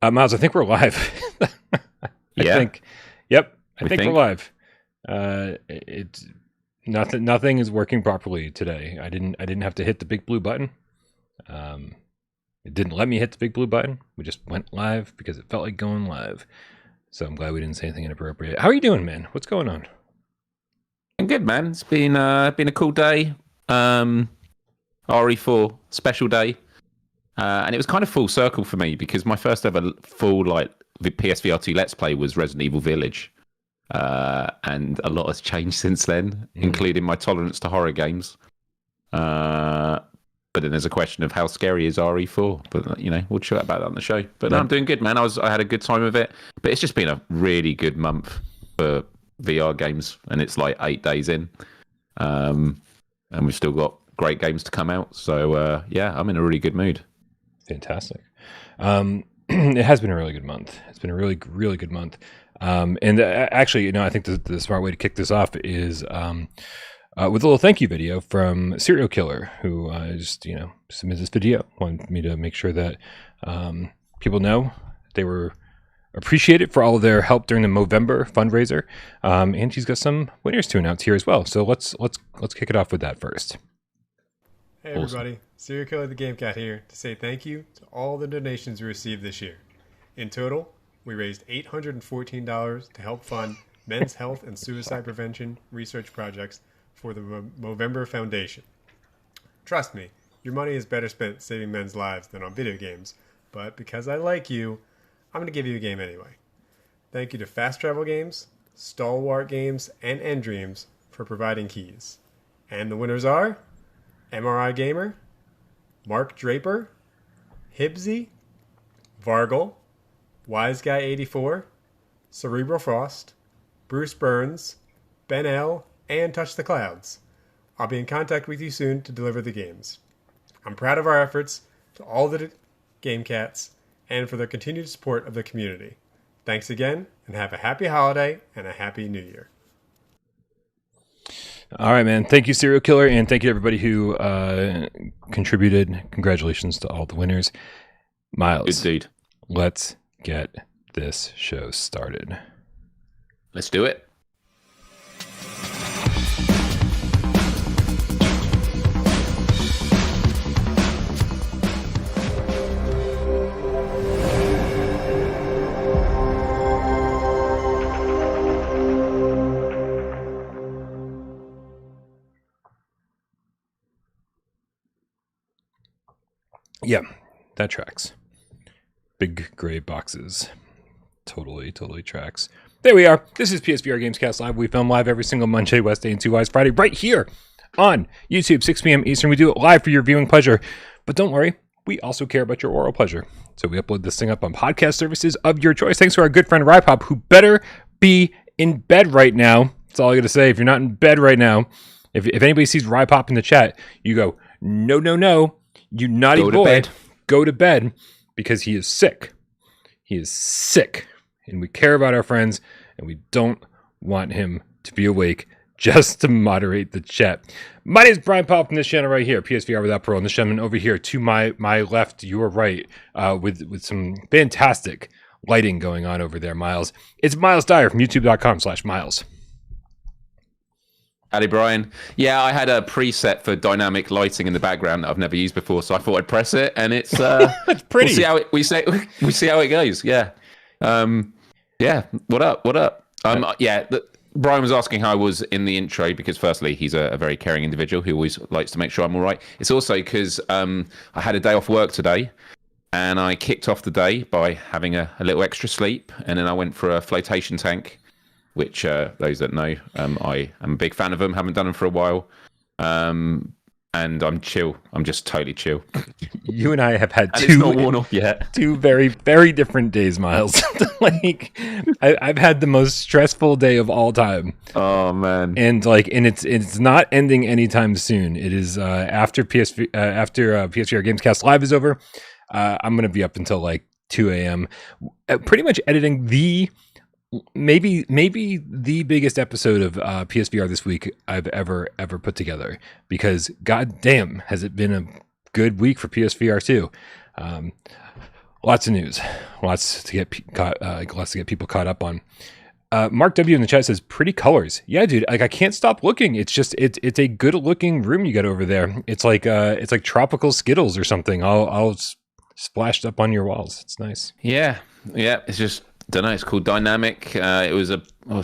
Myles, I think we're live. Yeah. I think we're live. It's nothing is working properly today. I didn't have to hit the big blue button. It didn't let me hit the big blue button. We just went live because it felt like going live. So I'm glad we didn't say anything inappropriate. How are you doing, man? What's going on? I'm good, man. It's been a cool day. RE4 special day. And it was kind of full circle for me because my first ever full the PSVR2 Let's Play was Resident Evil Village. And a lot has changed since then, including my tolerance to horror games. But then there's a question of how scary is RE4. But, we'll chat about that on the show. But no, I'm doing good, man. I had a good time with it. But it's just been a really good month for VR games. And it's like 8 days in. And we've still got great games to come out. So, I'm in a really good mood. Fantastic. It has been a really good month. It's been a really, really good month. And actually, I think the smart way to kick this off is with a little thank you video from Serial Killer, who just submitted this video. Wanted me to make sure that people know they were appreciated for all of their help during the Movember fundraiser. And she's got some winners to announce here as well. So let's kick it off with that first. Hey everybody, Serial Killer the Gamecat here to say thank you to all the donations we received this year. In total, we raised $814 to help fund men's health and suicide prevention research projects for the Movember Foundation. Trust me, your money is better spent saving men's lives than on video games, but because I like you, I'm going to give you a game anyway. Thank you to Fast Travel Games, Stalwart Games, and Endreams for providing keys. And the winners are MRI Gamer, Mark Draper, Hibsy, Vargle, Wise Guy 84, Cerebral Frost, Bruce Burns, Ben L, and Touch the Clouds. I'll be in contact with you soon to deliver the games. I'm proud of our efforts to all the Gamecats and for their continued support of the community. Thanks again, and have a happy holiday and a happy new year. All right, man. Thank you, Serial Killer, and thank you to everybody who contributed. Congratulations to all the winners. Myles, Good dude. Let's get this show started. Let's do it. Yeah, that tracks. Big gray boxes. Totally tracks. There we are. This is PSVR GAMESCAST Live. We film live every single Monday, Wednesday, and 2 Wise Friday right here on YouTube, 6 p.m. Eastern. We do it live for your viewing pleasure. But don't worry, we also care about your oral pleasure. So we upload this thing up on podcast services of your choice. Thanks to our good friend Rypop, who better be in bed right now. That's all I got to say. If you're not in bed right now, if anybody sees Rypop in the chat, you go, no. You naughty boy, go to bed because he is sick. He is sick. And we care about our friends and we don't want him to be awake just to moderate the chat. My name is Brian Powell from this channel right here, PSVR without Parole. And this gentleman over here to my left, your right, with some fantastic lighting going on over there, Myles. It's Myles Dyer from youtube.com/Myles. Howdy, Brian. Yeah, I had a preset for dynamic lighting in the background that I've never used before, so I thought I'd press it, and it's it's pretty. We see how it goes. Yeah, What up? Brian was asking how I was in the intro because, firstly, he's a very caring individual who always likes to make sure I'm all right. It's also because I had a day off work today, and I kicked off the day by having a little extra sleep, and then I went for a flotation tank, which those that know, I am a big fan of them. Haven't done them for a while, and I'm chill. I'm just totally chill. You and I have had it's not worn off yet. Two very, very different days, Myles. I've had the most stressful day of all time. Oh man! And it's not ending anytime soon. It is after PSVR GAMESCAST Live is over. I'm gonna be up until 2 a.m. Pretty much editing maybe the biggest episode of PSVR this week I've ever put together, because goddamn has it been a good week for PSVR 2. Lots of news, lots to get people caught up on. Mark W in the chat says pretty colors. Yeah, dude. Like I can't stop looking. It's just it's a good looking room you got over there. It's like tropical Skittles or something. All splashed up on your walls. It's nice. Yeah. It's just don't know. It's called dynamic. It was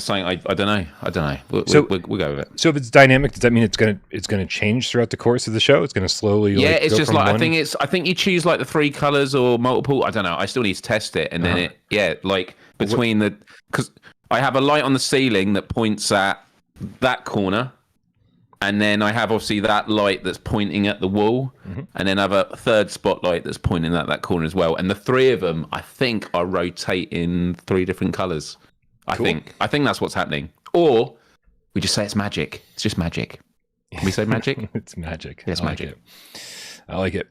something I don't know. We'll go with it. So if it's dynamic, does that mean it's gonna change throughout the course of the show? It's gonna slowly. Yeah, like, it's go just from like one... I think you choose like the 3 colors or multiple. I don't know. I still need to test it, and then like between because I have a light on the ceiling that points at that corner, and then I have obviously that light that's pointing at the wall, and then I have a third spotlight that's pointing at that corner as well. And the 3 of them, I think, are rotating 3 different colors. Cool. I think that's what's happening. Or we just say it's magic. It's just magic. Can we say magic? It's magic. It's magic. I like it.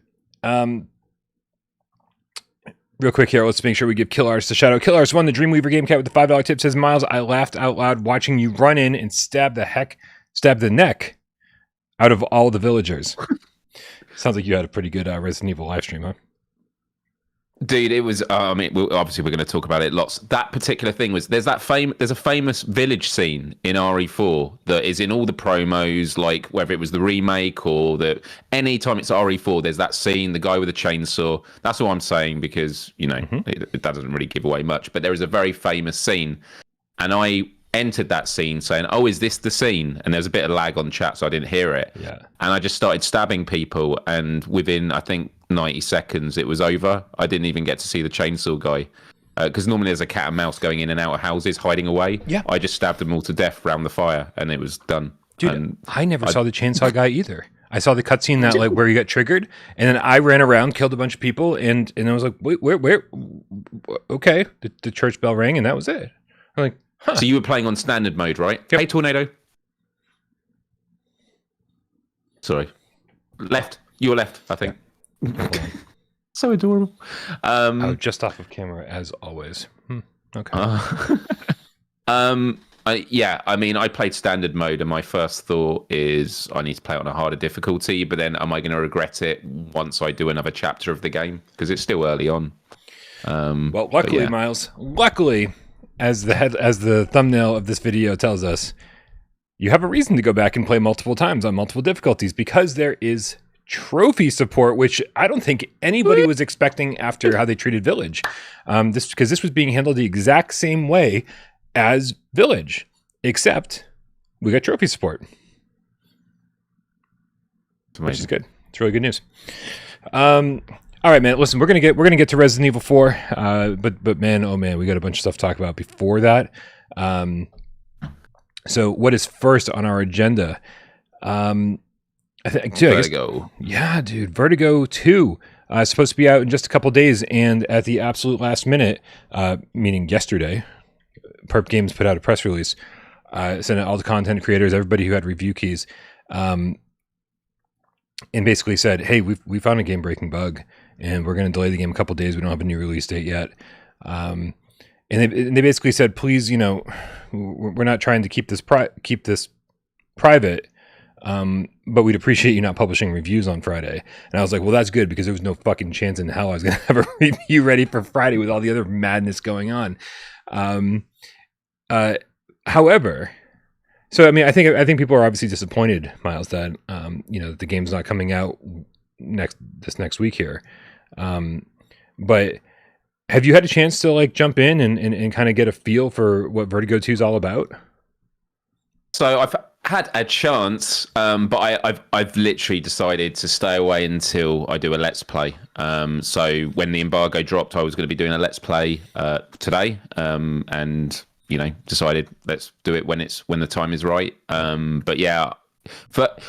Real quick here, let's make sure we give Kill Artist a shout out. Kill Artist won the Dreamweaver Gamecat with the $5 tip. Says, Myles, I laughed out loud watching you run in and stab the neck out of all the villagers. Sounds like you had a pretty good Resident Evil live stream, huh? Dude, it was. Obviously, we're going to talk about it lots. That particular thing was there's a famous village scene in RE4 that is in all the promos, like whether it was the remake or any time it's RE4, there's that scene, the guy with the chainsaw. That's all I'm saying because it doesn't really give away much. But there is a very famous scene, and I entered that scene saying, "Oh, is this the scene?" And there's a bit of lag on chat, so I didn't hear it. Yeah. And I just started stabbing people, and within I think 90 seconds it was over. I didn't even get to see the chainsaw guy because normally there's a cat and mouse going in and out of houses hiding away. Yeah. I just stabbed them all to death around the fire, and it was done. Dude, and I never saw the chainsaw guy either. I saw the cutscene that like where he got triggered, and then I ran around, killed a bunch of people, and I was like, wait, where? Okay, the church bell rang, and that was it. I'm like, huh. So you were playing on standard mode, right? Yep. Hey, Tornado. Sorry, left. You were left, I think. So adorable. Just off of camera as always. Okay. I played standard mode, and my first thought is I need to play it on a harder difficulty. But then, am I going to regret it once I do another chapter of the game? Because it's still early on. Well, luckily, Myles. Luckily, as the thumbnail of this video tells us, you have a reason to go back and play multiple times on multiple difficulties because there is trophy support, which I don't think anybody was expecting after how they treated Village. Because this was being handled the exact same way as Village, except we got trophy support, which is good. It's really good news. All right, man. Listen, we're gonna get to Resident Evil 4, but man, oh man, we got a bunch of stuff to talk about before that. So what is first on our agenda? Vertigo. Dude, Vertigo 2 is supposed to be out in just a couple days, and at the absolute last minute, meaning yesterday, Perp Games put out a press release, sent out all the content creators, everybody who had review keys, and basically said, "Hey, we found a game-breaking bug, and we're going to delay the game a couple days. We don't have a new release date yet." And they basically said, "Please, we're not trying to keep this private." But we'd appreciate you not publishing reviews on Friday. And I was like, well, that's good because there was no fucking chance in hell I was going to have a review ready for Friday with all the other madness going on. However, so I mean, I think people are obviously disappointed, Myles, that the game's not coming out this next week here. But have you had a chance to like jump in and kind of get a feel for what Vertigo 2 is all about? So I've had a chance, but I've literally decided to stay away until I do a Let's Play. So when the embargo dropped, I was going to be doing a Let's Play today, and decided let's do it when the time is right. But yeah,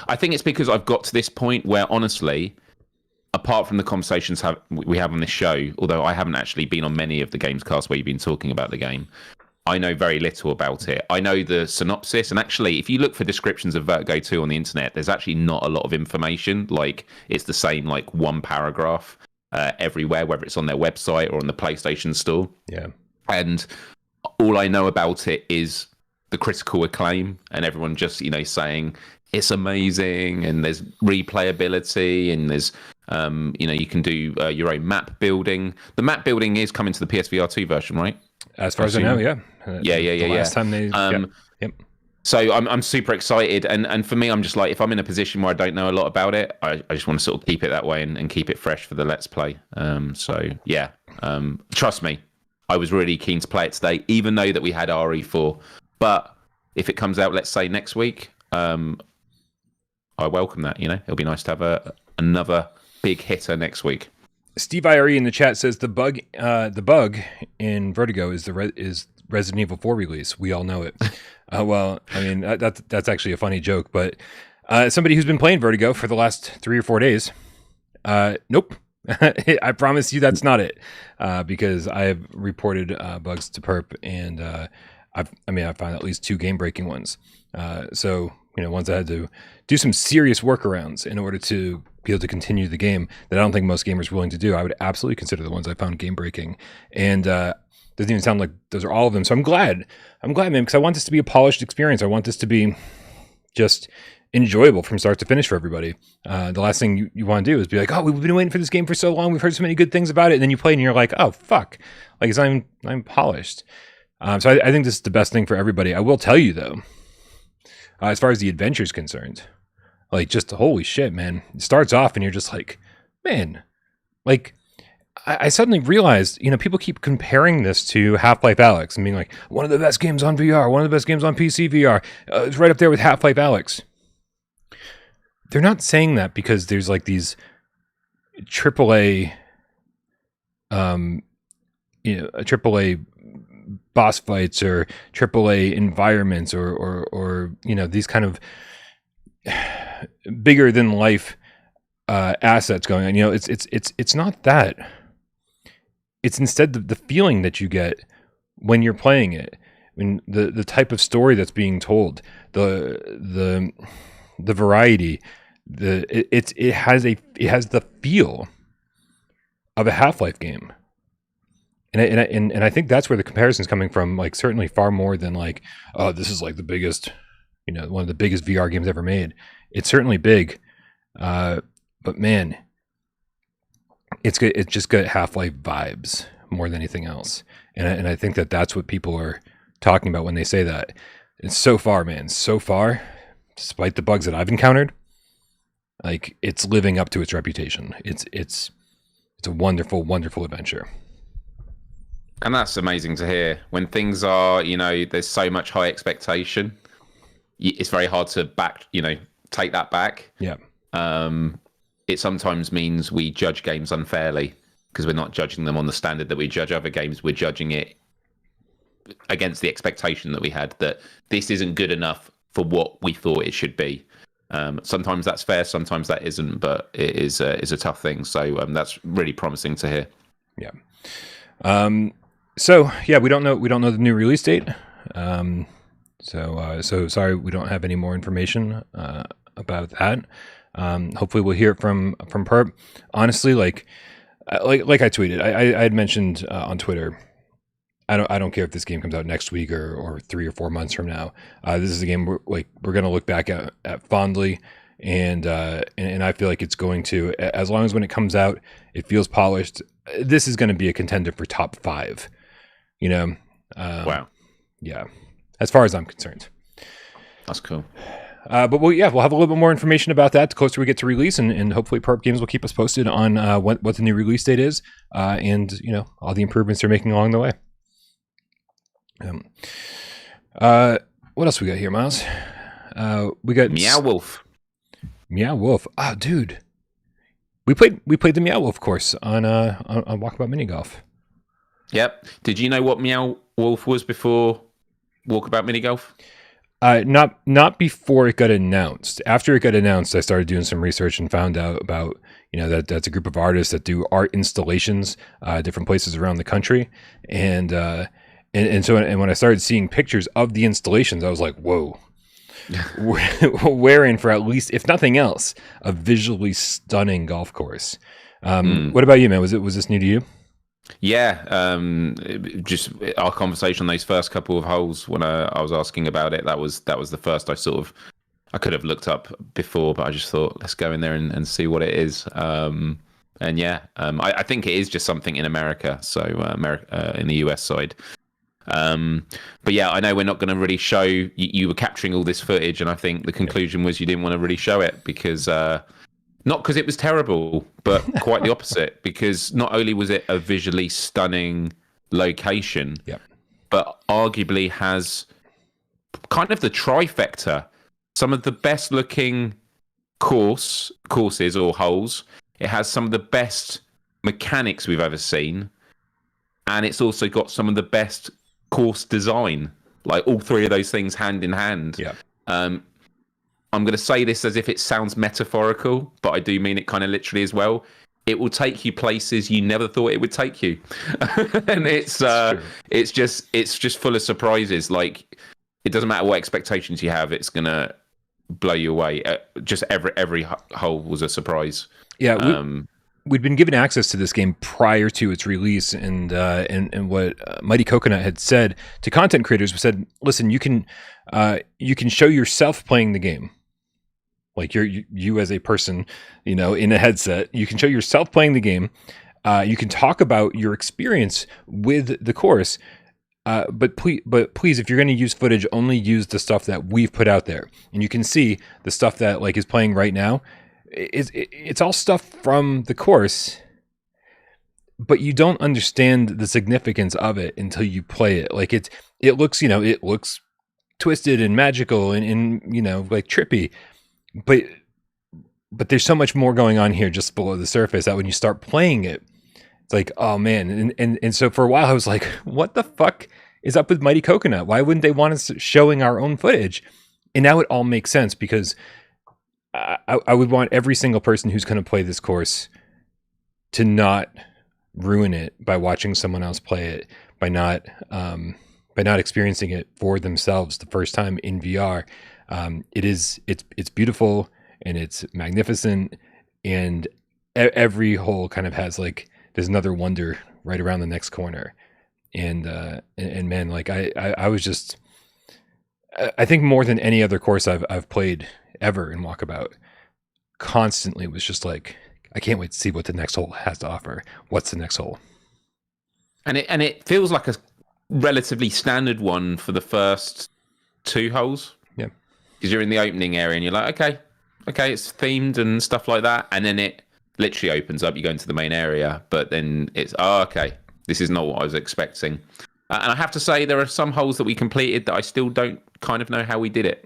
I think it's because I've got to this point where honestly, apart from the conversations we have on this show, although I haven't actually been on many of the GAMESCAST where you've been talking about the game, I know very little about it. I know the synopsis, and actually, if you look for descriptions of Vertigo 2 on the internet, there's actually not a lot of information. Like, it's the same, like, one paragraph everywhere, whether it's on their website or on the PlayStation Store. Yeah. And all I know about it is the critical acclaim, and everyone just, saying it's amazing, and there's replayability, and there's You can do your own map building. The map building is coming to the PSVR2 version, right? As far as I know, yeah. Yeah. Last time they... Yep. So I'm super excited, and for me, I'm just like, if I'm in a position where I don't know a lot about it, I just want to sort of keep it that way and keep it fresh for the Let's Play. Trust me, I was really keen to play it today, even though that we had RE4. But if it comes out, let's say next week, I welcome that. It'll be nice to have another big hitter next week. Steve IRE in the chat says the bug in Vertigo is is Resident Evil 4 release. We all know it. Well, I mean that's actually a funny joke, but somebody who's been playing Vertigo for the last 3 or 4 days, nope. I promise you that's not it, because I have reported bugs to Perp, and I found at least 2 game-breaking ones. So ones I had to do some serious workarounds in order to be able to continue the game that I don't think most gamers are willing to do. I would absolutely consider the ones I found game-breaking, and doesn't even sound like those are all of them. So I'm glad, man, because I want this to be a polished experience. I want this to be just enjoyable from start to finish for everybody. The last thing you want to do is be like, oh, we've been waiting for this game for so long. We've heard so many good things about it. And then you play it and you're like, oh, fuck. Like, it's not even polished. So I think this is the best thing for everybody. I will tell you, though, as far as the adventure is concerned, like, just holy shit, man. It starts off and you're just like, man, like, I suddenly realized, people keep comparing this to Half-Life Alyx and being like, one of the best games on VR, one of the best games on PC VR. It's right up there with Half-Life Alyx. They're not saying that because there's like these AAA, AAA boss fights or AAA environments or these kind of bigger than life assets going on. It's not that. It's instead the feeling that you get when you're playing it, when the type of story that's being told, the variety, it has the feel of a Half-Life game, and I think that's where the comparison's coming from. Like, certainly far more than like, oh, this is like the biggest, one of the biggest VR games ever made. It's certainly big, but man, it's good. It's just got Half-Life vibes more than anything else, and I think that's what people are talking about when they say that. And so far, man, despite the bugs that I've encountered, like, it's living up to its reputation. It's a wonderful, wonderful adventure. And that's amazing to hear. When things are, there's so much high expectation, it's very hard to take that back. Yeah. It sometimes means we judge games unfairly because we're not judging them on the standard that we judge other games. We're judging it against the expectation that we had, that this isn't good enough for what we thought it should be. Sometimes that's fair, sometimes that isn't, but it is a tough thing. So that's really promising to hear. Yeah. So yeah, we don't know the new release date. So sorry, we don't have any more information about that. Hopefully we'll hear it from Perp. Honestly, like I tweeted, I had mentioned on Twitter, I don't care if this game comes out next week or 3 or 4 months from now. This is a game we're going to look back at fondly, and I feel like it's going to, as long as when it comes out, it feels polished. This is going to be a contender for top 5. Wow. Yeah, as far as I'm concerned. That's cool. But we'll have a little bit more information about that the closer we get to release, and hopefully Perp Games will keep us posted on what the new release date is, and all the improvements they're making along the way. What else we got here, Myles? We got Meow Wolf. Meow Wolf. Ah, dude, we played the Meow Wolf course on Walkabout Mini Golf. Yep. Did you know what Meow Wolf was before Walkabout Mini Golf? Not before it got announced. After it got announced, I started doing some research and found out about that's a group of artists that do art installations different places around the country, and when I started seeing pictures of the installations, I was like, whoa. We're in for, at least, if nothing else, a visually stunning golf course. What about you, man? Was this new to you? Yeah, just our conversation on those first couple of holes when I was asking about it. That was the first I I could have looked up before, but I just thought let's go in there and see what it is. And yeah, I think it is just something in America, so in the US side. But yeah, I know we're not going to really show. You were capturing all this footage, and I think the conclusion was you didn't want to really show it because not because it was terrible, but quite the opposite. Because not only was it a visually stunning location, but arguably has kind of the trifecta. Some of the best looking courses or holes. It has some of the best mechanics we've ever seen, and it's also got some of the best course design. Like all three of those things hand in hand. Yeah. I'm going to say this as if it sounds metaphorical, but I do mean it kind of literally as well. It will take you places you never thought it would take you, and it's just full of surprises. Like it doesn't matter what expectations you have, it's going to blow you away. Just every hole was a surprise. Yeah, we'd been given access to this game prior to its release, and what Mighty Coconut had said to content creators was said, "Listen, you can show yourself playing the game, like you as a person, in a headset. You can show yourself playing the game. You can talk about your experience with the course." But please, if you're going to use footage, only use the stuff that we've put out there. And you can see the stuff that like is playing right now. It's all stuff from the course, but you don't understand the significance of it until you play it. Like it looks twisted and magical and like trippy, but there's so much more going on here just below the surface that when you start playing it, it's like, oh man. And so for a while I was like, what the fuck is up with Mighty Coconut? Why wouldn't they want us showing our own footage? And now it all makes sense because I would want every single person who's going to play this course to not ruin it by watching someone else play it, by not experiencing it for themselves the first time in VR. It's beautiful and it's magnificent, and every hole kind of has like there's another wonder right around the next corner. And man, like I was just, I think more than any other course I've played ever in Walkabout, constantly was just like, I can't wait to see what the next hole has to offer. What's the next hole? And it feels like a relatively standard one for the first two holes. Yeah. Because you're in the opening area and you're like, okay, it's themed and stuff like that. And then it literally opens up, you go into the main area, but then it's, okay, this is not what I was expecting. And I have to say, there are some holes that we completed that I still don't kind of know how we did it.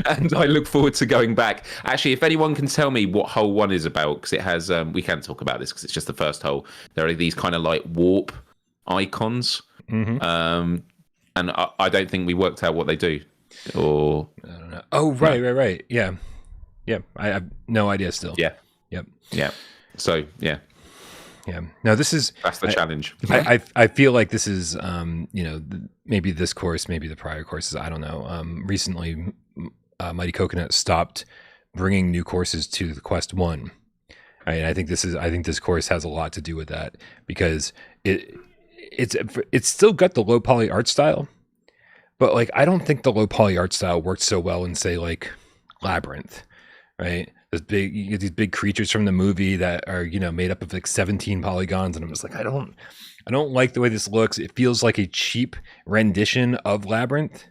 And I look forward to going back. Actually, if anyone can tell me what hole one is about, because it has, we can talk about this because it's just the first hole. There are these kind of like warp icons. Mm-hmm. And I don't think we worked out what they do. Or I don't know. Oh, right. Yeah. I have no idea still. Yeah. Yep. Yeah. So, yeah. Yeah. No, that's the challenge. I feel like this is, maybe this course, maybe the prior courses. I don't know. Recently, Mighty Coconut stopped bringing new courses to the Quest 1. Right? I think this course has a lot to do with that because it's still got the low poly art style, but like I don't think the low poly art style worked so well in say like Labyrinth, right? You get these big creatures from the movie that are, made up of like 17 polygons. And I'm just like, I don't like the way this looks. It feels like a cheap rendition of Labyrinth.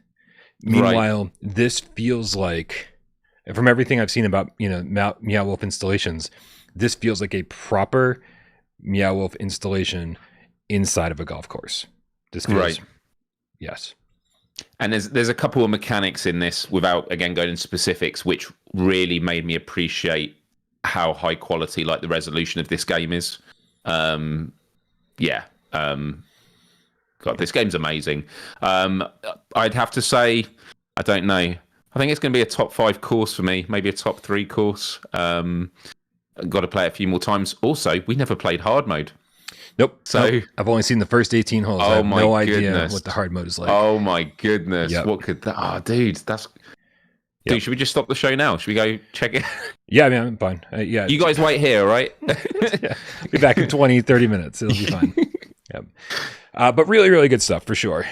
Meanwhile, this feels like, from everything I've seen about, Meow Wolf installations, this feels like a proper Meow Wolf installation inside of a golf course. This feels, right. Yes. And there's a couple of mechanics in this, without again going into specifics, which really made me appreciate how high quality like the resolution of this game is. God, this game's amazing. I'd have to say, I don't know. I think it's going to be a top 5 course for me, maybe a top 3 course. Got to play it a few more times. Also, we never played hard mode. Nope. So I've only seen the first 18 holes. I have no idea what the hard mode is like. Oh my goodness. Yep. What could that? Oh, dude, that's. Yep. Dude, should we just stop the show now? Should we go check it? Yeah, man, I'm fine. Yeah. You guys wait here, right? Yeah. Be back in 20, 30 minutes. It'll be fine. Yep. But really, really good stuff for sure.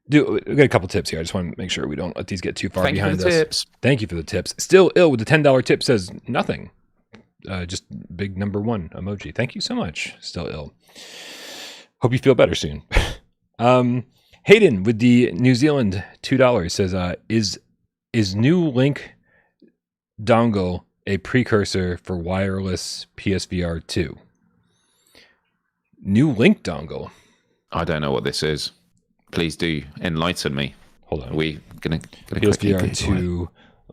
We got a couple tips here. I just want to make sure we don't let these get too far behind us. Tips. Thank you for the tips. Still ill with the $10 tip says nothing. Just big number 1 emoji. Thank you so much. Still ill. Hope you feel better soon. Hayden with the New Zealand $2 says, is new Link dongle a precursor for wireless PSVR2? New Link dongle? I don't know what this is. Please do enlighten me. Hold on. Are we gonna PSVR2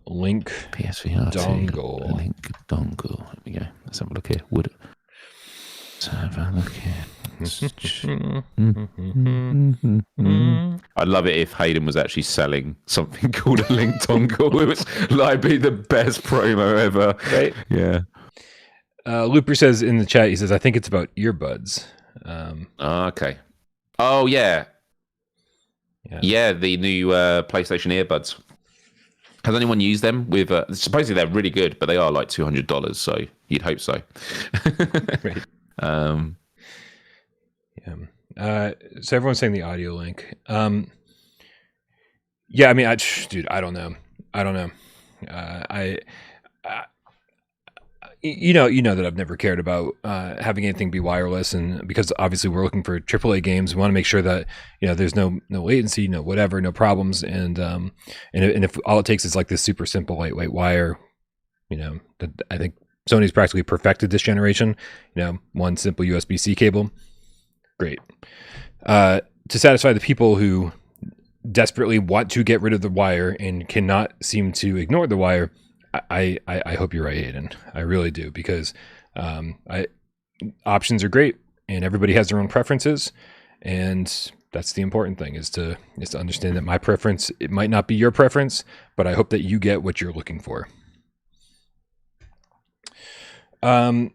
Link PSVR2 dongle. Link dongle. Here we go. Let's have a look here. Let's have a look here. I'd love it if Hayden was actually selling something called a Link dongle. It was like be the best promo ever. Right? Yeah. Looper says in the chat, he says, I think it's about earbuds. Okay. Oh, yeah. Yeah, the new PlayStation earbuds. Has anyone used them? With supposedly they're really good, but they are like $200, so you'd hope so. Right. Yeah. So everyone's saying the audio link. Yeah, I mean, dude, I don't know. You know that I've never cared about having anything be wireless, and because obviously we're looking for AAA games, we want to make sure that there's no latency, no whatever, no problems, and if all it takes is like this super simple lightweight wire, that I think Sony's practically perfected this generation. One simple USB-C cable, great. To satisfy the people who desperately want to get rid of the wire and cannot seem to ignore the wire, I hope you're right, Aiden. I really do, because options are great, and everybody has their own preferences, and that's the important thing is to understand that my preference, it might not be your preference, but I hope that you get what you're looking for. What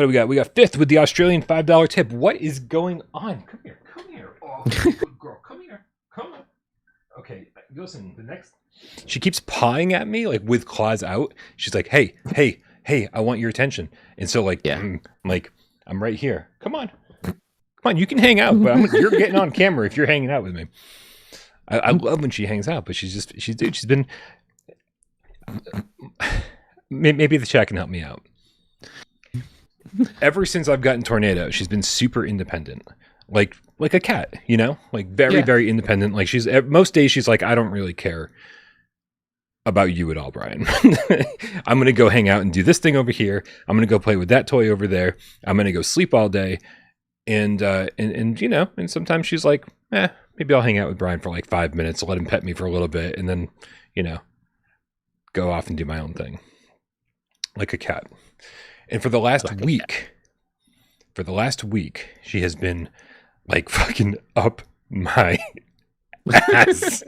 do we got? We got Fifth with the Australian $5 tip. What is going on? Come here. Oh, good girl. Come here. Come on. Okay, listen, the next... She keeps pawing at me, like, with claws out. She's like, hey, I want your attention. And so, like, yeah. I'm right here. Come on, you can hang out, but you're getting on camera if you're hanging out with me. I love when she hangs out, but she's been... Maybe the chat can help me out. Ever since I've gotten Tornado, she's been super independent. Like a cat, like very independent. Like most days she's like, I don't really care about you at all, Brian. I'm going to go hang out and do this thing over here. I'm going to go play with that toy over there. I'm going to go sleep all day. And sometimes she's like, maybe I'll hang out with Brian for like 5 minutes, let him pet me for a little bit, and then, go off and do my own thing. Like a cat. And for the last week, she has been like fucking up my ass,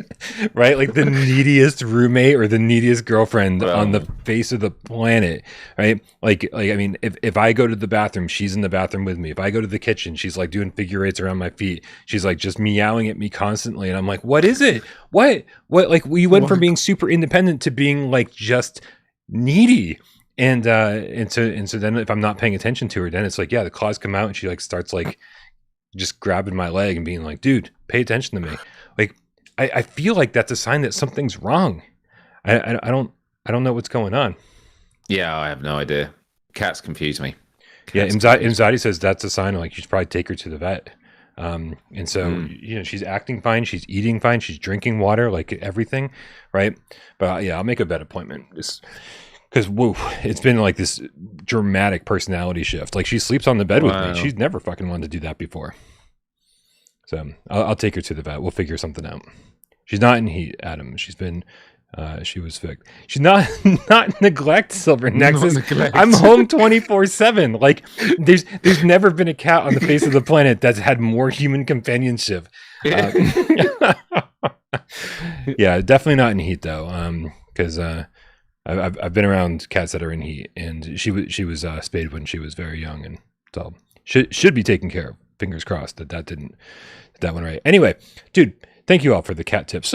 right? Like the neediest roommate or the neediest girlfriend on the face of the planet, right? Like I mean, if I go to the bathroom, she's in the bathroom with me. If I go to the kitchen, she's like doing figure eights around my feet. She's like just meowing at me constantly, and I'm like, what is it? What? Like we went from being super independent to being like just needy. And so then if I'm not paying attention to her, then it's like, the claws come out and she like starts like just grabbing my leg and being like, dude, pay attention to me. Like, I feel like that's a sign that something's wrong. I don't know what's going on. Yeah, I have no idea. Cats confuse me. Imzadi says that's a sign like you should probably take her to the vet. And so, she's acting fine. She's eating fine. She's drinking water, like everything. Right. But I'll make a vet appointment. Because it's been like this dramatic personality shift. Like she sleeps on the bed with me. She's never fucking wanted to do that before. So I'll take her to the vet. We'll figure something out. She's not in heat, Adam. She's been, she was fixed. She's not neglect, Silver Nexus. I'm home 24/7. Like there's never been a cat on the face of the planet that's had more human companionship. Yeah, definitely not in heat though. Because I've been around cats that are in heat, and she was spayed when she was very young, and so should be taken care of. Fingers crossed that went right. Anyway, dude, thank you all for the cat tips.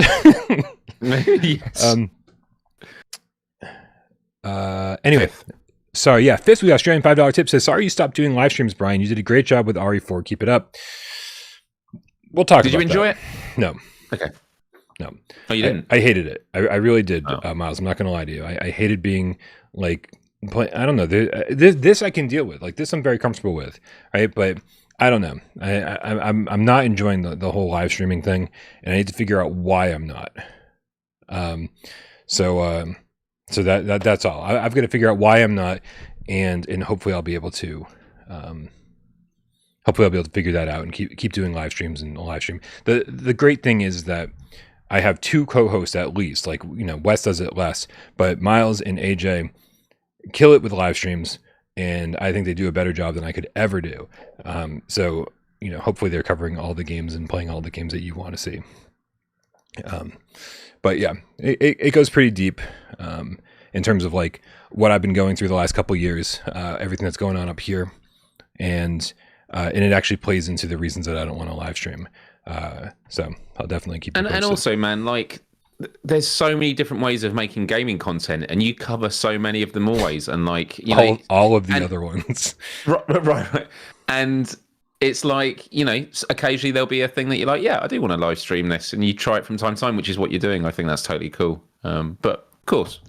Yes. Anyway, sorry. Yeah, Fist with the Australian $5 tip says, sorry you stopped doing live streams, Brian. You did a great job with RE4. Keep it up. we'll talk. Did you enjoy it? No. Okay. No. Oh, you didn't? I hated it. I really did, Miles. I'm not going to lie to you. I hated being like, I don't know. This I can deal with. Like this, I'm very comfortable with, right? But I don't know. I'm not enjoying the whole live streaming thing, and I need to figure out why I'm not. So that's all. I've got to figure out why I'm not, and hopefully I'll be able to. Hopefully I'll be able to figure that out and keep doing live streams and live stream. The great thing is that I have 2 co-hosts at least. Like, you know, Wes does it less, but Myles and AJ kill it with live streams, and I think they do a better job than I could ever do. So, you know, hopefully they're covering all the games and playing all the games that you want to see. But yeah, it goes pretty deep in terms of like what I've been going through the last couple of years, everything that's going on up here, and it actually plays into the reasons that I don't want to live stream. So I'll definitely keep you posted. And also, man, like there's so many different ways of making gaming content, and you cover so many of them always, and like you know all of the other ones. Right. And it's like, you know, occasionally there'll be a thing that you're like, yeah, I do want to live stream this, and you try it from time to time, which is what you're doing. I think that's totally cool. But of course,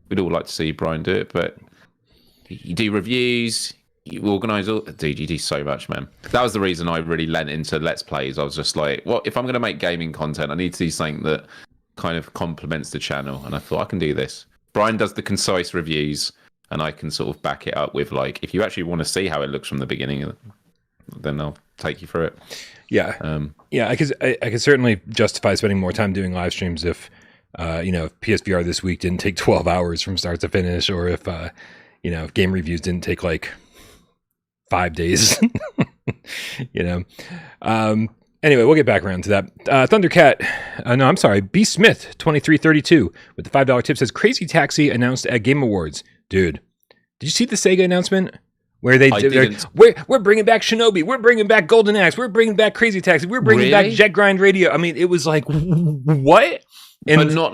we'd all like to see Brian do it, but you do reviews. You organise all, dude. You do so much, man. That was the reason I really lent into Let's Plays. I was just like, well, if I'm going to make gaming content, I need to do something that kind of complements the channel. And I thought I can do this. Brian does the concise reviews, and I can sort of back it up with like, if you actually want to see how it looks from the beginning, then I'll take you through it. Yeah, yeah. I could certainly justify spending more time doing live streams if, you know, if PSVR this week didn't take 12 hours from start to finish, or if, you know, if game reviews didn't take like 5 days, you know. Anyway, we'll get back around to that. Thundercat, no, I'm sorry, B Smith 2332 with the $5 tip says Crazy Taxi announced at Game Awards. Dude, did you see the Sega announcement where we're bringing back Shinobi, we're bringing back Golden Axe, we're bringing back Crazy Taxi, we're bringing back Jet Grind Radio. I mean, it was like what? And but not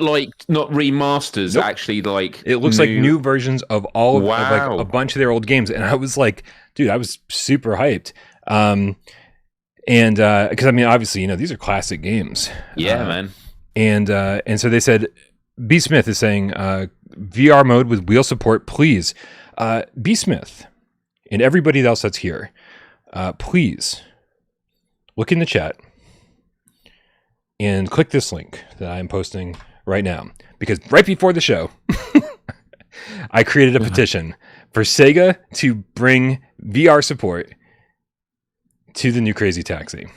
remasters, nope. Actually, like it looks like new versions of all of like a bunch of their old games, and I was like, dude, I was super hyped. And because I mean, obviously, you know, these are classic games. Yeah, man. And so they said, B Smith is saying VR mode with wheel support, please. B Smith and everybody else that's here, please look in the chat and click this link that I am posting right now, because right before the show, I created a petition for Sega to bring VR support to the new Crazy Taxi.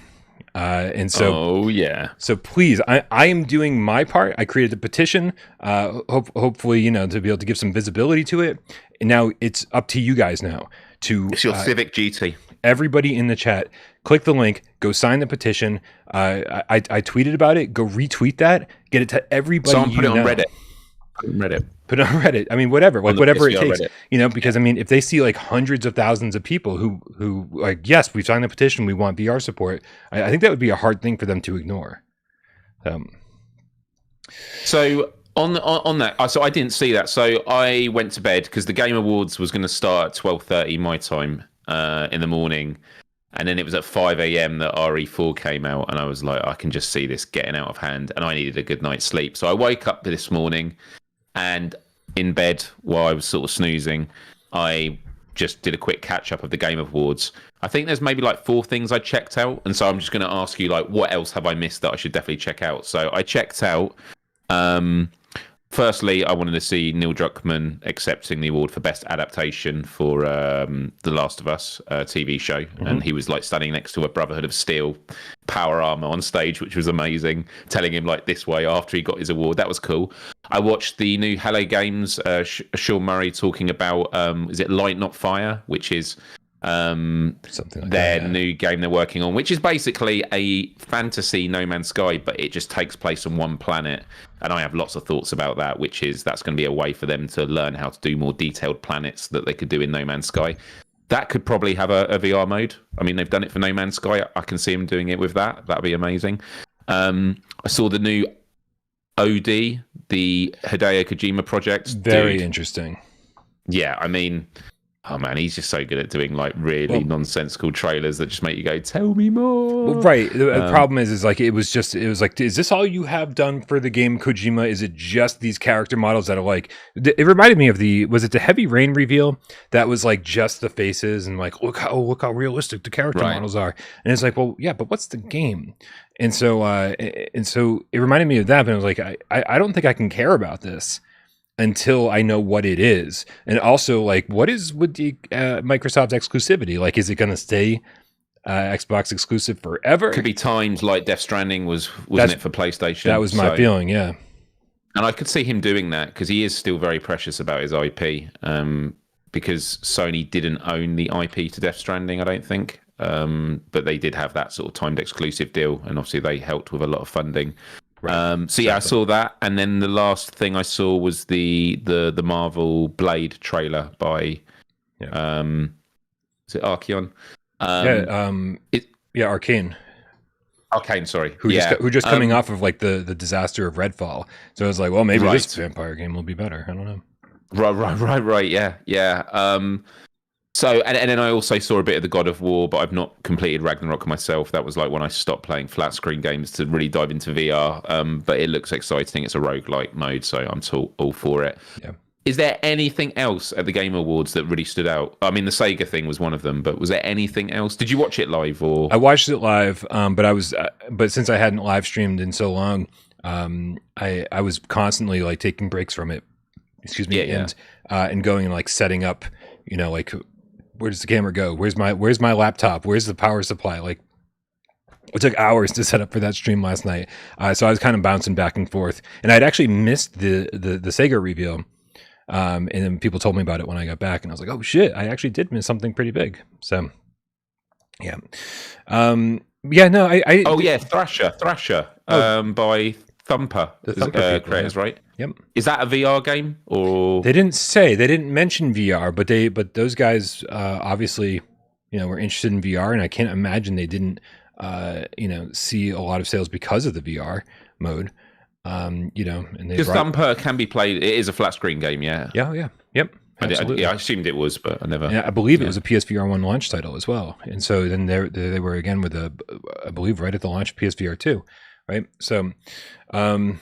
And so, so please, I am doing my part. I created a petition, hopefully, you know, to be able to give some visibility to it. And now it's up to you guys now to. It's your civic duty. Everybody in the chat, click the link, go sign the petition. I tweeted about it. Go retweet that. Get it to everybody. Someone put it on Reddit. Put it on Reddit. I mean, whatever, like whatever it takes, Reddit. You know, because I mean, if they see like hundreds of thousands of people who like, yes, we've signed the petition, we want VR support. I think that would be a hard thing for them to ignore. So on that, so I didn't see that. So I went to bed because the Game Awards was going to start at 12:30 my time in the morning. And then it was at 5 a.m. that RE4 came out, and I was like, I can just see this getting out of hand, and I needed a good night's sleep. So I woke up this morning, and in bed while I was sort of snoozing, I just did a quick catch-up of the Game Awards. I think there's maybe like 4 things I checked out, and so I'm just going to ask you, like, what else have I missed that I should definitely check out? So I checked out... Firstly, I wanted to see Neil Druckmann accepting the award for Best Adaptation for The Last of Us TV show. Mm-hmm. And he was like standing next to a Brotherhood of Steel power armor on stage, which was amazing, telling him like this way after he got his award. That was cool. I watched the new Hello Games, Sean Murray talking about, is it Light Not Fire, which is something like their new game they're working on, which is basically a fantasy No Man's Sky, but it just takes place on one planet. And I have lots of thoughts about that, which is that's going to be a way for them to learn how to do more detailed planets that they could do in No Man's Sky. That could probably have a VR mode. I mean, they've done it for No Man's Sky. I can see them doing it with that. That'd be amazing. I saw the new OD, the Hideo Kojima project. Very interesting. Yeah, I mean, Oh man, he's just so good at doing like really nonsensical trailers that just make you go, "Tell me more." Well, right. The problem is like it was like, is this all you have done for the game, Kojima? Is it just these character models that are like? It reminded me of the the Heavy Rain reveal that was like just the faces and like look how realistic the character models are, and it's like, well, yeah, but what's the game? And so it reminded me of that, but I was like, I don't think I can care about this until I know what it is. And also, like, what is with the Microsoft's exclusivity? Like, is it going to stay Xbox exclusive forever? Could be timed like Death Stranding wasn't it for PlayStation? That was my feeling, yeah. And I could see him doing that because he is still very precious about his IP. Because Sony didn't own the IP to Death Stranding, I don't think. But they did have that sort of timed exclusive deal, and obviously they helped with a lot of funding. Right. So yeah, I saw that, and then the last thing I saw was the Marvel Blade trailer by is it Archeon? Arcane. Arcane, sorry. Who just coming off of like the disaster of Redfall. So I was like, well, maybe this vampire game will be better. I don't know. Right. Yeah. So, and then I also saw a bit of the God of War, but I've not completed Ragnarok myself. That was like when I stopped playing flat screen games to really dive into VR. But it looks exciting. It's a roguelike mode, so I'm all for it. Yeah. Is there anything else at the Game Awards that really stood out? I mean, the Sega thing was one of them, but was there anything else? Did you watch it live or? I watched it live, but since I hadn't live streamed in so long, I was constantly like taking breaks from it. Excuse me, and going and like setting up, like, where does the camera go? Where's my laptop? Where's the power supply? Like, it took hours to set up for that stream last night. So I was kind of bouncing back and forth, and I'd actually missed the Sega reveal. And then people told me about it when I got back, and I was like, oh shit, I actually did miss something pretty big. So yeah. Thrasher by Thumper. The Thumper creators, right? Yep. Is that a VR game or? They didn't mention VR, but those guys obviously, were interested in VR, and I can't imagine they didn't see a lot of sales because of the VR mode. And because Thumper can be played. It is a flat screen game, yeah. Yep. Absolutely. I assumed it was, but I never. Yeah, I believe it was a PSVR 1 launch title as well, and so then they were again with I believe right at the launch of PSVR 2, right? So, so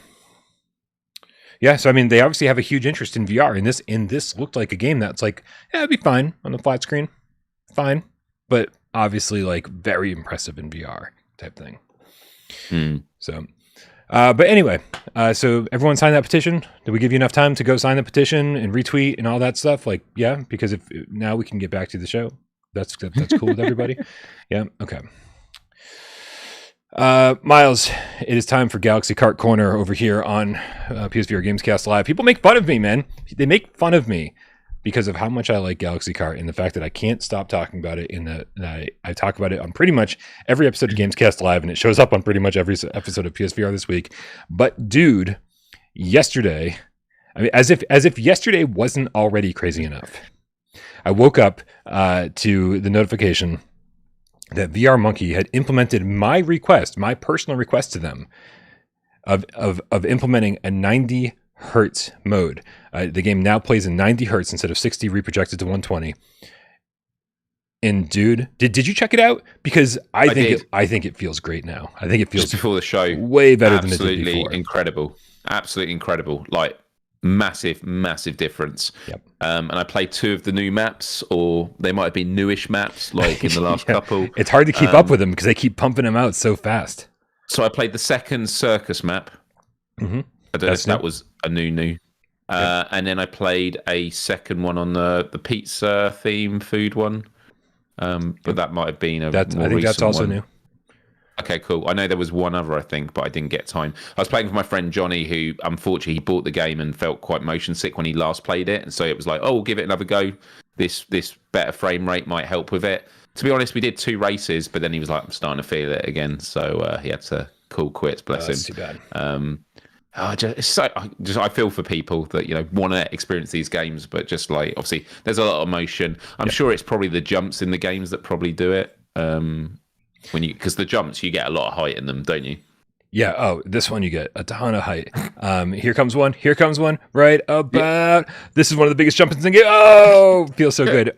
I mean, they obviously have a huge interest in VR, and this looked like a game that's like, it'd be fine on the flat screen, fine, but obviously like very impressive in VR type thing. So. But anyway, so everyone signed that petition. Did we give you enough time to go sign the petition and retweet and all that stuff? Like, yeah, because if now we can get back to the show. That's cool with everybody. Yeah. Okay. Myles, it is time for Galaxy Kart Corner over here on PSVR Gamescast Live. People make fun of me, man. They make fun of me because of how much I like Galaxy Kart and the fact that I can't stop talking about it. I talk about it on pretty much every episode of Gamescast Live, and it shows up on pretty much every episode of PSVR this week. But dude, yesterday, I mean, as if yesterday wasn't already crazy enough, I woke up to the notification that VR Monkey had implemented my personal request to them of implementing a 90 hertz mode. The game now plays in 90 hertz instead of 60 reprojected to 120. And dude, did you check it out? Because I think it feels great now. I think it feels just before the show way better than it did before. Absolutely incredible. Like massive difference. Yep. And I played 2 of the new maps, or they might have been newish maps, like in the last couple. It's hard to keep up with them because they keep pumping them out so fast. So I played the second circus map. Mm-hmm. I don't know if that was a new. And then I played a second one on the pizza theme food one. But that might have been I think that's also new. Okay, cool. I know there was one other, I think, but I didn't get time. I was playing with my friend Johnny, who unfortunately he bought the game and felt quite motion sick when he last played it, and so it was like, oh, we'll give it another go. This better frame rate might help with it. To be honest, we did 2 races, but then he was like, I'm starting to feel it again, so he had to call quits. Bless him. That's too bad. I feel for people that want to experience these games, but just like obviously there's a lot of motion. I'm sure it's probably the jumps in the games that probably do it. Because the jumps, you get a lot of height in them, don't you? Yeah. Oh, this one you get a ton of height. Here comes one. Here comes one. Right about. Yeah. This is one of the biggest jump-ins in the game. Oh, feels so good.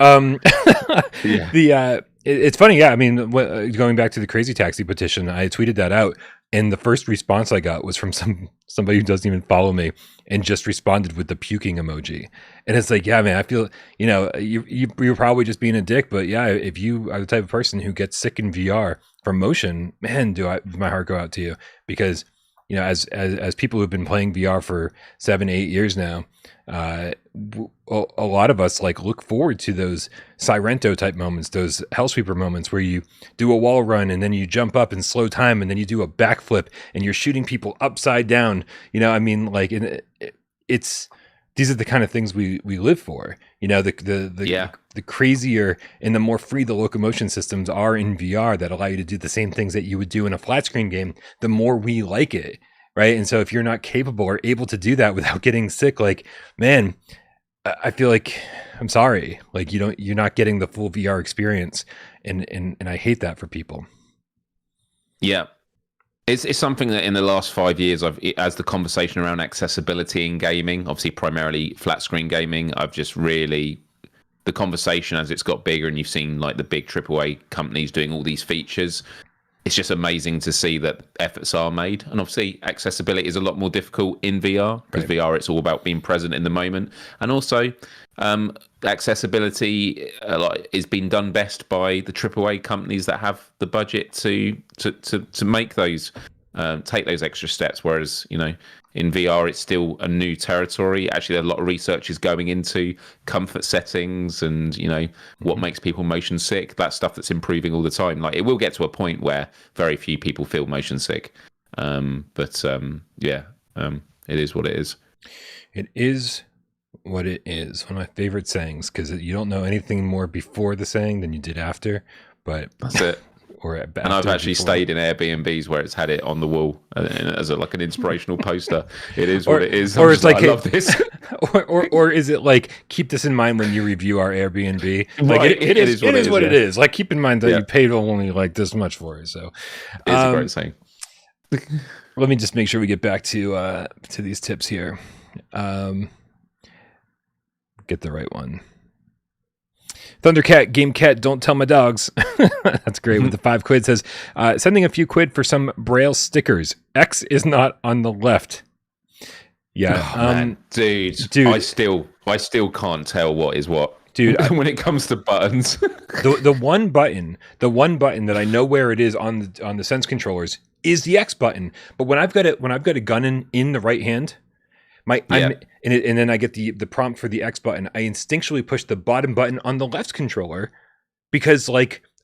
It's funny. Yeah. I mean, going back to the Crazy Taxi petition, I tweeted that out, and the first response I got was from somebody who doesn't even follow me, and just responded with the puking emoji. And it's like, yeah, man, I feel, you're probably just being a dick, but yeah, if you are the type of person who gets sick in VR from motion, man, does my heart go out to you. Because, as people who've been playing VR for 7-8 years now, a lot of us look forward to those Sirento type moments, those Hellsweeper moments where you do a wall run and then you jump up in slow time and then you do a backflip and you're shooting people upside down. These are the kind of things we live for. The crazier and the more free the locomotion systems are in VR that allow you to do the same things that you would do in a flat screen game, the more we like it. Right. And so if you're not capable or able to do that without getting sick, man, I feel like I'm sorry. You're not getting the full VR experience. And I hate that for people. Yeah. It's something that in the last 5 years, as the conversation around accessibility in gaming, obviously primarily flat screen gaming, I've just really, the conversation as it's got bigger and you've seen the big AAA companies doing all these features, it's just amazing to see that efforts are made. And obviously accessibility is a lot more difficult in VR because VR, it's all about being present in the moment. And also accessibility is being done best by the AAA companies that have the budget to make those, take those extra steps. Whereas, in VR, it's still a new territory. Actually, a lot of research is going into comfort settings and, what makes people motion sick. That's stuff that's improving all the time. It will get to a point where very few people feel motion sick. It is what it is. It is what it is. One of my favorite sayings, because you don't know anything more before the saying than you did after. But that's it. And I've actually stayed in Airbnbs where it's had it on the wall as an inspirational poster. It is what it is. Or it's I love this. or is it keep this in mind when you review our Airbnb? It is what it is. Keep in mind that you paid only this much for it. So it's a great saying. Let me just make sure we get back to these tips here. Get the right one. Thundercat, Gamecat, don't tell my dogs. That's great. With the 5 quid says, sending a few quid for some braille stickers. X is not on the left. Yeah. Man. Dude, I still can't tell what is what. Dude, when it comes to buttons. the one button that I know where it is on the Sense controllers is the X button. But when I've got a gun in the right hand, and then I get the prompt for the X button, I instinctually push the bottom button on the left controller because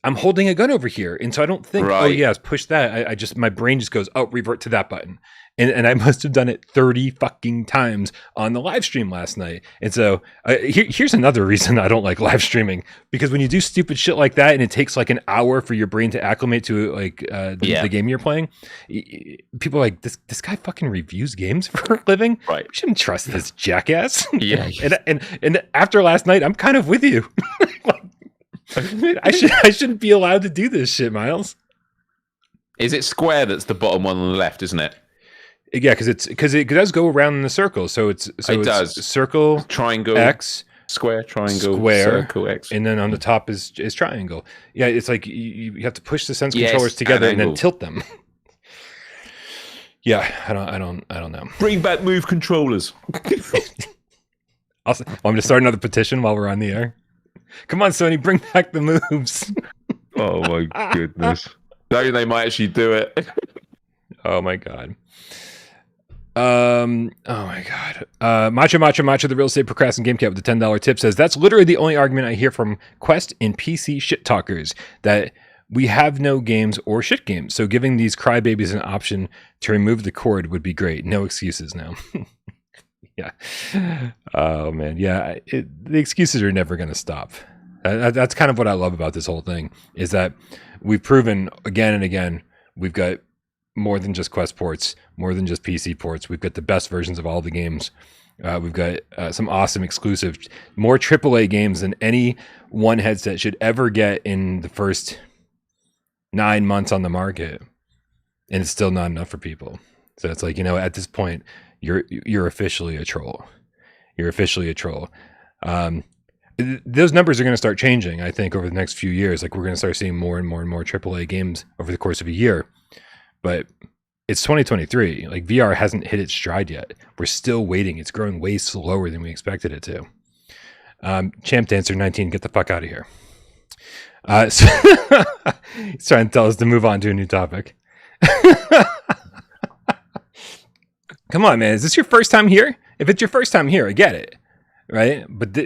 I'm holding a gun over here. And so I don't think, oh yes, push that. My brain just goes, oh, revert to that button. And I must have done it 30 fucking times on the live stream last night. And so here's another reason I don't like live streaming, because when you do stupid shit like that and it takes an hour for your brain to acclimate to the game you're playing, people are like, this guy fucking reviews games for a living. Right. We shouldn't trust this jackass. Yeah. and after last night, I'm kind of with you. I shouldn't be allowed to do this shit, Myles. Is it square that's the bottom one on the left, isn't it? Yeah, because it does go around in the circle. So it does circle, triangle, X, square, triangle, square, circle, X, and then on the top is triangle. Yeah, it's you have to push the Sense controllers together and then tilt them. Yeah, I don't know. Bring back Move controllers. Want me to start another petition while we're on the air? Come on, Sony, bring back the moves. Oh my goodness! Now they might actually do it. Oh my god. Macho, the real estate procrastinating Gamecat with the $10 tip says, that's literally the only argument I hear from Quest and PC shit talkers, that we have no games or shit games. So giving these crybabies an option to remove the cord would be great. No excuses now. Yeah. Oh man. Yeah. The excuses are never going to stop. That's kind of what I love about this whole thing, is that we've proven again and again, we've got more than just Quest ports, more than just PC ports. We've got the best versions of all the games. We've got some awesome exclusive, more AAA games than any one headset should ever get in the first 9 months on the market. and it's still not enough for people. So it's like, at this point, you're officially a troll. You're officially a troll. Those numbers are going to start changing, I think, over the next few years. Like, we're going to start seeing more and more and more AAA games over the course of a year. But it's 2023. Like, VR hasn't hit its stride yet. We're still waiting. It's growing way slower than we expected it to. Champ Dancer 19, get the fuck out of here. So he's trying to tell us to move on to a new topic. Come on, man. Is this your first time here? If it's your first time here, I get it. Right? But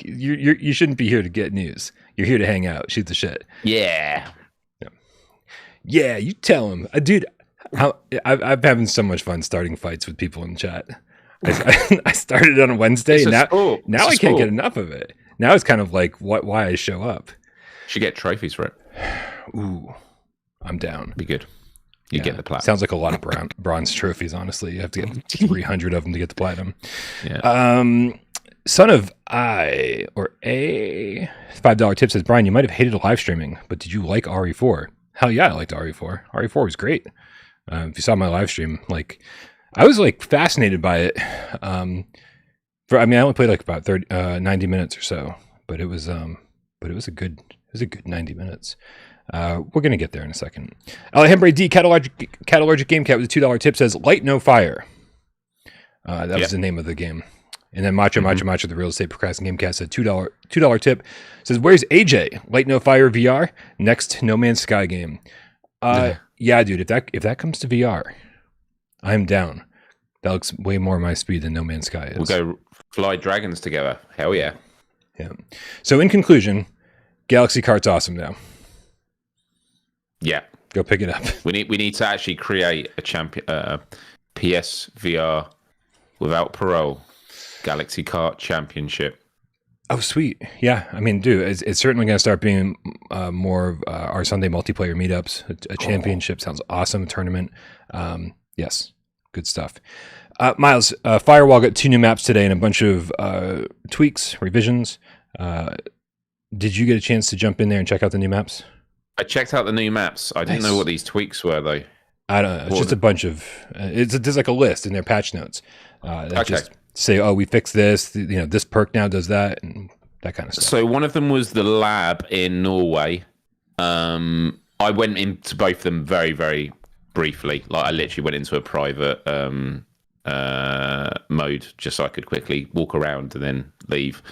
you shouldn't be here to get news. You're here to hang out, shoot the shit. Yeah. Yeah, you tell him. Dude, I'm having so much fun starting fights with people in chat. I started on a Wednesday, and now I can't get enough of it. Now it's kind of like why I show up. Should get trophies for it. Ooh, I'm down. Be good. You get the platinum. Sounds like a lot of bronze trophies, honestly. You have to get 300 of them to get the platinum. Yeah. Son of I or A $5 tip says, Brian, you might have hated live streaming, but did you like RE4? Hell yeah, I liked RE4. RE4 was great. If you saw my live stream, like, I was like fascinated by it. I only played like about 90 minutes or so, but it was a good 90 minutes. We're gonna get there in a second. Alejandro D, Catalogic Gamecat with a $2 tip says, Light No Fire. That was the name of the game. And then Macho, the real estate procrastinating Gamecat said $2 tip. Says, where's AJ? Light No Fire VR, next No Man's Sky game. Yeah, dude, if that comes to VR, I'm down. That looks way more my speed than No Man's Sky is. We'll go fly dragons together. Hell yeah. Yeah. So in conclusion, Galaxy Kart's awesome now. Yeah. Go pick it up. We need to actually create a PSVR without Parole Galaxy Kart Championship. Oh, sweet. Yeah. I mean, dude, it's certainly going to start being more of our Sunday multiplayer meetups. A championship sounds awesome. A tournament. Yes. Good stuff. Myles, Firewall got 2 new maps today and a bunch of tweaks, revisions. Did you get a chance to jump in there and check out the new maps? I checked out the new maps. I didn't know what these tweaks were, though. I don't know. It's just a bunch of... there's like a list in their patch notes. That just say, oh, we fixed this. This perk now does that, and that kind of stuff. So one of them was the lab in Norway. I went into both of them very, very briefly. Like, I literally went into a private mode just so I could quickly walk around and then leave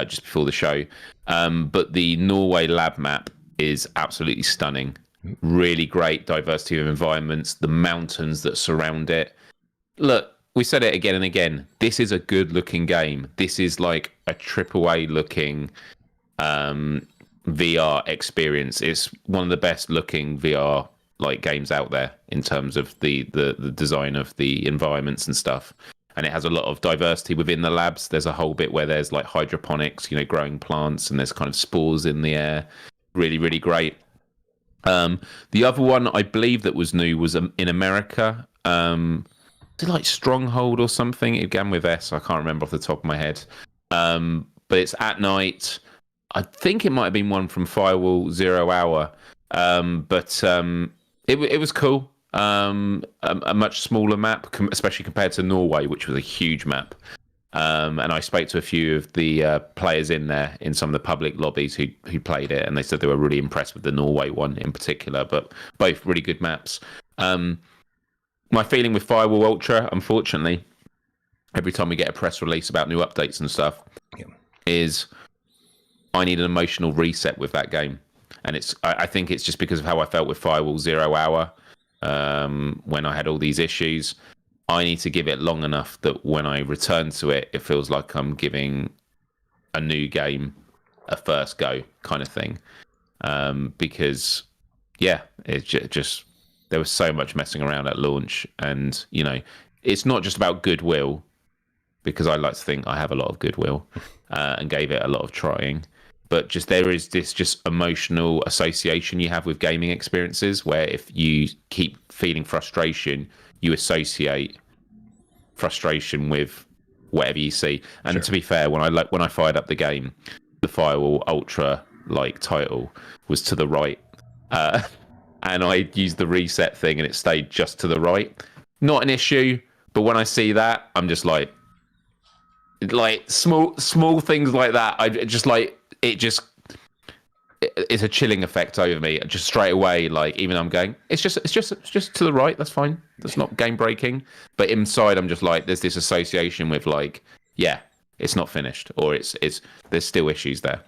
just before the show. But the Norway lab map is absolutely stunning. Really great diversity of environments, the mountains that surround it. Look, we said it again and again. This is a good looking game. This is like a AAA looking VR experience. It's one of the best looking VR like games out there in terms of the design of the environments and stuff. And it has a lot of diversity within the labs. There's a whole bit where there's like hydroponics, growing plants, and there's kind of spores in the air. Really, really great. The other one I believe that was new was in America. Is it like Stronghold or something? It began with S. I can't remember off the top of my head. But it's at night. I think it might have been one from Firewall 0 Hour. But it was cool. A much smaller map, especially compared to Norway, which was a huge map. And I spoke to a few of the players in there in some of the public lobbies who played it, and they said they were really impressed with the Norway one in particular, but both really good maps. My feeling with Firewall Ultra, unfortunately, every time we get a press release about new updates and stuff, is I need an emotional reset with that game. And I think it's just because of how I felt with Firewall 0 Hour when I had all these issues. I need to give it long enough that when I return to it, it feels like I'm giving a new game a first go kind of thing. Because, it just there was so much messing around at launch. And, it's not just about goodwill, because I like to think I have a lot of goodwill and gave it a lot of trying. But just there is this just emotional association you have with gaming experiences where if you keep feeling frustration, you associate frustration with whatever you see. And to be fair, when I fired up the game, the Firewall Ultra title was to the right. and I used the reset thing and it stayed just to the right. Not an issue, but when I see that, I'm just like small things like that. I just like it. It's a chilling effect over me. Just straight away, like even though I'm going, it's just to the right. That's fine. That's not game breaking. But inside, I'm just like, there's this association with like, yeah, it's not finished, or it's there's still issues there.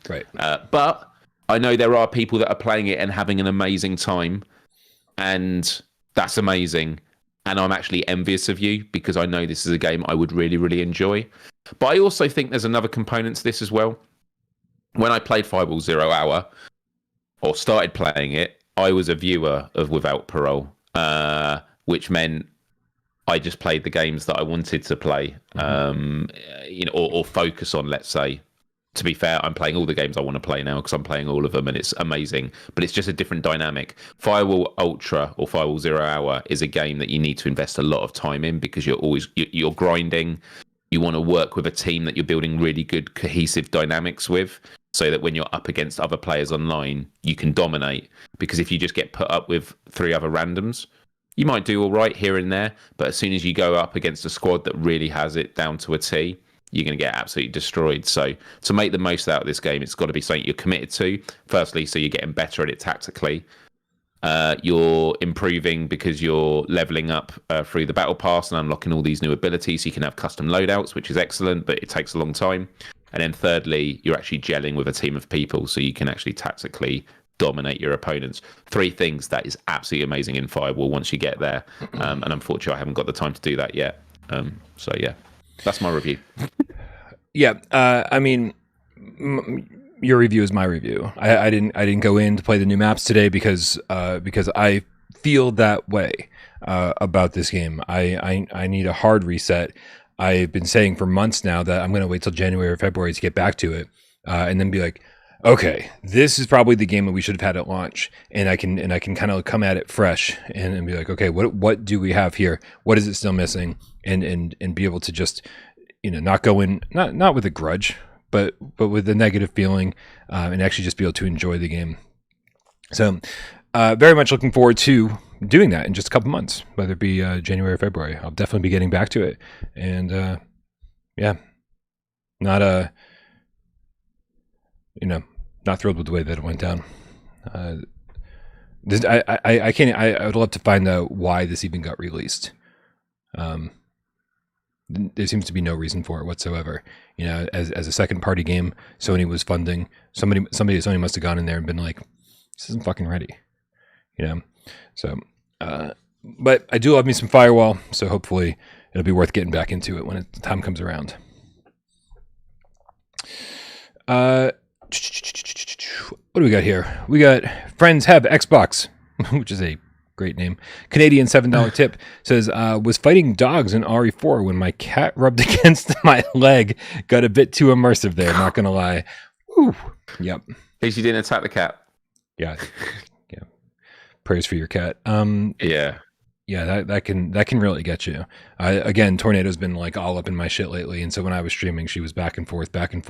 Right. But I know there are people that are playing it and having an amazing time, and that's amazing. And I'm actually envious of you because I know this is a game I would really, really enjoy. But I also think there's another component to this as well. When I played Firewall 0 Hour, or started playing it, I was a viewer of Without Parole, which meant I just played the games that I wanted to play, or focus on, let's say. To be fair, I'm playing all the games I want to play now because I'm playing all of them and it's amazing. But it's just a different dynamic. Firewall Ultra or Firewall 0 Hour is a game that you need to invest a lot of time in because you're grinding. You want to work with a team that you're building really good cohesive dynamics with, so that when you're up against other players online, you can dominate. Because if you just get put up with 3 other randoms, you might do all right here and there, but as soon as you go up against a squad that really has it down to a T, you're going to get absolutely destroyed. So to make the most out of this game, it's got to be something you're committed to. Firstly, so you're getting better at it tactically. You're improving because you're leveling up through the battle pass and unlocking all these new abilities. So you can have custom loadouts, which is excellent, but it takes a long time. And then thirdly, you're actually gelling with a team of people, so you can actually tactically dominate your opponents. 3 things that is absolutely amazing in Firewall once you get there. And unfortunately, I haven't got the time to do that yet. So yeah, that's my review. Yeah, I mean, your review is my review. I didn't go in to play the new maps today because I feel that way about this game. I need a hard reset. I've been saying for months now that I'm going to wait till January or February to get back to it, and then be like, okay, this is probably the game that we should have had at launch, and I can kind of come at it fresh and be like, okay, what do we have here? What is it still missing? And be able to just not go in not with a grudge, but with a negative feeling, and actually just be able to enjoy the game. So very much looking forward to doing that in just a couple months, whether it be January or February. I'll definitely be getting back to it. And yeah, not thrilled with the way that it went down. I would love to find out why this even got released. There seems to be no reason for it whatsoever. As a second party game, Sony was funding. Somebody at Sony must have gone in there and been like, this isn't fucking ready. So but I do love me some Firewall, so hopefully it'll be worth getting back into it when the time comes around. What do we got here? We got Friends Have Xbox, which is a great name. Canadian $7 tip says, was fighting dogs in RE4 when my cat rubbed against my leg. Got a bit too immersive there, not gonna lie. Woo. Yep. At least you didn't attack the cat. Yeah. Prayers for your cat. Yeah, that can really get you. Again, Tornado's been like all up in my shit lately, and so when I was streaming, she was back and forth, and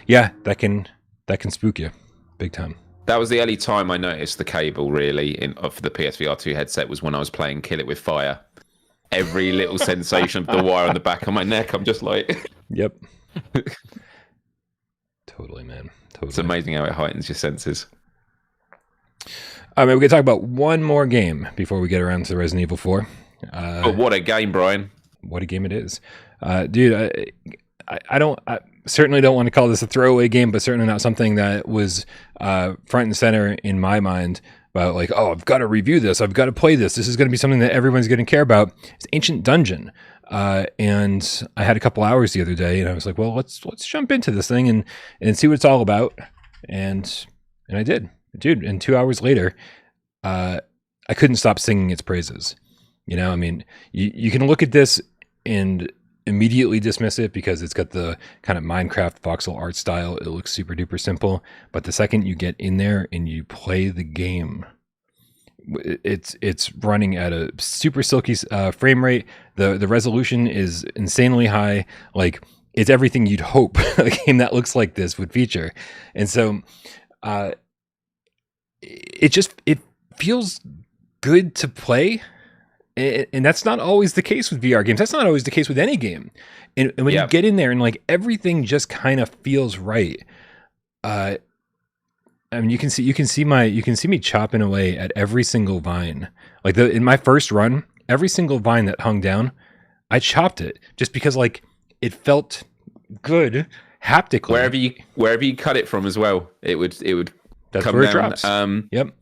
yeah, that can spook you big time. That was the only time I noticed the cable really for the PSVR2 headset was when I was playing Kill It With Fire. Every little sensation of the wire on the back of my neck, I'm just like, yep. Totally, man. Totally. It's amazing how it heightens your senses. We're going to talk about one more game before we get around to Resident Evil 4. But what a game, Brian. What a game it is. Dude, I certainly don't want to call this a throwaway game, but certainly not something that was front and center in my mind about like, oh, I've got to review this. I've got to play this. This is going to be something that everyone's going to care about. It's Ancient Dungeon. And I had a couple hours the other day and I was like, well, let's jump into this thing and see what it's all about. And I did. Dude, and 2 hours later, I couldn't stop singing its praises. I mean, you can look at this and immediately dismiss it because it's got the kind of Minecraft voxel art style. It looks super duper simple. But the second you get in there and you play the game, it's running at a super silky frame rate. The resolution is insanely high. Like, it's everything you'd hope a game that looks like this would feature. And so it feels good to play. And that's not always the case with VR games. That's not always the case with any game. And when you get in there and like everything just kind of feels right. I mean, you can see me chopping away at every single vine. Like in my first run, every single vine that hung down, I chopped it just because like it felt good haptically. Wherever you cut it from as well, it would that's come where it down. drops. Yep.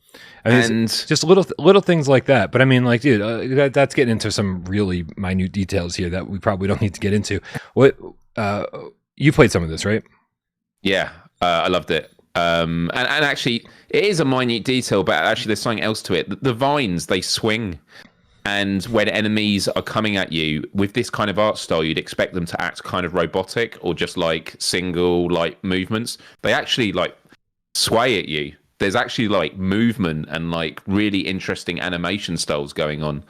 I mean, it's just little things like that. But I mean, like, dude, that's getting into some really minute details here that we probably don't need to get into. What you played some of this, right? Yeah, I loved it. And actually, it is a minute detail, but actually, there's something else to it. The vines, they swing, and when enemies are coming at you with this kind of art style, you'd expect them to act kind of robotic or just like single like movements. They actually like sway at you. There's actually like movement and like really interesting animation styles going on.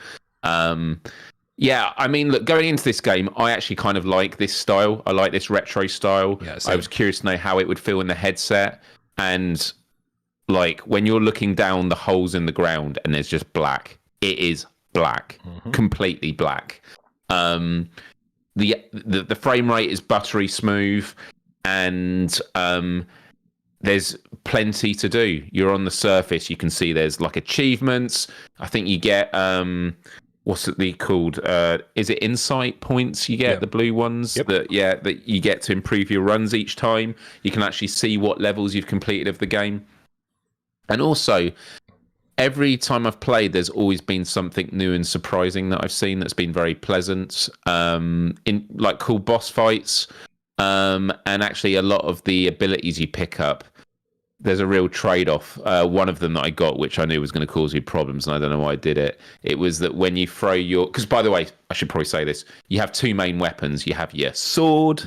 Yeah, I mean, look, going into this game, I actually kind of like this style. I like this retro style. Yeah, I was curious to know how it would feel in the headset. And like when you're looking down the holes in the ground and there's just black, it is black, completely black. The frame rate is buttery smooth, and there's plenty to do. You're on the surface. You can see there's like achievements. I think you get what's it called? Is it insight points? You get the blue ones that you get to improve your runs each time. You can actually see what levels you've completed of the game. And also, every time I've played, there's always been something new and surprising that I've seen that's been very pleasant. In like cool boss fights, and actually a lot of the abilities you pick up. There's a real trade-off. One of them that I got, which I knew was going to cause me problems, and I don't know why I did it. It was that when you throw your... Because, by the way, I should probably say this. You have two main weapons. You have your sword,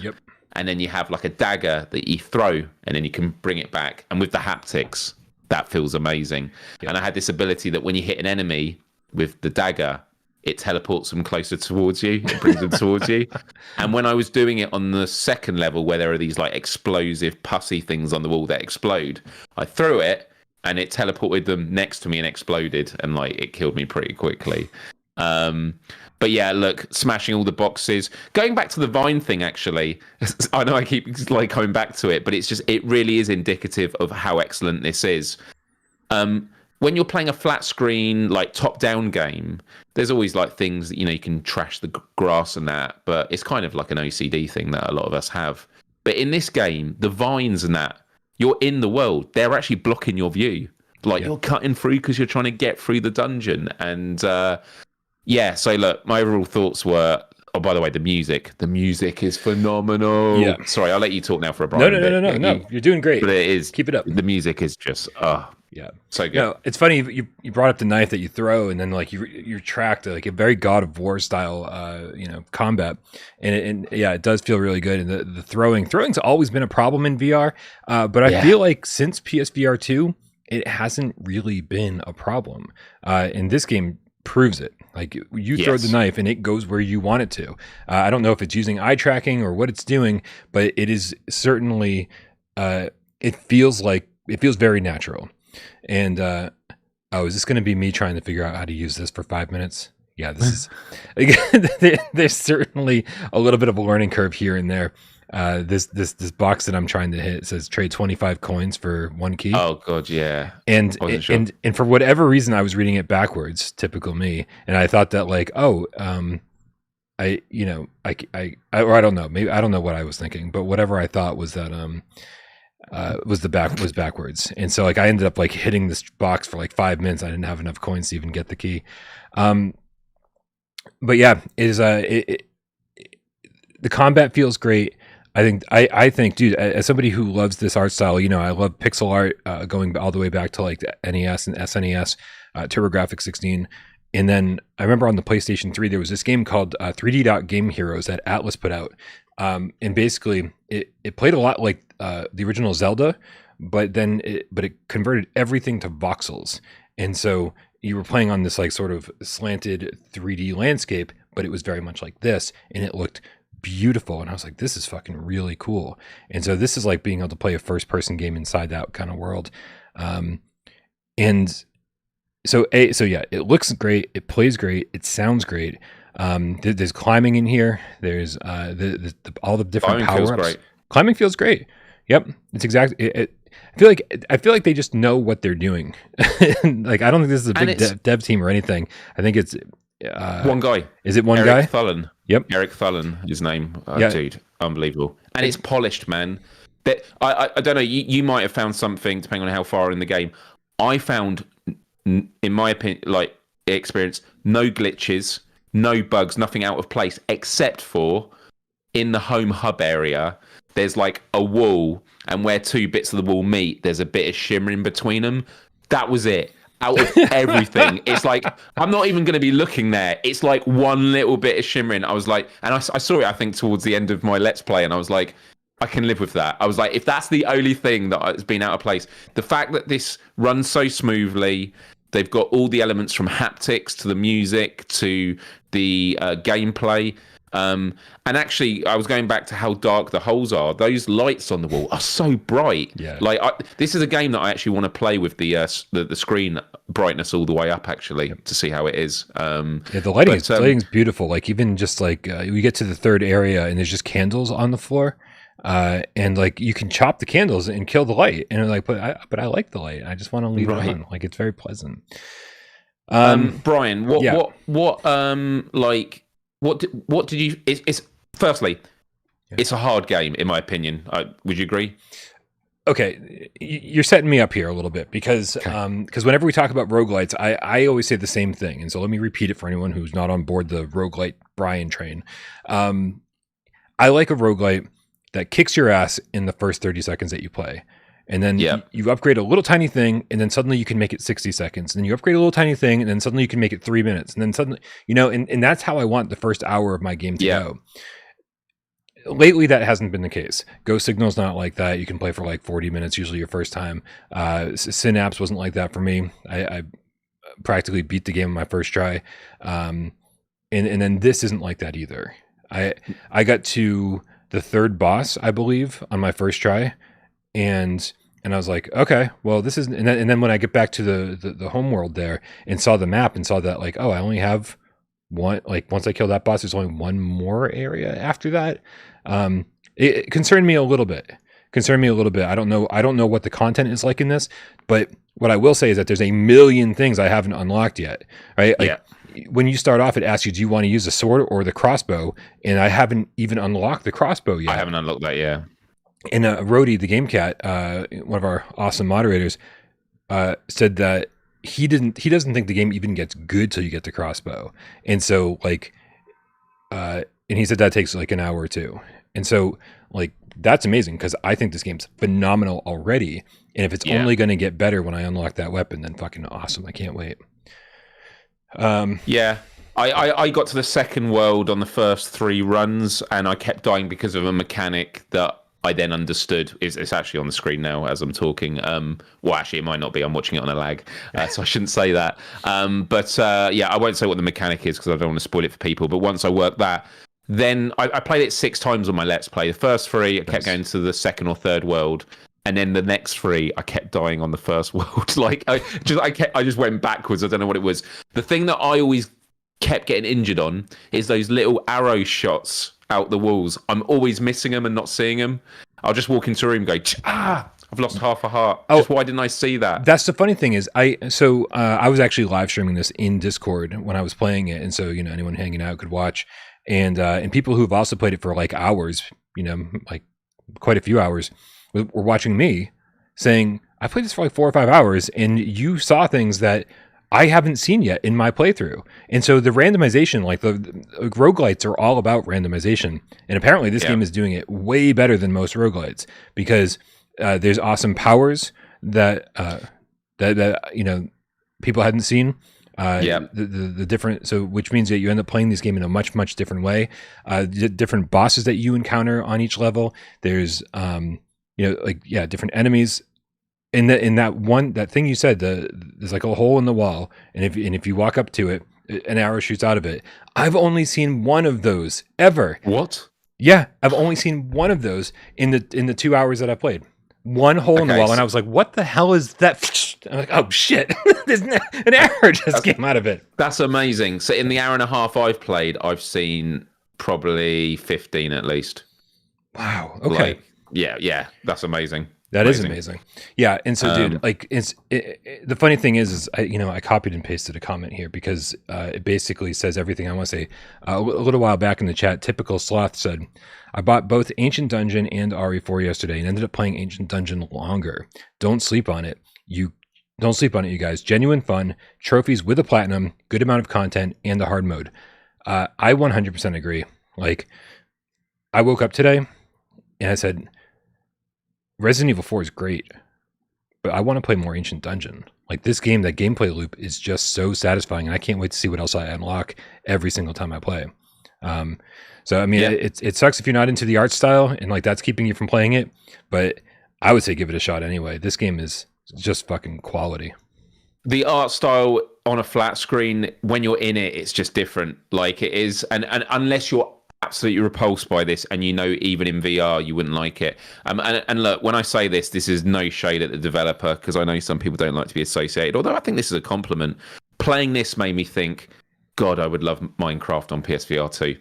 and then you have like a dagger that you throw, and then you can bring it back. And with the haptics, that feels amazing. And I had this ability that when you hit an enemy with the dagger, it teleports them closer towards you. It brings them towards you. And when I was doing it on the second level, where there are these like explosive pussy things on the wall that explode, I threw it and it teleported them next to me and exploded, and like it killed me pretty quickly. But yeah, look, smashing all the boxes. Going back to the Vine thing, actually, I know I keep like coming back to it, but it's just, it really is indicative of how excellent this is. When you're playing a flat screen, like top-down game, there's always like things that, you know, you can trash the grass and that, but it's kind of like an OCD thing that a lot of us have. But in this game, the vines and that, you're in the world. They're actually blocking your view. Like you're cutting through because you're trying to get through the dungeon. And yeah, so look, my overall thoughts were, oh, by the way, the music is phenomenal. Yeah. Sorry, I'll let you talk now for a break. No. You're doing great. But it is. Keep it up. The music is just, yeah, so good. You know, it's funny you brought up the knife that you throw, and then like you're tracked like a very God of War style, combat, and it does feel really good. And the throwing's always been a problem in VR, but I feel like since PSVR2, it hasn't really been a problem. And this game proves it. Like you throw the knife and it goes where you want it to. I don't know if it's using eye tracking or what it's doing, but it is certainly. It feels very natural. And is this going to be me trying to figure out how to use this for 5 minutes? Yeah, this is. There's certainly a little bit of a learning curve here and there. This box that I'm trying to hit says trade 25 coins for one key. Oh god, yeah. And for whatever reason, I was reading it backwards, typical me, and I thought that like, I don't know, maybe I don't know what I was thinking, but whatever I thought was that was backwards, and so like I ended up like hitting this box for like 5 minutes. I didn't have enough coins to even get the key. But yeah, it is the combat feels great. I think, dude, as somebody who loves this art style, you know, I love pixel art, going all the way back to like the NES and SNES, TurboGrafx 16. And then I remember on the PlayStation 3, there was this game called 3D Game Heroes that Atlas put out. And basically it played a lot like the original Zelda, but it converted everything to voxels. And so you were playing on this like sort of slanted 3D landscape, but it was very much like this, and it looked beautiful. And I was like, this is fucking really cool. And so this is like being able to play a first person game inside that kind of world. And so yeah, it looks great, it plays great, it sounds great. There's climbing in here. There's all the different power-ups. Climbing feels great. Yep, it's exactly. I feel like they just know what they're doing. Like, I don't think this is a big dev team or anything. I think it's one guy. Is it one Eric guy? Thullen. Yep. Eric Thullen, his name. Yeah. Dude, unbelievable. And it's polished, man. But I don't know. You might have found something depending on how far in the game. I found, in my opinion, like experience, no glitches, no bugs, nothing out of place, except for in the home hub area. There's like a wall, and where two bits of the wall meet, there's a bit of shimmer in between them. That was it. Out of everything, it's like, I'm not even going to be looking there. It's like one little bit of shimmering. I was like, and I saw it, I think, towards the end of my Let's Play, and I was like, I can live with that. I was like, if that's the only thing that has been out of place, the fact that this runs so smoothly, they've got all the elements from haptics to the music to the gameplay. And actually, I was going back to how dark the holes are. Those lights on the wall are so bright. Yeah. Like, this is a game that I actually want to play with the screen brightness all the way up, actually, to see how it is. Yeah, the lighting's beautiful. Like, even just like we get to the third area and there's just candles on the floor, and like you can chop the candles and kill the light. And like, but I like the light. I just want to leave it on. Like, it's very pleasant. Brian, what did you? It's firstly, it's a hard game in my opinion. Would you agree? Okay, you're setting me up here a little bit because whenever we talk about roguelites, I always say the same thing, and so let me repeat it for anyone who's not on board the roguelite Brian train. I like a roguelite that kicks your ass in the first 30 seconds that you play. And then you upgrade a little tiny thing, and then suddenly you can make it 60 seconds. And then you upgrade a little tiny thing, and then suddenly you can make it 3 minutes. And then suddenly, and that's how I want the first hour of my game to go. Lately, that hasn't been the case. Ghost Signal's not like that. You can play for like 40 minutes, usually your first time. Synapse wasn't like that for me. I practically beat the game on my first try. And then this isn't like that either. I got to the third boss, I believe, on my first try. And I was like, okay, well, this isn't. And then when I get back to the home world there and saw the map and saw that, like, oh, I only have one. Like, once I kill that boss, there's only one more area after that. It concerned me a little bit. I don't know what the content is like in this, but what I will say is that there's a million things I haven't unlocked yet. Right? Like, when you start off, it asks you, do you want to use the sword or the crossbow? And I haven't even unlocked the crossbow yet. I haven't unlocked that yet. And Rody, the Gamecat, one of our awesome moderators, said that he doesn't think the game even gets good till you get the crossbow. And so, like, and he said that takes like an hour or two. And so, like, that's amazing because I think this game's phenomenal already. And if it's only going to get better when I unlock that weapon, then fucking awesome. I can't wait. I got to the second world on the first 3 runs, and I kept dying because of a mechanic that I then understood. It's actually on the screen now as I'm talking. Well, actually, it might not be. I'm watching it on a lag, so I shouldn't say that. But I won't say what the mechanic is because I don't want to spoil it for people. But once I worked that, then I played it 6 times on my Let's Play. The first 3, I kept going to the second or third world. And then the next 3, I kept dying on the first world. Like, I just went backwards. I don't know what it was. The thing that I always kept getting injured on is those little arrow shots out the walls. I'm always missing them and not seeing them. I'll just walk into a room and go, I've lost half a heart. Just why didn't I see that? That's the funny thing is, I was actually live streaming this in Discord when I was playing it. And so, anyone hanging out could watch. And people who've also played it for like hours, like quite a few hours, were watching me saying, I played this for like 4 or 5 hours and you saw things that I haven't seen yet in my playthrough. And so the randomization, like the roguelites are all about randomization. And apparently this game is doing it way better than most roguelites because there's awesome powers that people hadn't seen. The different, so which means that you end up playing this game in a much, much different way. Different bosses that you encounter on each level. There's different enemies. In that thing you said, there's like a hole in the wall, and if you walk up to it, an arrow shoots out of it. I've only seen one of those ever. What? Yeah, I've only seen one of those in the 2 hours that I played. One hole in the wall, and I was like, "What the hell is that?" I'm like, oh shit, there's an error just came out of it. That's amazing. So in the hour and a half I've played, I've seen probably 15 at least. Wow. Okay. Yeah, that's amazing. That is amazing. Yeah, and so, dude, like, the funny thing is I copied and pasted a comment here because it basically says everything I want to say. A little while back in the chat, Typical Sloth said, I bought both Ancient Dungeon and RE4 yesterday and ended up playing Ancient Dungeon longer. Don't sleep on it. You guys. Genuine fun, trophies with a platinum, good amount of content, and a hard mode. I 100% agree. Like, I woke up today and I said, Resident Evil 4 is great, but I want to play more Ancient Dungeon. Like, this game, that gameplay loop is just so satisfying, and I can't wait to see what else I unlock every single time I play. So, I mean, it sucks if you're not into the art style, and, like, that's keeping you from playing it, but I would say give it a shot anyway. This game is just fucking quality. The art style on a flat screen, when you're in it, it's just different. Like, it is, and unless you're absolutely repulsed by this, and even in VR you wouldn't like it. And look, when I say this is no shade at the developer, because I know some people don't like to be associated, although I think this is a compliment. Playing this made me think, God, I would love Minecraft on PSVR2.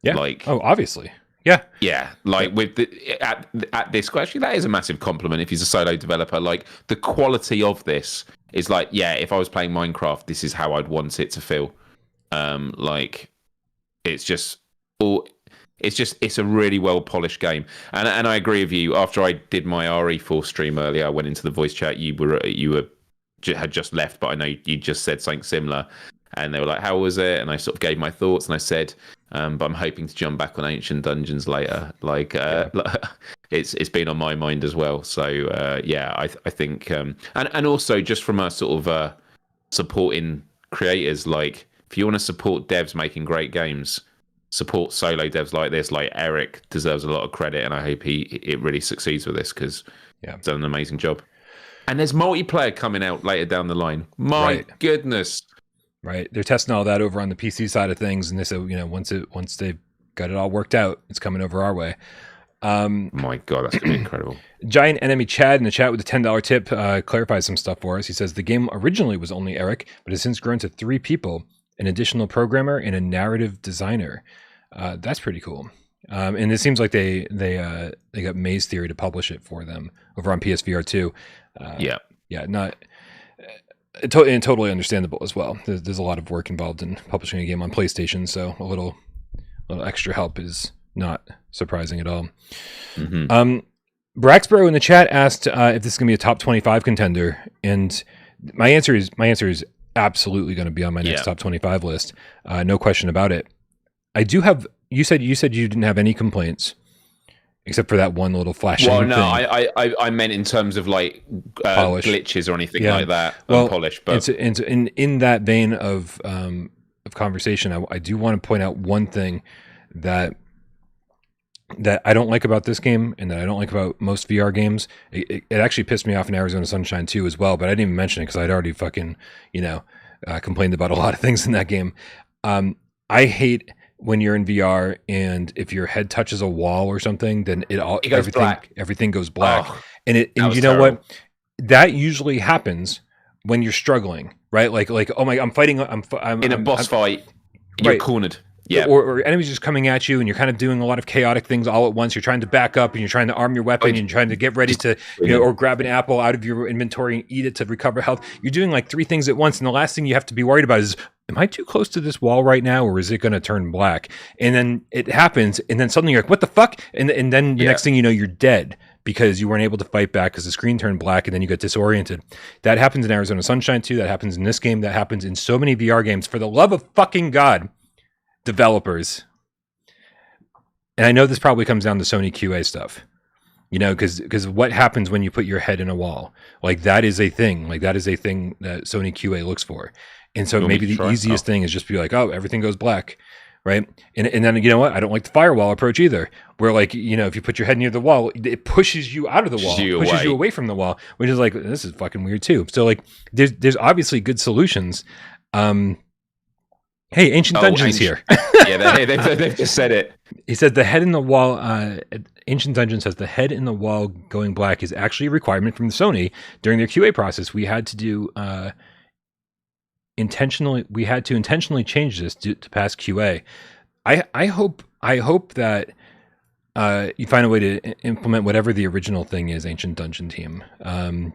Yeah. Like, oh, obviously. Yeah. Like, with at this, actually, that is a massive compliment if he's a solo developer. Like, the quality of this is like, yeah, if I was playing Minecraft, this is how I'd want it to feel. Like, it's just it's a really well polished game, and I agree with you. After I did my RE4 stream earlier, I went into the voice chat. You had just left, but I know you just said something similar, and they were like, "How was it?" And I sort of gave my thoughts, and I said, "But I'm hoping to jump back on Ancient Dungeons later." Like, it's been on my mind as well. So I think, and also just from a sort of supporting creators, like, if you want to support devs making great games, support solo devs like this. Like, Eric deserves a lot of credit, and I hope it really succeeds with this, because he's done an amazing job. And there's multiplayer coming out later down the line. My goodness. Right. They're testing all that over on the PC side of things, and they said, once they've got it all worked out, it's coming over our way. My God, that's going to be incredible. Giant Enemy Chad in the chat with a $10 tip clarifies some stuff for us. He says the game originally was only Eric, but has since grown to 3 people, an additional programmer and a narrative designer. That's pretty cool. And it seems like they got Maze Theory to publish it for them over on PSVR2. Not totally understandable as well. There's a lot of work involved in publishing a game on PlayStation, so a little extra help is not surprising at all. Mm-hmm. Braxbro in the chat asked if this is going to be a top 25 contender, and my answer is absolutely going to be on my next top 25 list. No question about it. I do have. You said you didn't have any complaints, except for that one little flashing. Well, no, thing. I meant in terms of like glitches or anything like that. Well, unpolished, but it's in that vein of conversation. I do want to point out one thing that I don't like about this game, and that I don't like about most VR games. It actually pissed me off in Arizona Sunshine 2 as well, but I didn't even mention it because I'd already fucking complained about a lot of things in that game. I hate when you're in VR and if your head touches a wall or something, then everything goes black. Oh, and you know what? That usually happens when you're struggling, right? Like oh my, I'm fighting. I'm in a boss fight. You're cornered. Yeah. Or enemies just coming at you, and you're kind of doing a lot of chaotic things all at once. You're trying to back up, and you're trying to arm your weapon, and you're trying to get ready to, or grab an apple out of your inventory and eat it to recover health. You're doing like 3 things at once, and the last thing you have to be worried about is, am I too close to this wall right now, or is it going to turn black? And then it happens, and then suddenly you're like, what the fuck? And then the next thing you know, you're dead because you weren't able to fight back because the screen turned black, and then you got disoriented. That happens in Arizona Sunshine 2. That happens in this game. That happens in so many VR games. For the love of fucking God, developers. And I know this probably comes down to Sony QA stuff, because what happens when you put your head in a wall? Like, that is a thing. Like, that is a thing that Sony QA looks for. And so maybe the easiest thing is just be like, oh, everything goes black, right? And then, you know what? I don't like the firewall approach either, where, like, if you put your head near the wall, it pushes you out of the wall, pushes you away from the wall, which is like, this is fucking weird too. So, like, there's obviously good solutions. Hey, Ancient Dungeon's here. Yeah, they've just said it. He said the head in the wall Ancient Dungeons has the head in the wall going black is actually a requirement from Sony during their QA process. We had to do intentionally change this to pass QA. I hope that you find a way to implement whatever the original thing is, Ancient Dungeon team,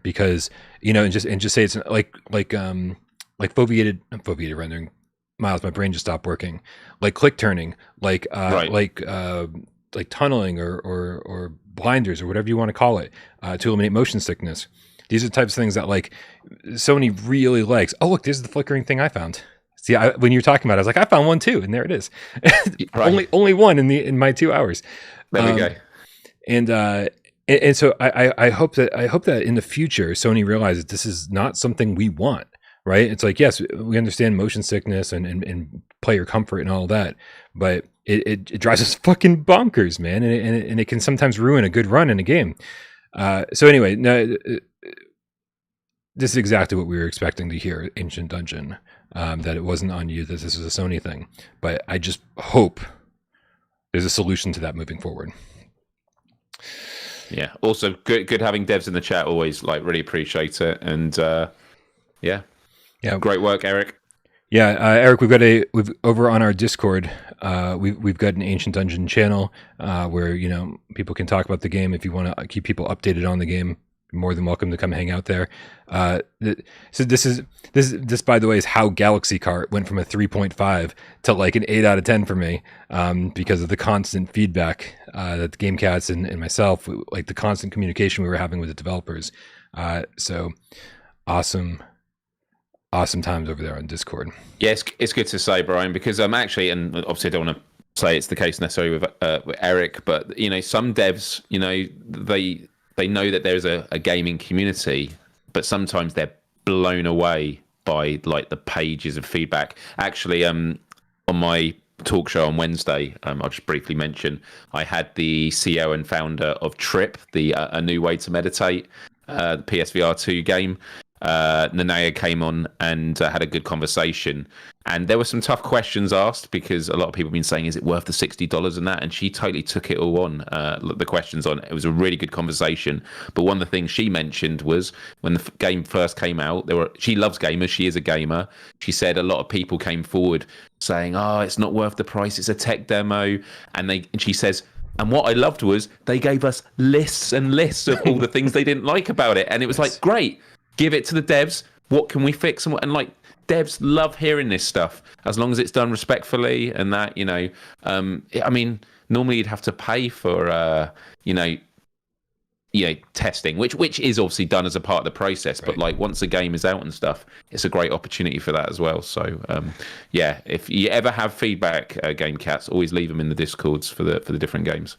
because and just say it's like foveated rendering. Myles, my brain just stopped working. Like click turning, like tunneling or blinders or whatever you want to call it, to eliminate motion sickness. These are the types of things that like Sony really likes. Oh, look, this is the flickering thing I found. See, when you were talking about it, I was like, I found one too, and there it is. Right. only one in my 2 hours. There we go. And so I hope that in the future Sony realizes this is not something we want. Right? It's like, yes, we understand motion sickness and player comfort and all that, but it drives us fucking bonkers, man, and it can sometimes ruin a good run in a game. So anyway, no, this is exactly what we were expecting to hear, Ancient Dungeon, that it wasn't on you, that this is a Sony thing. But I just hope there's a solution to that moving forward. Yeah. Also, good having devs in the chat. Always really appreciate it. And yeah, great work, Eric. Yeah, Eric, we've over on our Discord. We've got an Ancient Dungeon channel where people can talk about the game. If you want to keep people updated on the game, you're more than welcome to come hang out there. So this by the way is how Galaxy Kart went from a 3.5 to like an 8 out of 10 for me, because of the constant feedback that the Gamecats and myself, like the constant communication we were having with the developers. So awesome times over there on Discord. Yeah, it's good to say, Brian, because I'm actually, and obviously I don't want to say it's the case necessarily with Eric, but some devs, they know that there's a gaming community, but sometimes they're blown away by like the pages of feedback. Actually, on my talk show on Wednesday, I'll just briefly mention, I had the CEO and founder of Trip, A New Way to Meditate, the PSVR2 game. Nanaya came on and had a good conversation, and there were some tough questions asked because a lot of people have been saying, is it worth the $60 and that, and she totally took it all on, the questions on. It was a really good conversation, but one of the things she mentioned was when the game first came out, she loves gamers, she is a gamer. She said a lot of people came forward saying, it's not worth the price, it's a tech demo, and she says, and what I loved was they gave us lists and lists of all the things they didn't like about it, and it was like, great, give it to the devs. What can we fix? And like, devs love hearing this stuff as long as it's done respectfully and that, I mean, normally you'd have to pay for, testing, which is obviously done as a part of the process. Right. But like once the game is out and stuff, it's a great opportunity for that as well. So if you ever have feedback, Gamecats, always leave them in the Discords for the different games.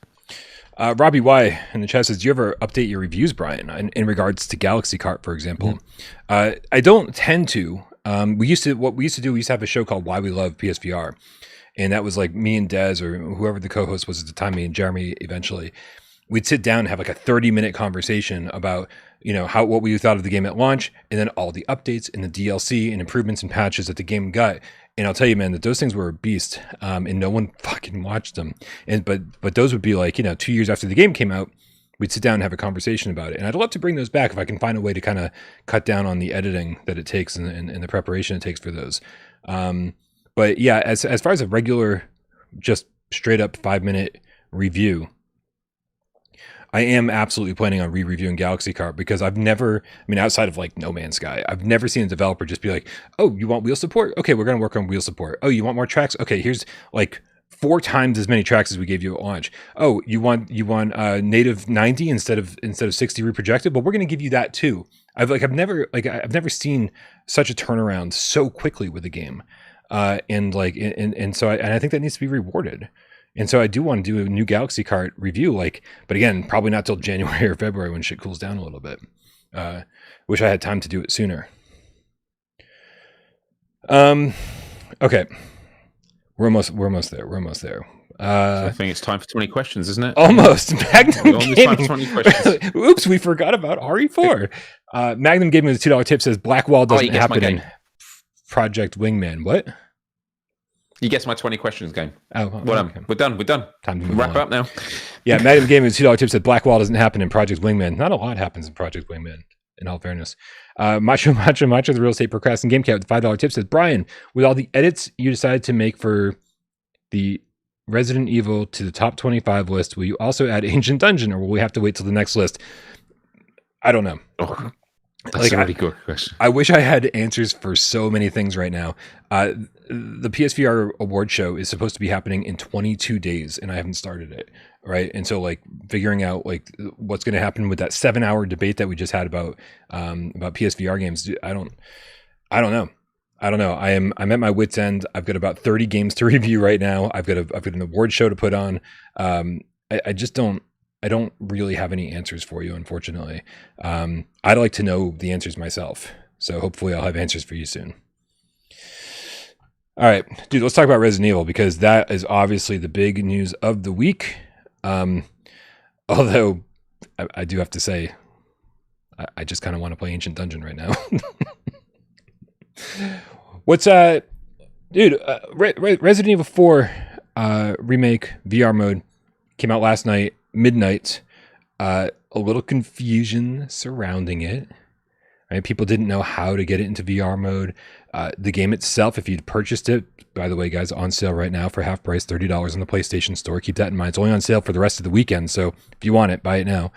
Robbie Y in the chat says, do you ever update your reviews, Brian, in regards to Galaxy Kart, for example? Mm-hmm. I don't tend to. We used to have a show called Why We Love PSVR. And that was like me and Des or whoever the co-host was at the time, me and Jeremy eventually. We'd sit down and have like a 30-minute conversation about, what we thought of the game at launch, and then all the updates and the DLC and improvements and patches that the game got. And I'll tell you, man, that those things were a beast, and no one fucking watched them. But those would be like, 2 years after the game came out, we'd sit down and have a conversation about it. And I'd love to bring those back if I can find a way to kind of cut down on the editing that it takes and the preparation it takes for those. But yeah, as far as a regular, just straight up 5-minute review, I am absolutely planning on re-reviewing Galaxy Kart because outside of like No Man's Sky, I've never seen a developer just be like, oh, you want wheel support? Okay, we're going to work on wheel support. Oh, you want more tracks? Okay, here's like 4 times as many tracks as we gave you at launch. Oh, you want native 90 instead of 60 reprojected? Well, we're going to give you that too. I've never seen such a turnaround so quickly with a game. So I think that needs to be rewarded. And so I do want to do a new Galaxy Kart review, but again, probably not till January or February when shit cools down a little bit. Wish I had time to do it sooner. Okay. We're almost there. So I think it's time for 20 questions, isn't it? Almost. Magnum Gaming. 20 questions. Oops, we forgot about RE4. Magnum Gaming with a $2 tip says Blackwall doesn't happen in Project Wingman. What? You guessed my 20 questions game. Oh, well okay. We're done. Time to move wrap on. up now. Yeah, Madam Game with $2 tip said Blackwall doesn't happen in Project Wingman. Not a lot happens in Project Wingman, in all fairness. Macho, the real estate procrastinating Gamecat with $5 tip says, Brian, with all the edits you decided to make for the Resident Evil to the top 25 list, will you also add Ancient Dungeon, or will we have to wait till the next list? I don't know. Oh, that's a really good question. I wish I had answers for so many things right now. The PSVR award show is supposed to be happening in 22 days, and I haven't started it, right? And so, like, figuring out like what's going to happen with that 7-hour debate that we just had about PSVR games, I don't know. I'm at my wit's end. I've got about 30 games to review right now. I've got an award show to put on. I don't really have any answers for you, unfortunately. I'd like to know the answers myself. So hopefully I'll have answers for you soon. All right, dude, let's talk about Resident Evil, because that is obviously the big news of the week. Although I do have to say, I just kind of want to play Ancient Dungeon right now. What's dude? Resident Evil 4 remake VR mode came out last night, midnight. A little confusion surrounding it. Right? People didn't know how to get it into VR mode. The game itself, if you'd purchased it, by the way, guys, on sale right now for half price, $30 on the PlayStation Store. Keep that in mind. It's only on sale for the rest of the weekend, so if you want it, buy it now.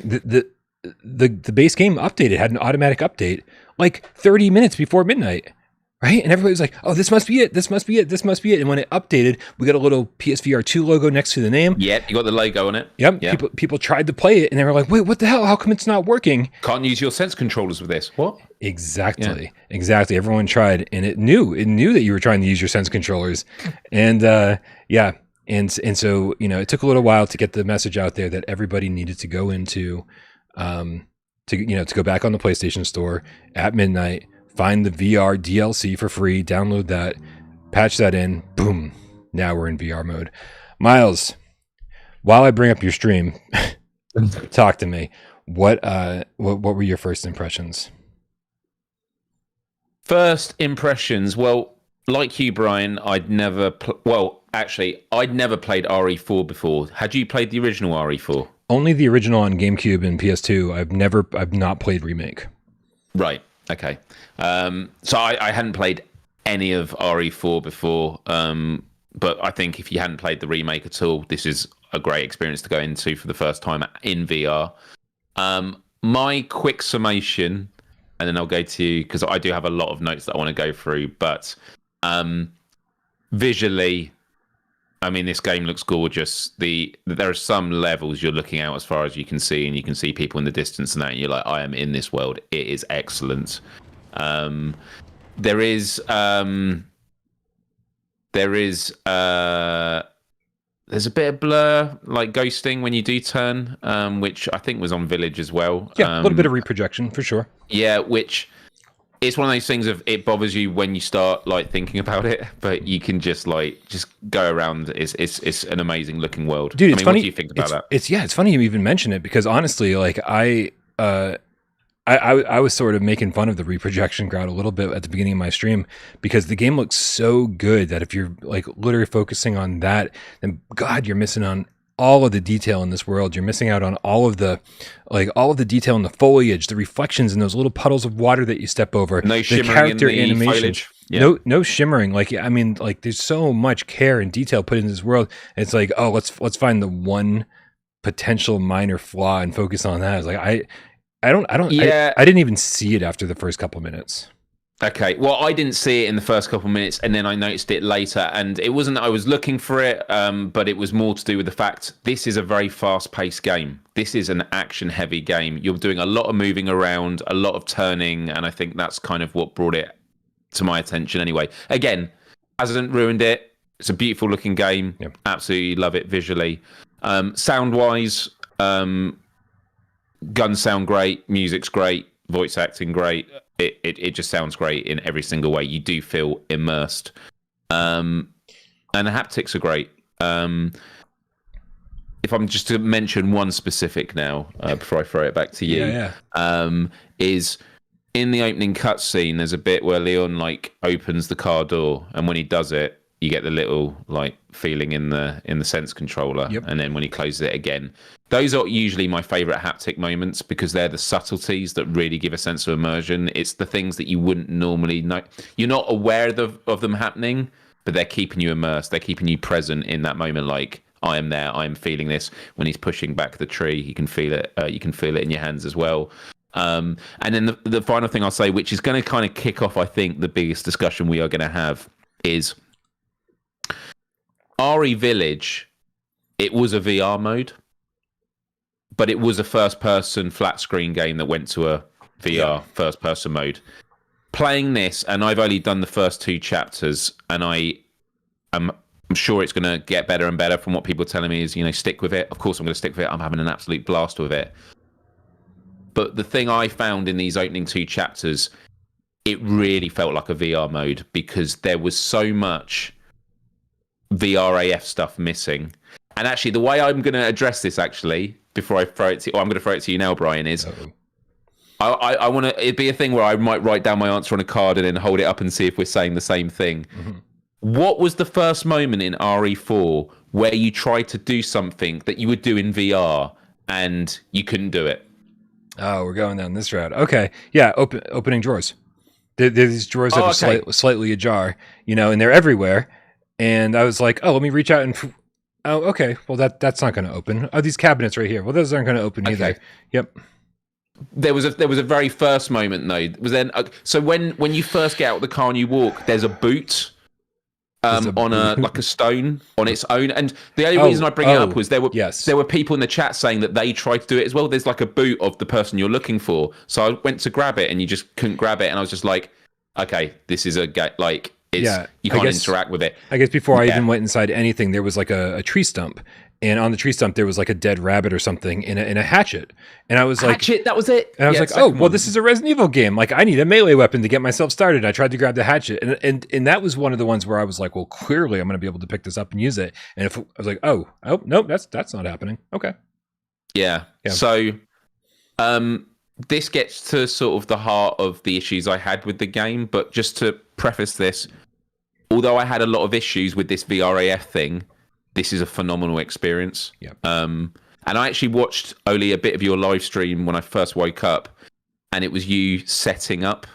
The base game updated, had an automatic update like 30 minutes before midnight, right? And everybody was like, oh, this must be it. And when it updated, we got a little PSVR2 logo next to the name. Yeah, you got the logo on it. Yep. Yeah. People tried to play it, and they were like, wait, what the hell? How come it's not working? Can't use your sense controllers with this. What? Exactly. Everyone tried, and it knew that you were trying to use your sense controllers. And yeah. And so, it took a little while to get the message out there that everybody needed to go into to go back on the PlayStation Store at midnight, find the VR DLC for free, download that, patch that in, boom, now we're in VR mode. Myles, while I bring up your stream, talk to me. What were your first impressions? First impressions, well, like you, Brian, I'd never played RE4 before. Had you played the original RE4? Only the original on GameCube and PS2. I've not played Remake. Right. Okay. So I hadn't played any of RE4 before, but I think if you hadn't played the remake at all, this is a great experience to go into for the first time in VR. My quick summation, and then I'll go to you, because I do have a lot of notes that I want to go through, but visually, I mean, this game looks gorgeous. There are some levels you're looking out as far as you can see, and you can see people in the distance and that, and you're like, I am in this world. It is excellent. There's a bit of blur, like ghosting when you do turn, which I think was on Village as well. Yeah, a little bit of reprojection for sure. Yeah, which it's one of those things of it bothers you when you start like thinking about it, but you can just go around. It's an amazing looking world, dude. It's funny. What do you think about that? It's funny you even mention it, because honestly, like I was sort of making fun of the reprojection crowd a little bit at the beginning of my stream, because the game looks so good that if you're like literally focusing on that, then God, you're missing on all of the detail in this world. You're missing out on all of the detail in the foliage, the reflections in those little puddles of water that you step over, no the shimmering character in the animation. foliage. Yeah. No shimmering. Like, I mean, like there's so much care and detail put into this world. And it's like, oh, let's find the one potential minor flaw and focus on that. It's like I didn't even see it after the first couple of minutes. Okay, well, I didn't see it in the first couple of minutes, and then I noticed it later, and it wasn't that I was looking for it, but it was more to do with the fact this is a very fast-paced game. This is an action-heavy game. You're doing a lot of moving around, a lot of turning, and I think that's kind of what brought it to my attention anyway. Again, hasn't ruined it. It's a beautiful-looking game. Yep. Absolutely love it visually. Sound-wise, guns sound great, music's great, voice acting great. It just sounds great in every single way. You do feel immersed. And the haptics are great. If I'm just to mention one specific now, before I throw it back to you, yeah. Is in the opening cutscene, there's a bit where Leon like opens the car door, and when he does it, you get the little like feeling in the sense controller, and then when he closes it again. Those are usually my favorite haptic moments because they're the subtleties that really give a sense of immersion. It's the things that you wouldn't normally know. You're not aware of them happening, but they're keeping you immersed. They're keeping you present in that moment. Like, I am there. I am feeling this. When he's pushing back the tree, you can feel it. You can feel it in your hands as well. And then the final thing I'll say, which is going to kind of kick off, I think, the biggest discussion we are going to have, is RE Village. It was a VR mode, but it was a first-person flat-screen game that went to a VR first-person mode. Playing this, and I've only done the first 2 chapters, and I'm sure it's going to get better and better from what people are telling me is, stick with it. Of course, I'm going to stick with it. I'm having an absolute blast with it. But the thing I found in these opening 2 chapters, it really felt like a VR mode because there was so much VRAF stuff missing. And actually, the way I'm going to address this, actually, before I throw it to you, I'm going to throw it to you now, Brian, is I want to, it'd be a thing where I might write down my answer on a card and then hold it up and see if we're saying the same thing. Mm-hmm. What was the first moment in RE4 where you tried to do something that you would do in VR and you couldn't do it? Oh, we're going down this route. Okay. Yeah, opening drawers. There's these drawers that are slightly ajar, and they're everywhere. And I was like, oh, let me reach out and... Oh, okay. Well, that's not going to open. Oh, these cabinets right here. Well, those aren't going to open either. Yep. There was a very first moment, though. Was then so when you first get out of the car and you walk, there's a boot on a stone on its own. And the only reason I bring it up was there were people in the chat saying that they tried to do it as well. There's like a boot of the person you're looking for. So I went to grab it and you just couldn't grab it. And I was just like, okay, this is you can't interact with it. I guess before I even went inside anything, there was like a tree stump. And on the tree stump, there was like a dead rabbit or something in a hatchet. And I was like... Hatchet, that was it? And I was like, oh, well, this is a Resident Evil game. Like, I need a melee weapon to get myself started. And I tried to grab the hatchet. And that was one of the ones where I was like, well, clearly I'm going to be able to pick this up and use it. And if I was like, oh, nope, that's not happening. Okay. Yeah. So this gets to sort of the heart of the issues I had with the game. But just to preface this, although I had a lot of issues with this VRAF thing, this is a phenomenal experience. Yep. And I actually watched only a bit of your live stream when I first woke up, and it was you setting up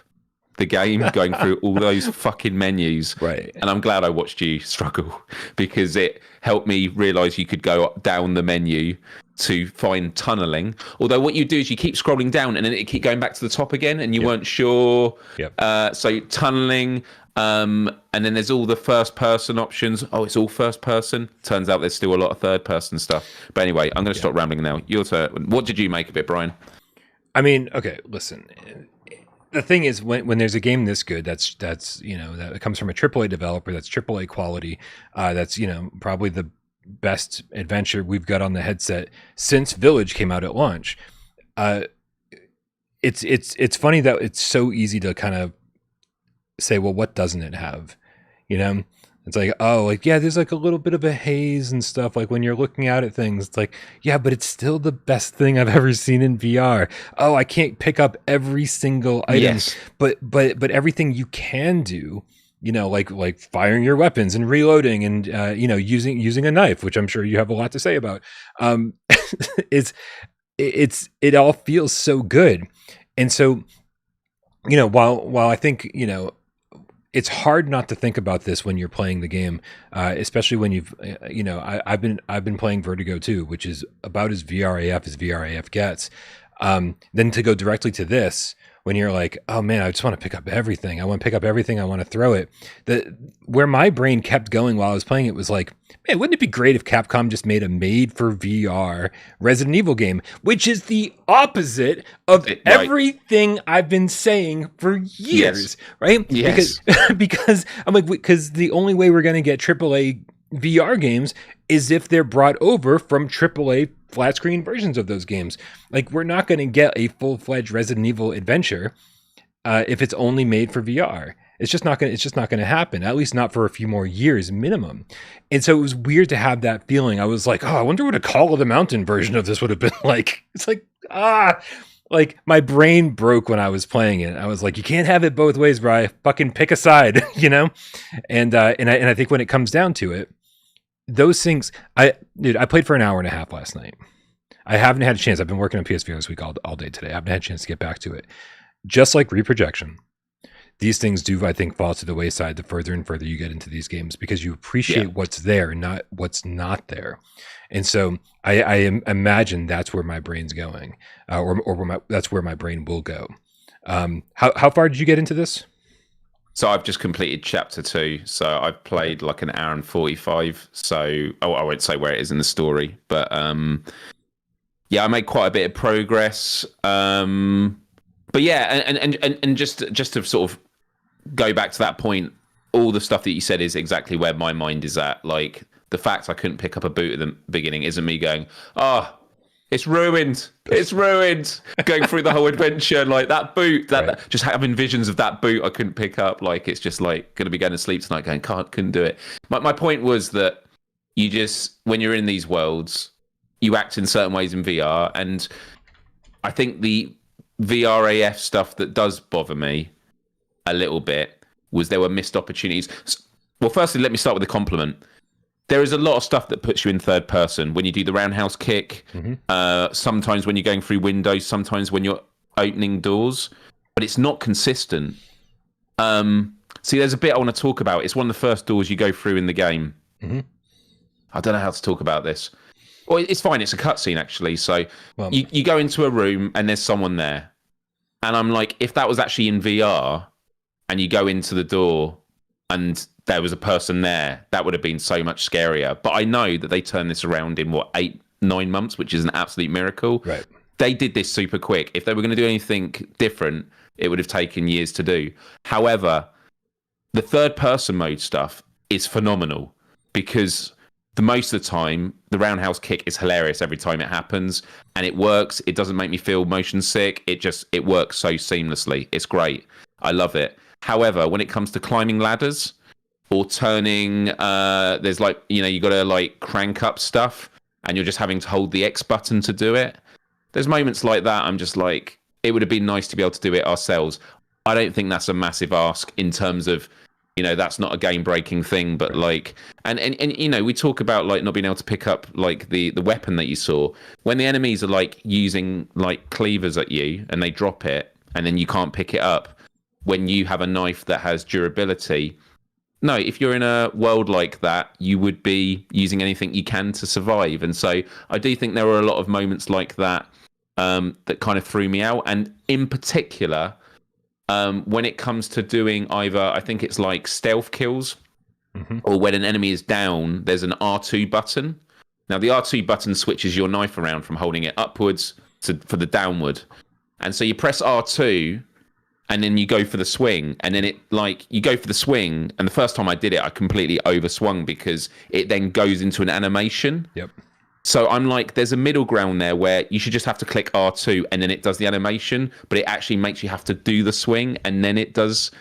the game, going through all those fucking menus. Right. And I'm glad I watched you struggle because it helped me realize you could go down the menu to find tunneling. Although what you do is you keep scrolling down and then it keep going back to the top again, and you weren't sure. Yep. So tunneling. And then there's all the first person options. Oh, it's all first person. Turns out there's still a lot of third person stuff. But anyway, I'm going to stop rambling now. Your turn. What did you make of it, Brian? I mean, okay, listen. The thing is, when there's a game this good, that's that it comes from a AAA developer, that's AAA quality, that's probably the best adventure we've got on the headset since Village came out at launch. It's funny that it's so easy to kind of say, well, what doesn't it have? It's like, there's like a little bit of a haze and stuff. Like when you're looking out at things, it's like, yeah, but it's still the best thing I've ever seen in VR. Oh, I can't pick up every single item, but everything you can do, like firing your weapons and reloading and using a knife, which I'm sure you have a lot to say about. It all feels so good, and so while I think it's hard not to think about this when you're playing the game, especially when you've, I've been playing Vertigo too, which is about as VRAF as VRAF gets. Then to go directly to this, when you're like, oh man, I just want to pick up everything. I want to pick up everything. I want to throw it. Where my brain kept going while I was playing it was like, man, wouldn't it be great if Capcom just made a made for VR Resident Evil game, which is the opposite of everything I've been saying for years, right? Yes. Because I'm like, because the only way we're going to get AAA VR games is if they're brought over from AAA flat screen versions of those games. Like, we're not going to get a full-fledged Resident Evil adventure if it's only made for VR. It's just not going to happen, at least not for a few more years minimum. And so it was weird to have that feeling. I was like, oh, I wonder what a Call of the Mountain version of this would have been like. It's like, like my brain broke when I was playing it. I was like, you can't have it both ways, bro. Fucking pick a side, you know? And I think when it comes down to it, those things, I played for an hour and a half last night. I haven't had a chance. I've been working on PSVR this week all day today. I haven't had a chance to get back to it. Just like reprojection, these things do, I think, fall to the wayside the further and further you get into these games, because you appreciate what's there, not what's not there. And so I imagine that's where my brain's going, that's where my brain will go. How far did you get into this? So I've just completed chapter 2. So I've played like an hour and 45. So I won't say where it is in the story, but yeah, I made quite a bit of progress. But yeah, and just to sort of go back to that point, all the stuff that you said is exactly where my mind is at. Like, the fact I couldn't pick up a boot at the beginning isn't me going, it's ruined. It's ruined. Going through the whole adventure, like that boot, that just having visions of that boot I couldn't pick up. Like, it's just like going to be going to sleep tonight going, couldn't do it. My point was that you just, when you're in these worlds, you act in certain ways in VR. And I think the VRAF stuff that does bother me a little bit was there were missed opportunities. Well, firstly, let me start with a compliment. There is a lot of stuff that puts you in third person when you do the roundhouse kick, sometimes when you're going through windows, sometimes when you're opening doors, but it's not consistent. See, there's a bit I want to talk about. It's one of the first doors you go through in the game. I don't know how to talk about this. Well, it's fine. It's a cutscene, actually. So you go into a room and there's someone there. And I'm like, if that was actually in VR and you go into the door and there was a person there, that would have been so much scarier. But I know that they turned this around in, 8-9 months, which is an absolute miracle. Right. They did this super quick. If they were going to do anything different, it would have taken years to do. However, the third-person mode stuff is phenomenal because the most of the time, the roundhouse kick is hilarious every time it happens, and it works. It doesn't make me feel motion sick. It works so seamlessly. It's great. I love it. However, when it comes to climbing ladders or turning, there's like, you got to like crank up stuff and you're just having to hold the X button to do it. There's moments like that. I'm just like, it would have been nice to be able to do it ourselves. I don't think that's a massive ask in terms of, that's not a game breaking thing, but like, and we talk about like not being able to pick up like the weapon that you saw when the enemies are like using like cleavers at you and they drop it and then you can't pick it up. When you have a knife that has durability, no, if you're in a world like that, you would be using anything you can to survive. And so I do think there were a lot of moments like that that kind of threw me out. And in particular, when it comes to doing either, I think it's like stealth kills, or when an enemy is down, there's an R2 button. Now, the R2 button switches your knife around from holding it upwards for the downward. And so you press R2, and then you go for the swing, and then you go for the swing, and the first time I did it, I completely overswung because it then goes into an animation. Yep. So I'm like, there's a middle ground there where you should just have to click R2 and then it does the animation, but it actually makes you have to do the swing and then it does.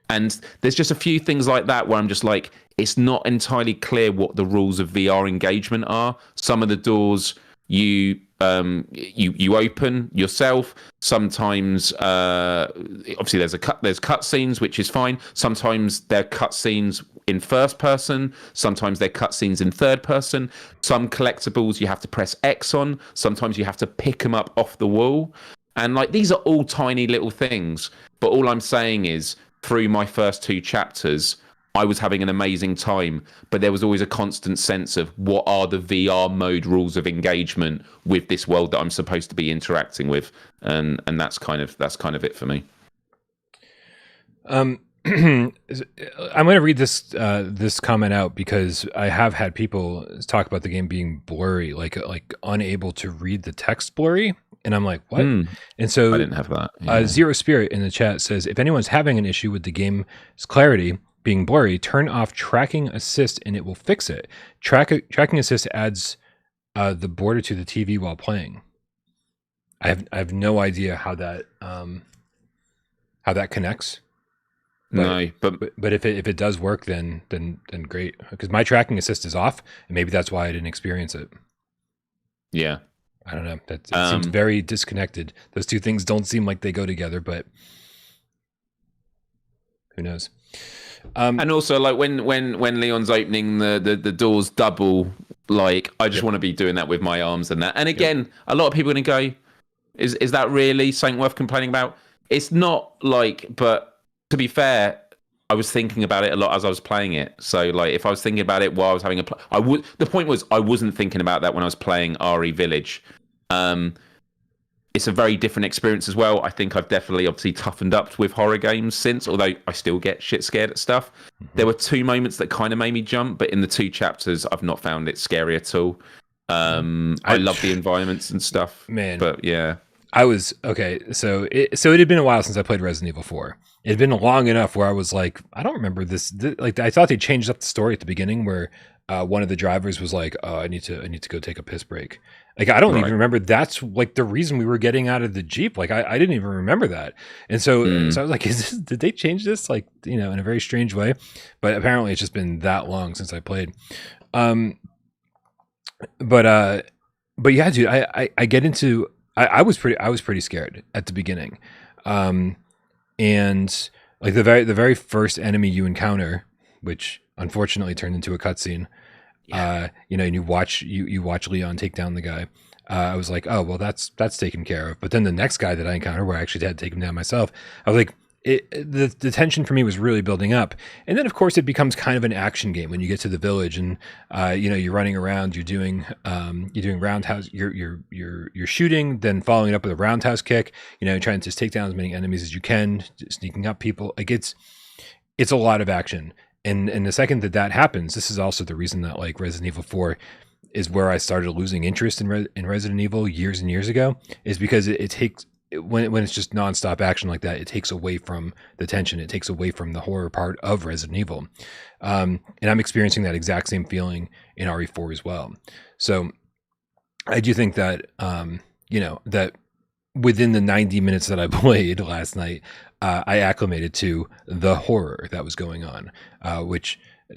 And there's just a few things like that where I'm just like, it's not entirely clear what the rules of VR engagement are. Some of the doors you open yourself. Sometimes, obviously, there's cutscenes, which is fine. Sometimes they're cutscenes in first person. Sometimes they're cutscenes in third person. Some collectibles you have to press X on. Sometimes you have to pick them up off the wall. And like these are all tiny little things. But all I'm saying is, through my first 2 chapters, I was having an amazing time, but there was always a constant sense of what are the VR mode rules of engagement with this world that I'm supposed to be interacting with, and that's kind of it for me. I'm going to read this comment out because I have had people talk about the game being blurry, like unable to read the text blurry. And I'm like, what? And so I didn't have that. Yeah. Zero Spirit in the chat says, if anyone's having an issue with the game's clarity being blurry, turn off tracking assist and it will fix it. Tracking assist adds the border to the TV while playing. I have no idea how that connects. No, but if it does work, then great, because my tracking assist is off, and maybe that's why I didn't experience it. Yeah. I don't know. It seems very disconnected. Those two things don't seem like they go together, but who knows? And also, like when Leon's opening the doors double, like I just want to be doing that with my arms and that. And again, a lot of people are going to go, is that really something worth complaining about? It's not like, but to be fair, I was thinking about it a lot as I was playing it. So like, if I was thinking about it while I was having the point was I wasn't thinking about that when I was playing RE Village. It's a very different experience as well. I think I've definitely obviously toughened up with horror games since, although I still get shit scared at stuff. There were 2 moments that kind of made me jump, but in the 2 chapters, I've not found it scary at all. I love the environments and stuff, man. But yeah, I was okay. So it had been a while since I played Resident Evil 4. It had been long enough where I was like, I don't remember this. Like I thought they changed up the story at the beginning where one of the drivers was like, "Oh, I need to go take a piss break." Like I don't even remember. That's like the reason we were getting out of the Jeep. Like I didn't even remember that. And so I was like, did they change this? Like, you know, in a very strange way. But apparently it's just been that long since I played. But yeah, dude, I get into. I was pretty scared at the beginning. And like the very first enemy you encounter, which unfortunately turned into a cutscene, you know, and you watch Leon take down the guy. I was like, oh well, that's taken care of. But then the next guy that I encountered, where I actually had to take him down myself, I was like, the tension for me was really building up. And then of course it becomes kind of an action game when you get to the village and you know, you're running around, you're doing roundhouse, you're shooting, then following it up with a roundhouse kick, you know, trying to just take down as many enemies as you can, sneaking up people. Like it's a lot of action. And the second that happens, this is also the reason that like Resident Evil 4 is where I started losing interest in Resident Evil years and years ago, is because it takes, when it's just nonstop action like that, it takes away from the tension. It takes away from the horror part of Resident Evil. And I'm experiencing that exact same feeling in RE4 as well. So I do think that, you know, that within the 90 minutes that I played last night, I acclimated to the horror that was going on,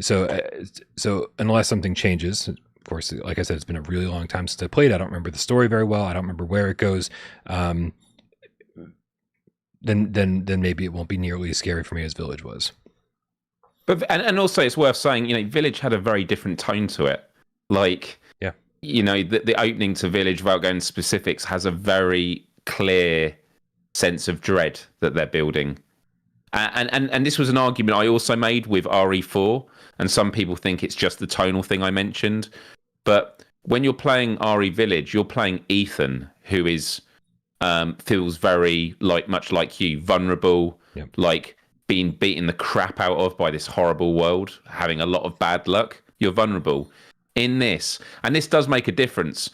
so unless something changes, of course, like I said, it's been a really long time since I played. I don't remember the story very well. I don't remember where it goes. Then maybe it won't be nearly as scary for me as Village was. But and also it's worth saying, you know, Village had a very different tone to it. Like, yeah, you know, the opening to Village, without going into specifics, has a very clear sense of dread that they're building. And this was an argument I also made with RE4, and some people think it's just the tonal thing I mentioned. But when you're playing RE Village, you're playing Ethan, who is feels very much like you, vulnerable, like being beaten the crap out of by this horrible world, having a lot of bad luck. You're vulnerable in this, and this does make a difference.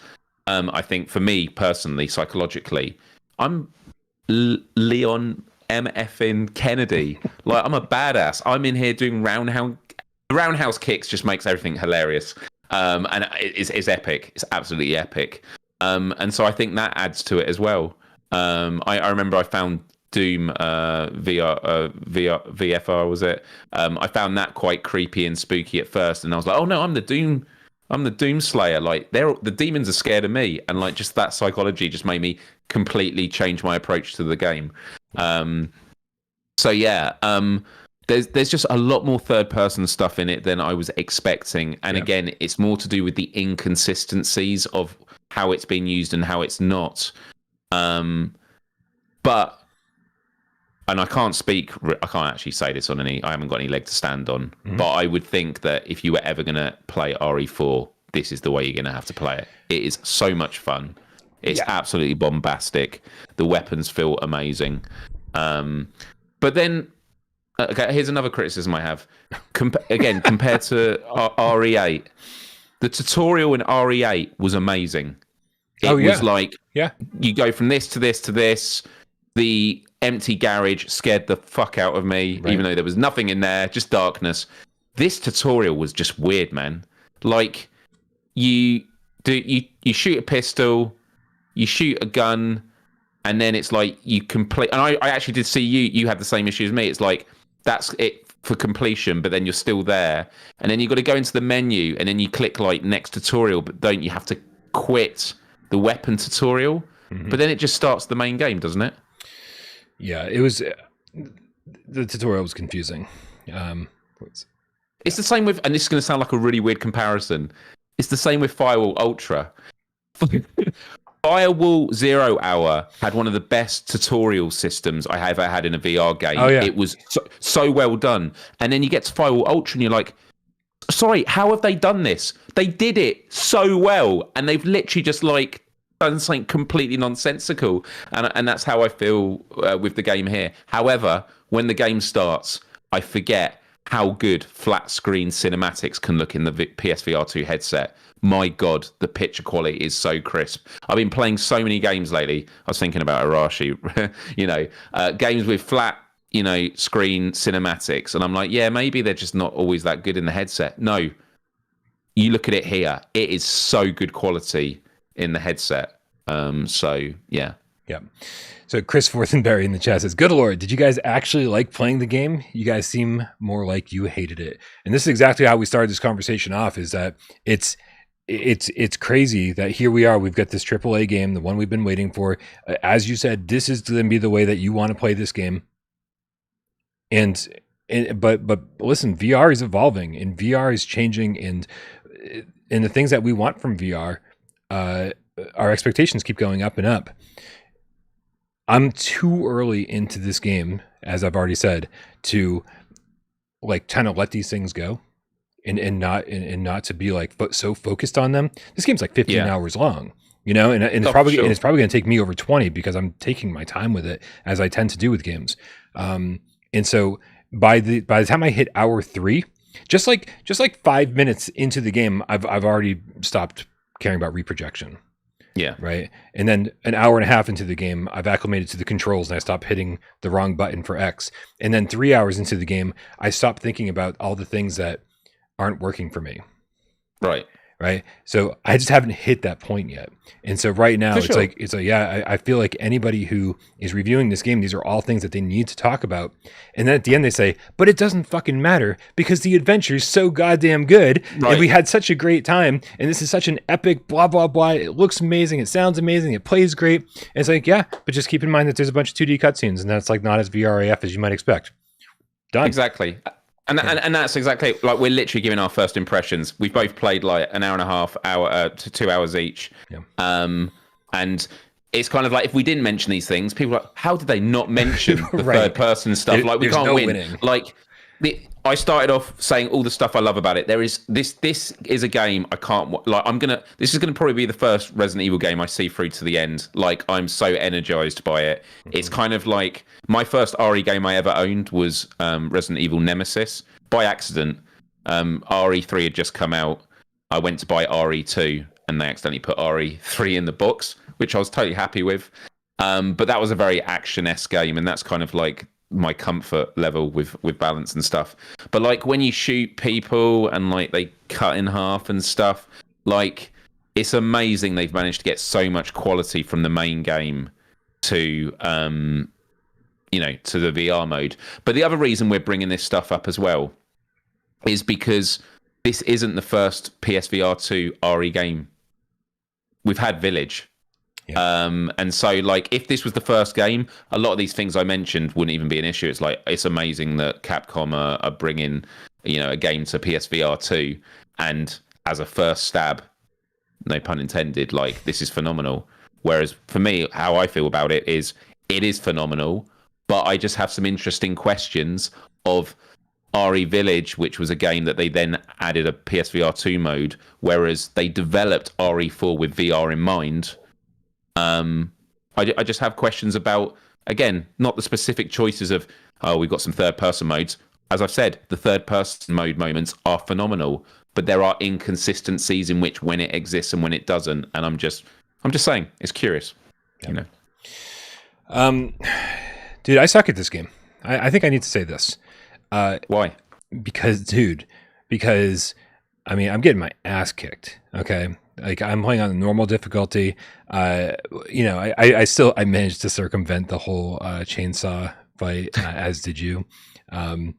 I think for me personally, psychologically, I'm Leon MFing Kennedy. Like, I'm a badass. I'm in here doing roundhouse kicks. Just makes everything hilarious. And it's epic. It's absolutely epic. And so I think that adds to it as well. I remember I found Doom VFR, was it? I found that quite creepy and spooky at first, and I was like, oh no, I'm the Doom Slayer. Like, the demons are scared of me, and like just that psychology just made me completely change my approach to the game. So yeah, there's just a lot more third person stuff in it than I was expecting, and again, it's more to do with the inconsistencies of how it's been used and how it's not. But, and I can't actually say this on I haven't got any leg to stand on, but I would think that if you were ever going to play RE4, this is the way you're going to have to play it. It is so much fun. It's absolutely bombastic. The weapons feel amazing. But then, okay, here's another criticism I have. Compared to RE8, the tutorial in RE8 was amazing. It was like, you go from this to this to this. The empty garage scared the fuck out of me, even though there was nothing in there, just darkness. This tutorial was just weird, man. Like, you shoot a pistol, you shoot a gun, and then it's like you complete. And I actually did see you had the same issue as me. It's like, that's it for completion, but then you're still there. And then you've got to go into the menu, and then you click like next tutorial, but don't you have to quit the weapon tutorial, but then it just starts the main game, doesn't it? Yeah, it was. The tutorial was confusing. It's the same with, and this is going to sound like a really weird comparison. It's the same with Firewall Ultra. Firewall 0 Hour had one of the best tutorial systems I have ever had in a VR game. Oh, yeah. It was so well done. And then you get to Firewall Ultra and you're like, sorry, how have they done this? They did it so well. And they've literally just like done something completely nonsensical. And that's how I feel with the game here. However, when the game starts, I forget how good flat screen cinematics can look in the PSVR2 headset. My God, the picture quality is so crisp. I've been playing so many games lately. I was thinking about Arashi, games with flat, screen cinematics. And I'm like, yeah, maybe they're just not always that good in the headset. No, you look at it here. It is so good quality in the headset. Yeah. Yeah. So Chris Forthenberry in the chat says, good Lord, did you guys actually like playing the game? You guys seem more like you hated it. And this is exactly how we started this conversation off, is that it's crazy that here we are. We've got this AAA game, the one we've been waiting for. As you said, this is going to be the way that you want to play this game. But listen, VR is evolving and VR is changing, and the things that we want from VR, our expectations keep going up and up. I'm too early into this game, as I've already said, to like kind of let these things go. And not to be like so focused on them. This game's like 15 hours long, and it's probably going to take me over 20 because I'm taking my time with it, as I tend to do with games. And so by the time I hit hour 3, just like 5 minutes into the game, I've already stopped caring about reprojection. Yeah. Right. And then an hour and a half into the game, I've acclimated to the controls and I stopped hitting the wrong button for X. And then 3 hours into the game, I stopped thinking about all the things that aren't working for me. Right. So I just haven't hit that point yet. And so right now it's like, I feel like anybody who is reviewing this game, these are all things that they need to talk about. And then at the end they say, but it doesn't fucking matter because the adventure is so goddamn good. Right. And we had such a great time. And this is such an epic blah, blah, blah. It looks amazing. It sounds amazing. It plays great. And it's like, yeah, but just keep in mind that there's a bunch of 2D cutscenes and that's like not as VRAF as you might expect. Done. Exactly. And that's exactly like we're literally giving our first impressions. We've both played like an hour and a half, to 2 hours each. Yeah. And it's kind of like if we didn't mention these things, people are like, how did they not mention the third person stuff? Like we can't win. Winning. Like I started off saying all the stuff I love about it. There is this is a game I can't like. This is gonna probably be the first Resident Evil game I see through to the end. Like I'm so energized by it. Mm-hmm. It's kind of like my first RE game I ever owned was Resident Evil Nemesis by accident. RE3 had just come out. I went to buy RE2 and they accidentally put RE3 in the box, which I was totally happy with. But that was a very action-esque game, and that's kind of like my comfort level with balance and stuff. But like when you shoot people and like they cut in half and stuff, like it's amazing they've managed to get so much quality from the main game to to the VR mode. But the other reason we're bringing this stuff up as well is because this isn't the first PSVR2 RE game. We've had Village. Yeah. And so like if this was the first game, a lot of these things I mentioned wouldn't even be an issue. It's like it's amazing that Capcom are bringing a game to PSVR2, and as a first stab, no pun intended, like this is phenomenal. Whereas for me, how I feel about it is phenomenal, but I just have some interesting questions of RE Village, which was a game that they then added a PSVR2 mode, whereas they developed RE4 with VR in mind. I just have questions about, again, not the specific choices of, we've got some third-person modes. As I've said, the third-person mode moments are phenomenal, but there are inconsistencies in which when it exists and when it doesn't. And I'm just saying, it's curious, Dude, I suck at this game. I think I need to say this. Why? Because I mean, I'm getting my ass kicked. Okay. Like I'm playing on the normal difficulty. I managed to circumvent the whole chainsaw fight, as did you. And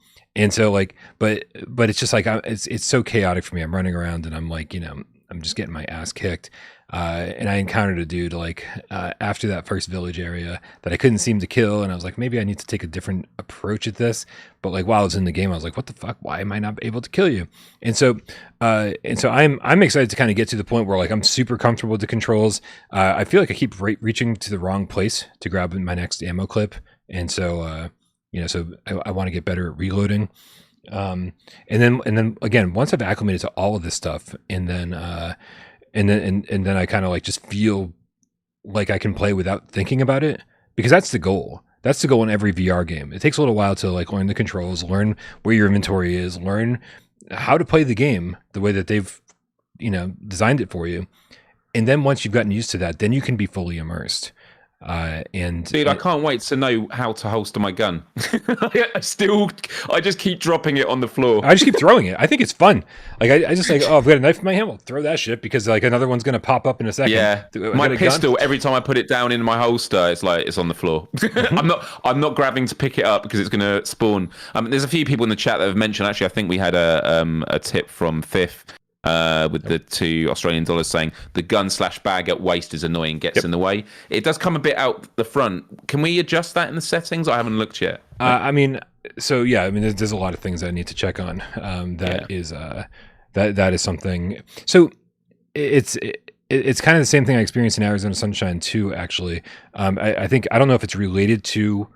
so like, but it's just like, it's so chaotic for me. I'm running around and I'm like, I'm just getting my ass kicked. And I encountered a dude like after that first village area that I couldn't seem to kill, and I was like, maybe I need to take a different approach at this. But like while I was in the game, I was like, what the fuck? Why am I not able to kill you? And so I'm excited to kind of get to the point where like I'm super comfortable with the controls. I feel like I keep reaching to the wrong place to grab my next ammo clip, and so so I want to get better at reloading. And then again, once I've acclimated to all of this stuff, and then I kind of like just feel like I can play without thinking about it, because that's the goal. That's the goal in every VR game. It takes a little while to like learn the controls, learn where your inventory is, learn how to play the game the way that they've, designed it for you. And then once you've gotten used to that, then you can be fully immersed. I can't wait to know how to holster my gun. I just keep dropping it on the floor. I just keep throwing it. I think it's fun. Like I just like, oh, I've got a knife in my hand. Well, throw that shit, because like another one's gonna pop up in a second. Yeah, my pistol. Every time I put it down in my holster, it's like it's on the floor. I'm not grabbing to pick it up because it's gonna spawn. There's a few people in the chat that have mentioned. Actually, I think we had a tip from Fifth. With the $2 saying the gun/bag at waist is annoying, gets in the way. It does come a bit out the front. Can we adjust that in the settings? I haven't looked yet. There's a lot of things I need to check on. That is something. So it's kind of the same thing I experienced in Arizona Sunshine too. Actually, I think I don't know if it's related to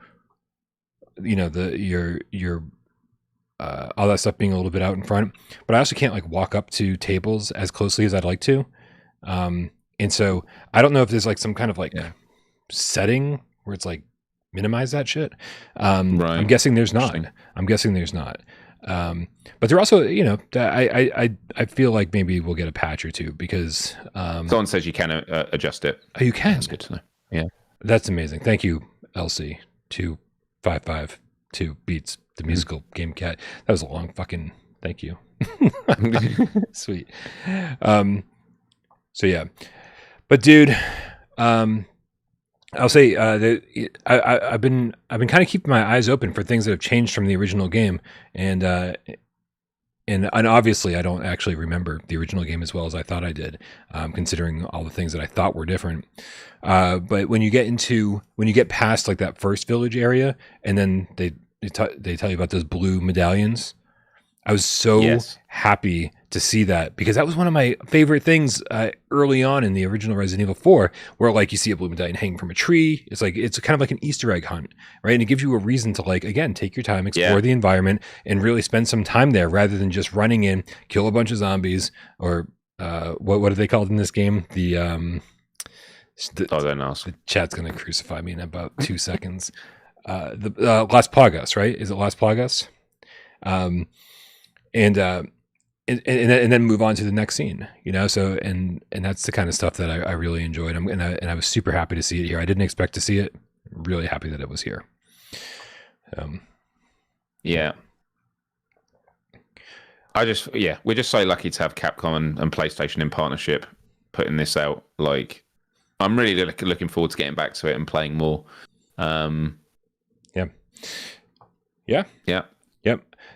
your all that stuff being a little bit out in front, but I also can't like walk up to tables as closely as I'd like to. And so I don't know if there's like some kind of like setting where it's like minimize that shit. Right. I'm guessing there's not. But they're also, I feel like maybe we'll get a patch or two, because someone says you can adjust it. Oh, you can. That's good to know. Yeah, that's amazing. Thank you, LC 2552 beats. The musical Gamecat. That was a long fucking thank you. Sweet. So yeah. But dude, I'll say I've been kind of keeping my eyes open for things that have changed from the original game, and obviously I don't actually remember the original game as well as I thought I did, considering all the things that I thought were different. But when you get past like that first village area, and then they tell you about those blue medallions. I was so happy to see that, because that was one of my favorite things early on in the original Resident Evil 4, where like you see a blue medallion hanging from a tree. It's kind of like an Easter egg hunt, right? And it gives you a reason to like, again, take your time, explore the environment, and really spend some time there rather than just running in, kill a bunch of zombies, or what are they called in this game? I don't know. The chat's gonna crucify me in about 2 seconds. The Las Plagas, right? Is it Las Plagas? And then move on to the next scene, So and that's the kind of stuff that I really enjoyed. And I was super happy to see it here. I didn't expect to see it. Really happy that it was here. Yeah. We're just so lucky to have Capcom and PlayStation in partnership putting this out. Like, I'm really looking forward to getting back to it and playing more. Yep.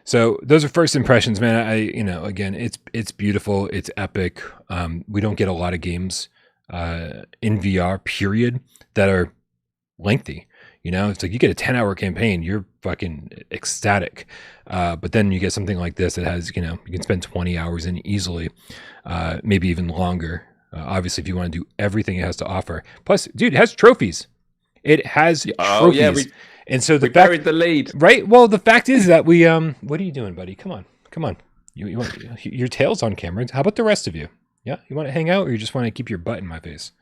So those are first impressions, man. Again, it's beautiful. It's epic. We don't get a lot of games in VR, period, that are lengthy. It's like you get a 10-hour campaign, you're fucking ecstatic. But then you get something like this that has, you can spend 20 hours in easily, maybe even longer. Obviously, if you want to do everything it has to offer. Plus, dude, it has trophies. It has trophies. And so we buried the lead, right? Well, the fact is that we what are you doing, buddy? Come on. You want your tail's on camera. How about the rest of you? Yeah, you want to hang out, or you just want to keep your butt in my face?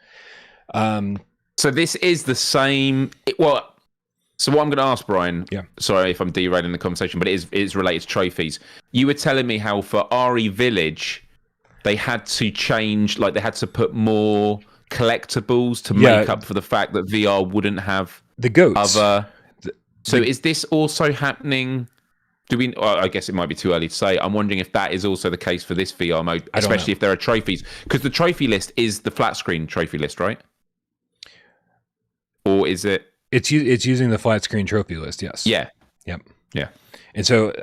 So this is the same. So what I'm going to ask, Brian. Yeah. Sorry if I'm derailing the conversation, but it is related to trophies. You were telling me how for RE Village, they had to change, like they had to put more collectibles to make up for the fact that VR wouldn't have the goats. So is this also happening? I guess it might be too early to say. I'm wondering if that is also the case for this VR mode, especially if there are trophies, because the trophy list is the flat screen trophy list, right? Or is it? It's using the flat screen trophy list. Yes. Yeah. Yep. Yeah. And so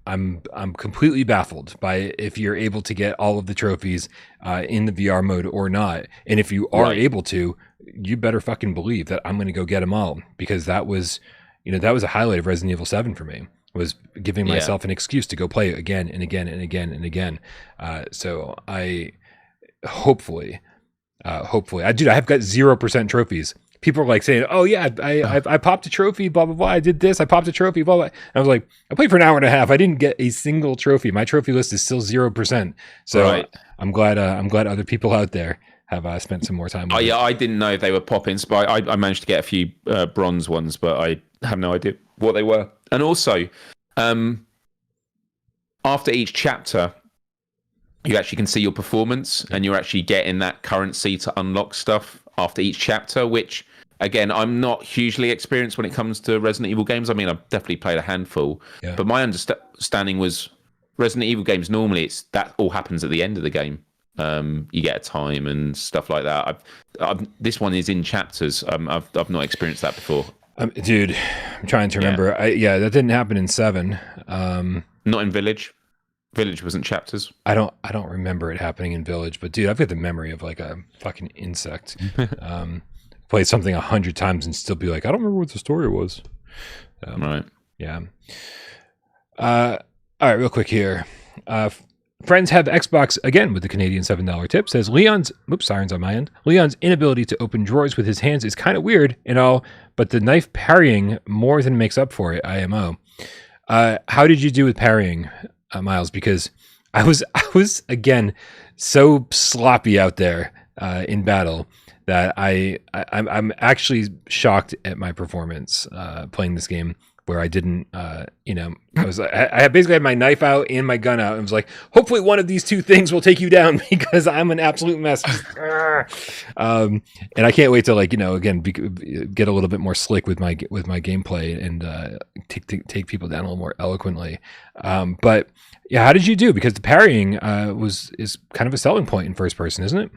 I'm completely baffled by if you're able to get all of the trophies in the VR mode or not. And if you are able to, you better fucking believe that I'm going to go get them all, because that was a highlight of Resident Evil 7 for me, was giving myself an excuse to go play it again and again and again and again. So I hopefully, I have got 0% trophies. People are like saying, "Oh yeah, I popped a trophy, blah blah blah. I did this, I popped a trophy, blah blah." And I was like, I played for an hour and a half. I didn't get a single trophy. My trophy list is still 0%. So I'm glad other people out there have spent some more time with it. I didn't know if they were popping. But I managed to get a few bronze ones, but I have no idea what they were. And also, after each chapter, you actually can see your performance, and you're actually getting that currency to unlock stuff after each chapter, which, again, I'm not hugely experienced when it comes to Resident Evil games. I mean, I've definitely played a handful, but my understanding was Resident Evil games, normally that all happens at the end of the game. You get a time and stuff like that. This one is in chapters. I've not experienced that before. Dude, I'm trying to remember. That didn't happen in 7. Not in Village. Village wasn't chapters. I don't remember it happening in Village, but dude, I've got the memory of like a fucking insect. Play something 100 times and still be like, I don't remember what the story was. Right. Yeah. All right, real quick here. Friends have Xbox again with the Canadian $7 tip. Says sirens on my end. Leon's inability to open drawers with his hands is kind of weird and all, but the knife parrying more than makes up for it. IMO. How did you do with parrying, Myles? Because I was again so sloppy out there in battle that I'm actually shocked at my performance playing this game, where I didn't, I basically had my knife out and my gun out and was like, hopefully one of these two things will take you down, because I'm an absolute mess. And I can't wait to again, get a little bit more slick with my gameplay and take people down a little more eloquently. But yeah, how did you do? Because the parrying is kind of a selling point in first person, isn't it?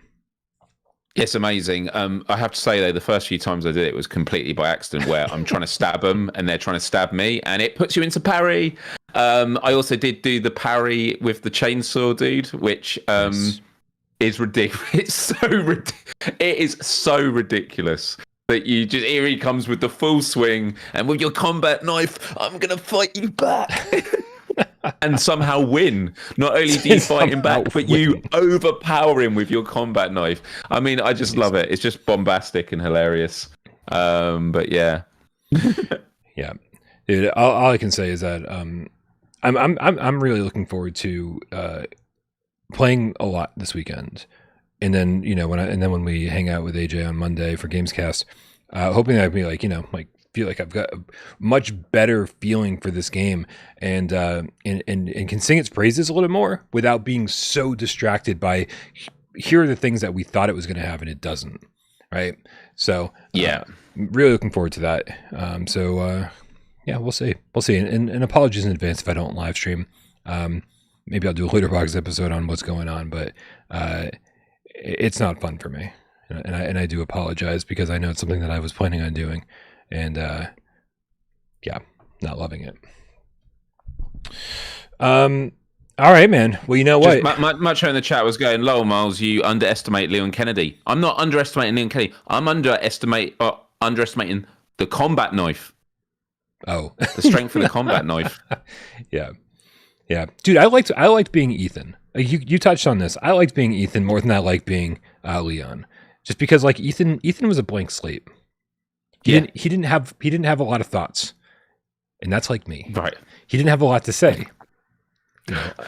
It's amazing. I have to say, though, the first few times I did it was completely by accident, where I'm trying to stab them and they're trying to stab me, and it puts you into parry. I also did do the parry with the chainsaw dude, which is ridiculous. It is so ridiculous that you just, here he comes with the full swing, and with your combat knife, I'm going to fight you back. And somehow win. Not only do you fight him back, but you overpower him with your combat knife. I mean, I just love it. It's just bombastic and hilarious. But yeah. Yeah. Dude, all I can say is that I'm really looking forward to playing a lot this weekend. And then, when we hang out with AJ on Monday for GamesCast, hoping that I'd be feel like I've got a much better feeling for this game and can sing its praises a little more without being so distracted by, here are the things that we thought it was going to have and it doesn't. Right. So really looking forward to that. We'll see. And apologies in advance if I don't live stream. Maybe I'll do a Letterboxd episode on what's going on, but it's not fun for me. And I do apologize, because I know it's something that I was planning on doing. And not loving it. All right, man. Well, you know what? Much in the chat was going, "Lol, Myles, you underestimate Leon Kennedy." I'm not underestimating Leon Kennedy. I'm underestimating the combat knife. Oh, the strength of the combat knife. Yeah, dude. I liked being Ethan. You touched on this. I liked being Ethan more than I liked being Leon, just because Ethan was a blank slate. He didn't have a lot of thoughts, and that's like me. Right. He didn't have a lot to say,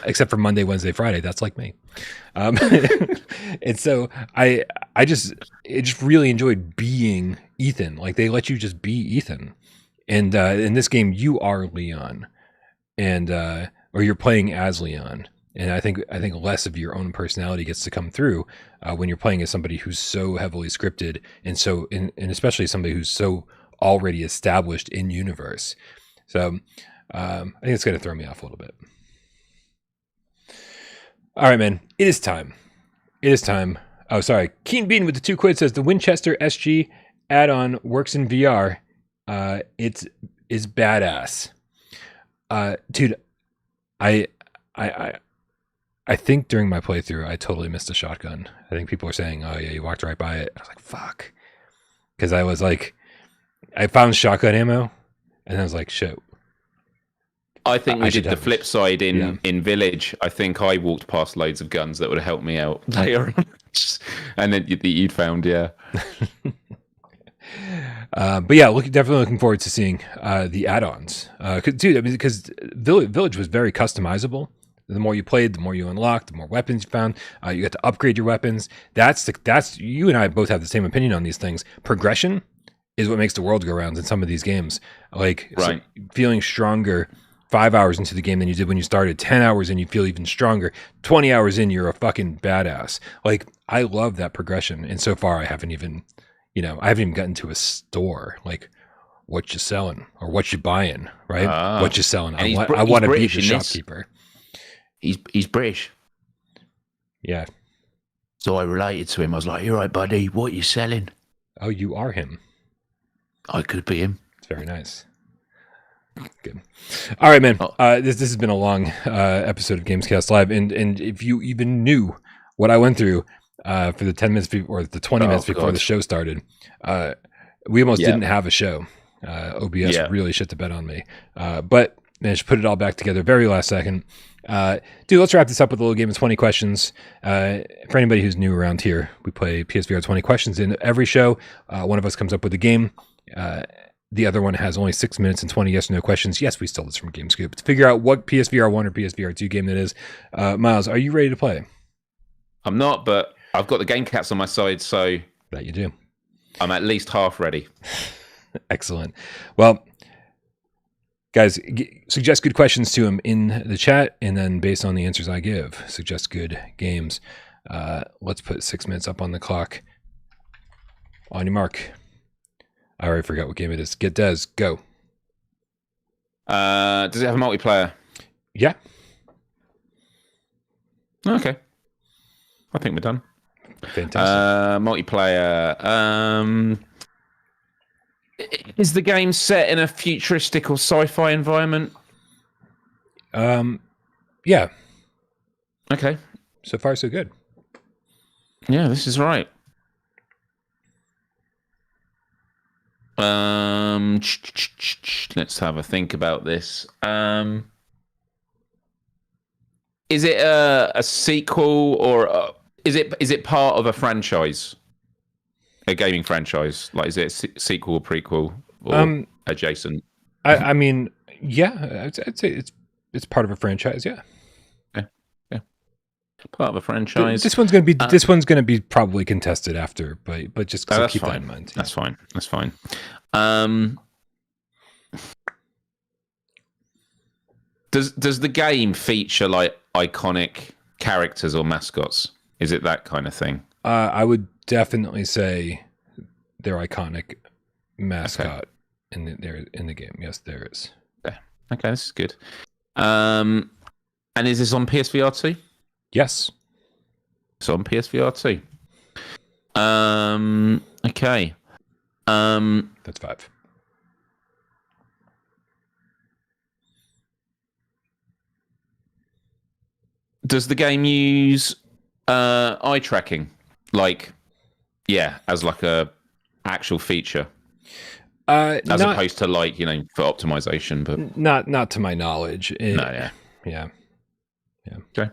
except for Monday, Wednesday, Friday. That's like me. And so I just really enjoyed being Ethan. Like, they let you just be Ethan, and in this game you are Leon, and or you're playing as Leon. And I think less of your own personality gets to come through when you're playing as somebody who's so heavily scripted, and especially somebody who's so already established in universe. So I think it's going to throw me off a little bit. All right, man. It is time. Oh, sorry. Keen Bean with the 2 quid says the Winchester SG add-on works in VR. It is badass. Dude, I, I, I think during my playthrough, I totally missed a shotgun. I think people are saying, "Oh yeah, you walked right by it." I was like, "Fuck," because I was like, I found shotgun ammo, and I was like, "Shit." I think we should did the have- flip side yeah. in Village. I think I walked past loads of guns that would have helped me out later on. And then you'd found, yeah. But yeah, definitely looking forward to seeing the add-ons. Dude, I mean, because Village was very customizable. The more you played, the more you unlocked, the more weapons you found. You got to upgrade your weapons. That's you and I both have the same opinion on these things. Progression is what makes the world go round in some of these games. Like Right. so feeling stronger 5 hours into the game than you did when you started. 10 hours in, you feel even stronger. 20 hours in, you're a fucking badass. Like, I love that progression. And so far, I haven't even gotten to a store. Like, what you selling or what you buying, right? What you selling. I want to be the shopkeeper. He's British. Yeah. So I related to him. I was like, "You're right, buddy. What are you selling?" Oh, you are him. I could be him. It's very nice. Good. All right, man. This has been a long episode of Gamescast Live, and if you even knew what I went through for the 10 minutes or the 20 minutes before the show started, we almost didn't have a show. OBS really shit the bed on me, but managed to put it all back together very last second. Dude, let's wrap this up with a little game of 20 questions. For anybody who's new around here, we play PSVR 20 questions in every show. One of us comes up with a game. The other one has only 6 minutes and 20 yes or no questions. Yes, we stole this from GameScoop to figure out what PSVR 1 or PSVR 2 game that is. Myles, are you ready to play? I'm not, but I've got the Gamecats on my side, so That you do. I'm at least half ready. Excellent. Well, guys, suggest good questions to him in the chat, and then based on the answers I give, suggest good games. Let's put 6 minutes up on the clock. On your mark. I already forgot what game it is. Get Des, go. Does it have a multiplayer? Yeah. Okay. I think we're done. Fantastic. Multiplayer. Is the game set in a futuristic or sci-fi environment? Yeah. Okay. So far, so good. Yeah, this is right. Let's have a think about this. Is it a sequel or is it part of a franchise, a gaming franchise? Like, is it a sequel or prequel or adjacent? I mean, yeah, I'd say it's part of a franchise. Yeah. Yeah. Part of a franchise. This one's gonna be probably contested after, but just keep that in mind. That's fine. That's fine. Does the game feature like iconic characters or mascots? Is it that kind of thing? I would definitely say their iconic mascot in the game. Yes, there is. Yeah. Okay, this is good. And is this on PSVR 2? Yes. It's on PSVR 2. Okay. That's 5. Does the game use eye tracking? Like, as like a actual feature? As opposed to like, for optimization, but not to my knowledge. Yeah. Okay.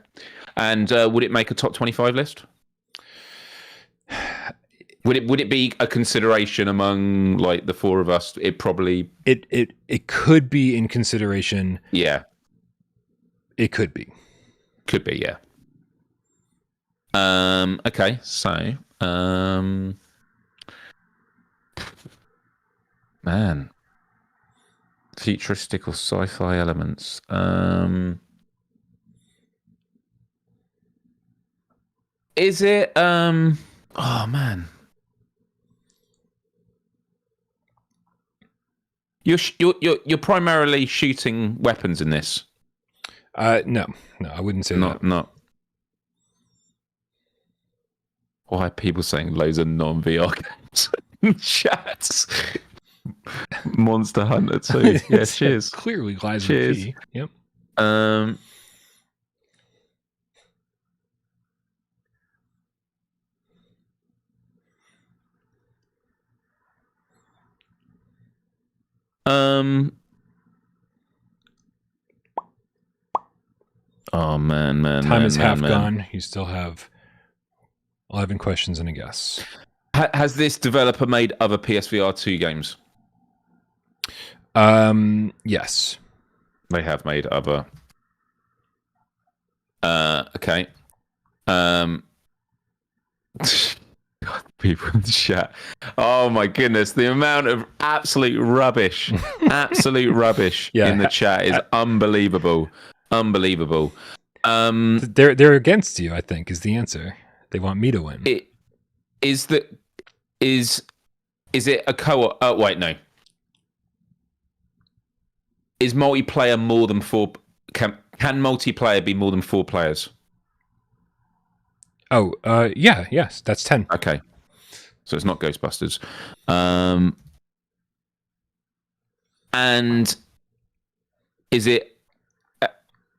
And would it make a top 25 list? Would it be a consideration among like the four of us? It probably it could be in consideration. Yeah. It could be. Could be, yeah. Okay, so man. Futuristic or sci-fi elements. Is it oh man. You're primarily shooting weapons in this. No, I wouldn't say that. Not. Why are people saying loads of non-VR games in chats? Monster Hunter 2. Yeah, cheers. Clearly lies Cheers. with P. Yep. Oh man. Time is half gone. You still have 11 questions and a guess. Has this developer made other PSVR2 games? Yes. They have made other. Okay. God, people in the chat. Oh my goodness, the amount of absolute rubbish in the chat is unbelievable. Unbelievable. They're against you, I think, is the answer. They want me to win. Is it a co-op? Oh wait, no. Is multiplayer more than 4? Can multiplayer be more than 4 players? Oh, yes, that's 10. Okay, so it's not Ghostbusters. And is it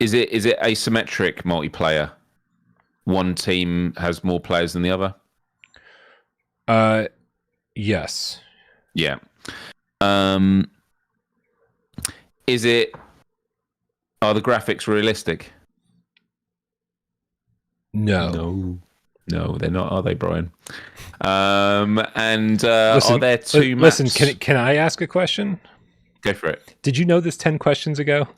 asymmetric multiplayer? One team has more players than the other. Yes. Yeah. Are the graphics realistic? No, they're not, are they, Brian? And are there 2 maps? Listen, can I ask a question? Go for it. Did you know this 10 questions ago?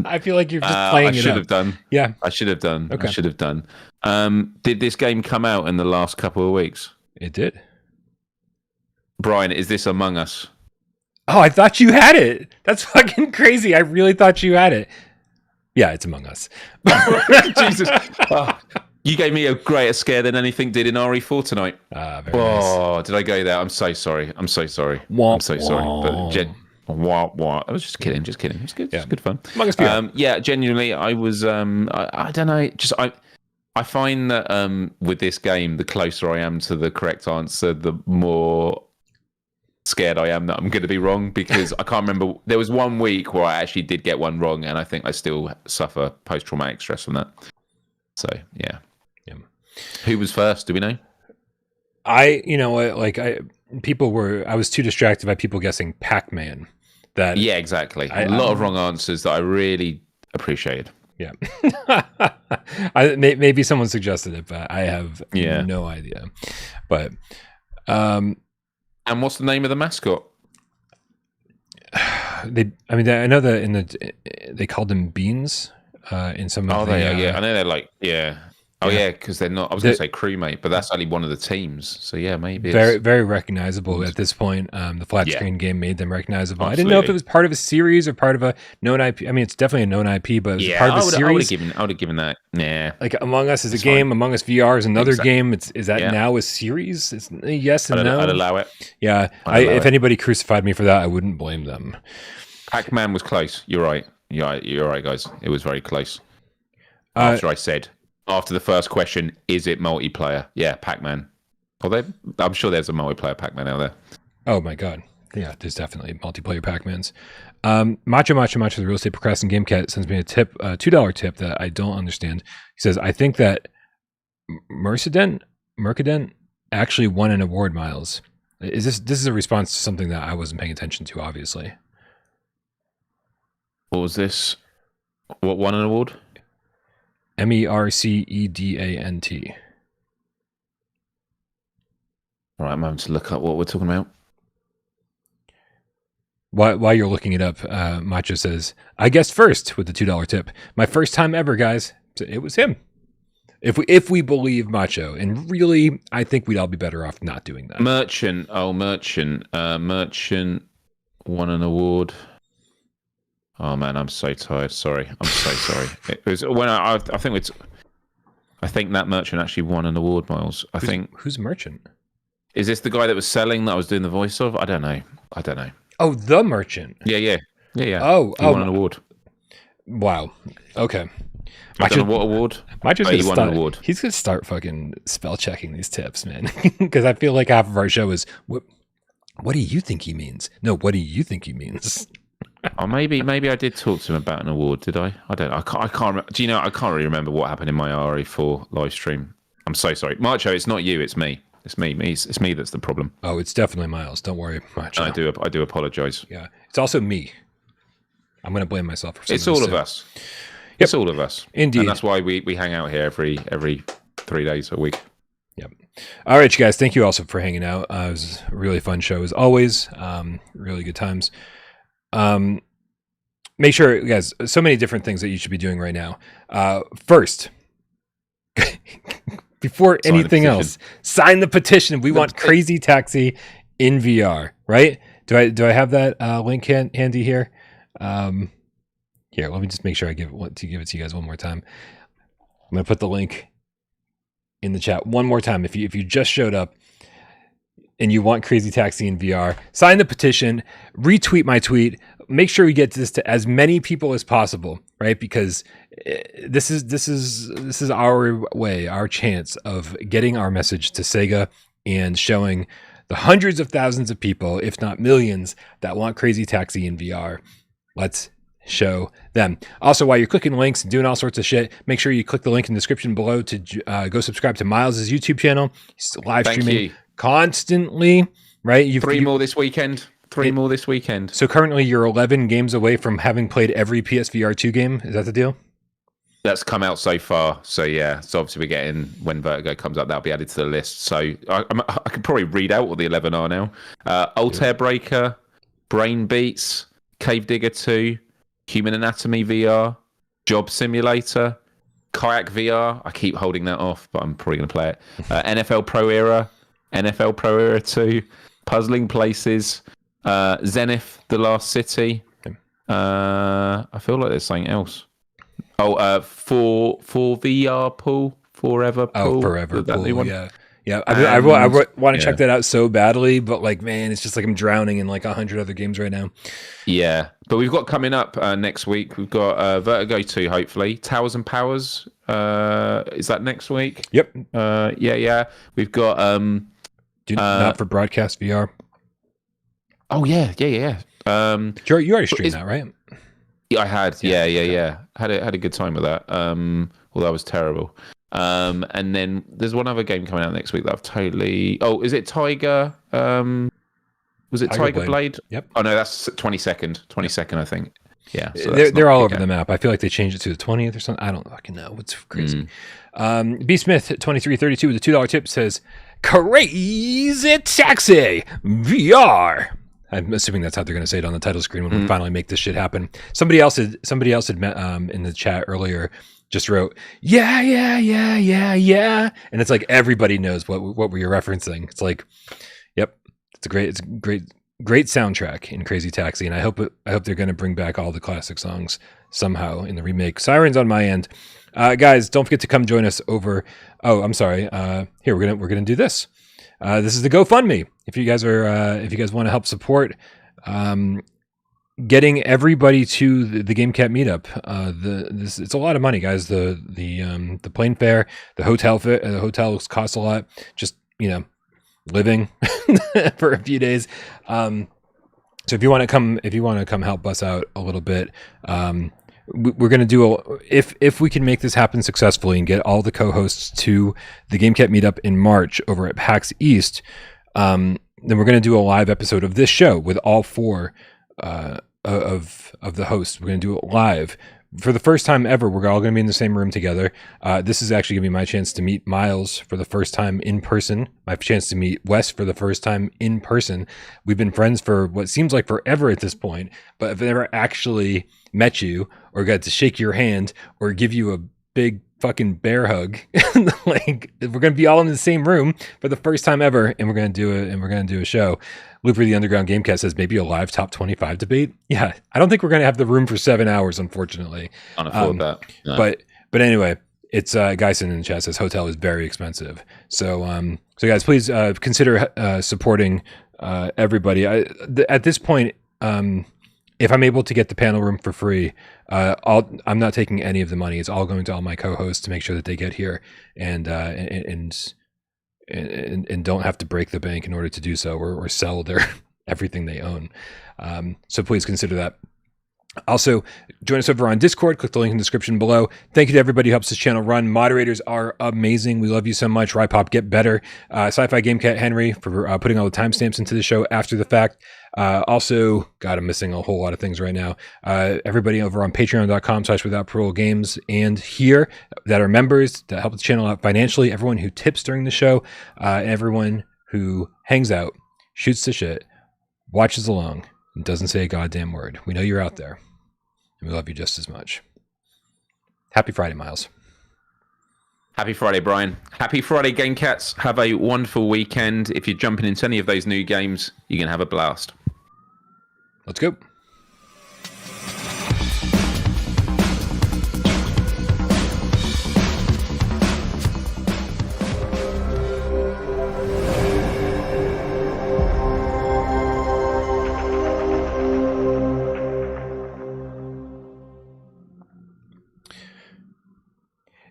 I feel like you're just playing it up. I should have done. Yeah. I should have done. Okay. I should have done. Did this game come out in the last couple of weeks? It did. Brian, is this Among Us? Oh, I thought you had it. That's fucking crazy. I really thought you had it. Yeah, it's Among Us. Jesus. Oh, you gave me a greater scare than anything did in RE4 tonight. Very nice. Did I go there? I'm so sorry. I'm so sorry. Wah, sorry. But I was just kidding. Just kidding. It's good. Yeah. It's good fun. Among Us VR. Yeah, genuinely, I was. I don't know. I find that with this game, the closer I am to the correct answer, the more scared I am that I'm going to be wrong, because I can't remember. There was one week where I actually did get one wrong, and I think I still suffer post-traumatic stress from that. So yeah. Who was first? Do we know? I was too distracted by people guessing Pac-Man. Yeah, exactly. A lot of wrong answers that I really appreciated. Yeah. Maybe someone suggested it, but I have no idea. But and what's the name of the mascot? I know that they called them beans in some of the. I know they're like because they're not. I was going to say crewmate, but that's only one of the teams. So yeah, maybe very very recognizable at this point. The flat screen game made them recognizable. Absolutely. I didn't know if it was part of a series or part of a known IP. I mean, it's definitely a known IP, but it was part of a series. I would have given that. Yeah, like Among Us is a game. Fine. Among Us VR is another game. Is that now a series? It's yes and no. I'd allow it. Yeah, if anybody crucified me for that, I wouldn't blame them. Pac-Man was close. You're right. You're right, guys. It was very close. After I said. After the first question, is it multiplayer? Yeah, Pac-Man. I'm sure there's a multiplayer Pac-Man out there. Oh my god. Yeah, there's definitely multiplayer Pac-Mans. Macho, the real estate procrastinating Gamecat sends me a tip, $2 tip that I don't understand. He says, I think that Mercadent actually won an award, Myles. This is a response to something that I wasn't paying attention to, obviously. What was this? What won an award? Mercedant. All right, I'm having to look up what we're talking about. While you're looking it up, Macho says, I guessed first with the $2 tip. My first time ever, guys. It was him. If we believe Macho, and really, I think we'd all be better off not doing that. Merchant won an award. Oh man, I'm so tired. Sorry, I'm so sorry. It was when I think that merchant actually won an award, Myles. Who's merchant? Is this the guy that was selling that I was doing the voice of? I don't know. Oh, the merchant. Yeah. Oh, he won an award. Wow. Okay. I don't know what award. He won an award. He's gonna start fucking spell checking these tips, man. Because I feel like half of our show is What do you think he means? No, what do you think he means? Oh, maybe I did talk to him about an award. Did I? I don't know. I can't. Do you know? I can't really remember what happened in my RE4 live stream. I'm so sorry, Marcho. It's not you. It's me. It's me. It's me that's the problem. Oh, it's definitely Myles. Don't worry, Marcho. I do apologize. Yeah, it's also me. I'm going to blame myself for something. It's all of us. Yep. It's all of us. Indeed. And that's why we hang out here every 3 days a week. Yep. All right, you guys. Thank you also for hanging out. It was a really fun show as always. Really good times. Make sure, guys, so many different things that you should be doing right now. First, before anything else, sign the petition. We want Crazy Taxi in VR, right? Do I have that link handy here? Here, let me just make sure I give it to you guys one more time. I'm going to put the link in the chat one more time. If you just showed up and you want Crazy Taxi in VR, sign the petition, retweet my tweet. Make sure we get this to as many people as possible, right? Because this is our way, our chance of getting our message to Sega and showing the hundreds of thousands of people, if not millions, that want Crazy Taxi in VR. Let's show them. Also, while you're clicking links and doing all sorts of shit, make sure you click the link in the description below to go subscribe to Myles' YouTube channel. He's live streaming constantly, right? Three more this weekend. So currently you're 11 games away from having played every PSVR2 game. Is that the deal? That's come out so far. So yeah, so obviously we're getting, when Vertigo comes up, that'll be added to the list. So I could probably read out what the 11 are now. Altair Breaker, Brain Beats, Cave Digger 2, Human Anatomy VR, Job Simulator, Kayak VR. I keep holding that off, but I'm probably going to play it. NFL Pro Era, NFL Pro Era 2, Puzzling Places, Zenith, The Last City. I feel like there's something else. For VR Pool, Forever Pool. Oh, Forever Pool, yeah. I want to check that out so badly, but like, man, it's just like I'm drowning in like 100 other games right now. Yeah, but we've got coming up next week. We've got Vertigo 2, hopefully. Towers and Powers. Is that next week? Yep. Yeah. We've got not for broadcast VR. Oh yeah. You already streamed that, right? Yeah, I had. Yeah. Had a good time with that. Although that was terrible. And then there's one other game coming out next week that I've totally. Oh, is it Tiger? Was it Tiger Blade? Yep. Oh no, that's 22nd. 22nd, I think. Yeah. So they're all over the map. I feel like they changed it to the 20th or something. I don't fucking know. It's crazy. B Smith 2332 with a $2 tip says, "Crazy Taxi VR." I'm assuming that's how they're going to say it on the title screen when we finally make this shit happen. Somebody else had in the chat earlier just wrote, yeah. And it's like everybody knows what we're referencing. It's like, yep, it's a great soundtrack in Crazy Taxi. And I hope they're going to bring back all the classic songs somehow in the remake. Sirens on my end. Guys, don't forget to come join us over. Oh, I'm sorry. Here, we're going to do this. This is the GoFundMe. If you guys want to help support getting everybody to the Gamecat meetup, it's a lot of money, guys. The plane fare, the hotels cost a lot. Just living for a few days. So if you want to come help us out a little bit, we're going to do if we can make this happen successfully and get all the co-hosts to the Gamecat meetup in March over at PAX East, then we're going to do a live episode of this show with all four of the hosts. We're going to do it live for the first time ever. We're all going to be in the same room together. This is actually going to be my chance to meet Myles for the first time in person. My chance to meet Wes for the first time in person. We've been friends for what seems like forever at this point, but I've never actually met you or got to shake your hand or give you a big fucking bear hug. Like, we're going to be all in the same room for the first time ever, and we're going to do a show. Looper the Underground Gamecast says maybe a live top 25 debate. Yeah, I don't think we're going to have the room for 7 hours, unfortunately. Can't afford that. No. But anyway, it's Guyson in the chat says hotel is very expensive. So guys, please consider supporting everybody. At this point, if I'm able to get the panel room for free, I'm not taking any of the money. It's all going to all my co-hosts to make sure that they get here and don't have to break the bank in order to do so, or sell their everything they own. So please consider that. Also, join us over on Discord. Click the link in the description below. Thank you to everybody who helps this channel run. Moderators are amazing. We love you so much. Rypop, get better. Sci-Fi Gamecat Henry for putting all the timestamps into the show after the fact. Also, God, I'm missing a whole lot of things right now. Everybody over on patreon.com/without parole games and here that are members that help the channel out financially. Everyone who tips during the show. Everyone who hangs out, shoots the shit, watches along, and doesn't say a goddamn word. We know you're out there. And we love you just as much. Happy Friday, Myles. Happy Friday, Brian. Happy Friday, Gamecats. Have a wonderful weekend. If you're jumping into any of those new games, you're going to have a blast. Let's go.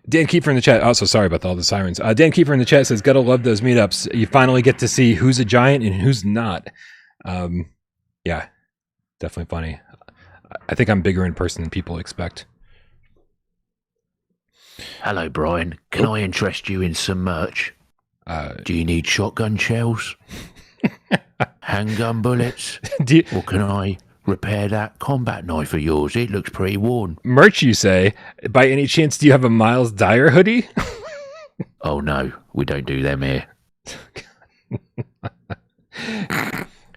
Dan Kiefer in the chat. Also, sorry about all the sirens. Dan Kiefer in the chat says, "Gotta love those meetups. You finally get to see who's a giant and who's not." Yeah, definitely funny. I think I'm bigger in person than people expect. Hello, Brian. Can I interest you in some merch? Do you need shotgun shells? Handgun bullets? Or can I repair that combat knife of yours? It looks pretty worn. Merch, you say? By any chance, do you have a Myles Dyer hoodie? Oh no, we don't do them here.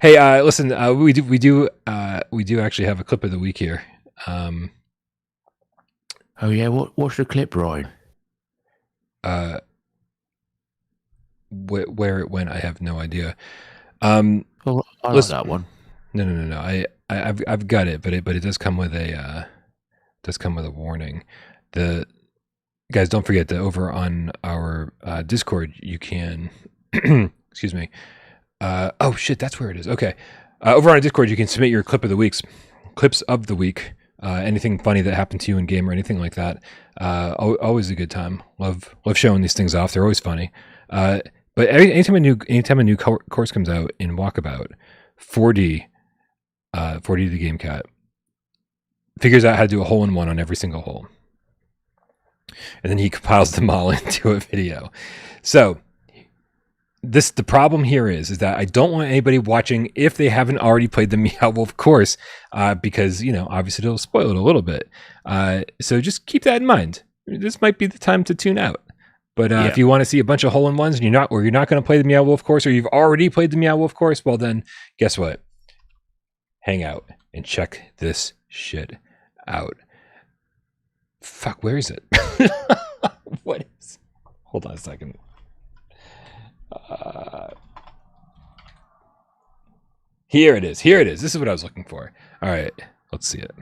Hey, listen, we do actually have a clip of the week here. Oh yeah, what's the clip, Ryan? Where it went, I have no idea. Oh, I like that one. No. I've got it, but it does come with a warning. The guys, don't forget that over on our Discord, you can excuse me. Oh shit, that's where it is. Okay, over on our Discord, you can submit your clips of the week. Anything funny that happened to you in game or anything like that. Always a good time. Love showing these things off. They're always funny. But anytime a new course comes out in Walkabout, 4D the Gamecat figures out how to do a hole-in-one on every single hole, and then he compiles them all into a video. So the problem here is that I don't want anybody watching if they haven't already played the Weow Wolf course, because obviously it'll spoil it a little bit. So just keep that in mind. This might be the time to tune out. But if you want to see a bunch of hole-in-ones and you're not going to play the Weow Wolf course, or you've already played the Weow Wolf course, well then, guess what? Hang out and check this shit out. Fuck, where is it? What is? Hold on a second. Here it is. This is what I was looking for. All right, let's see it.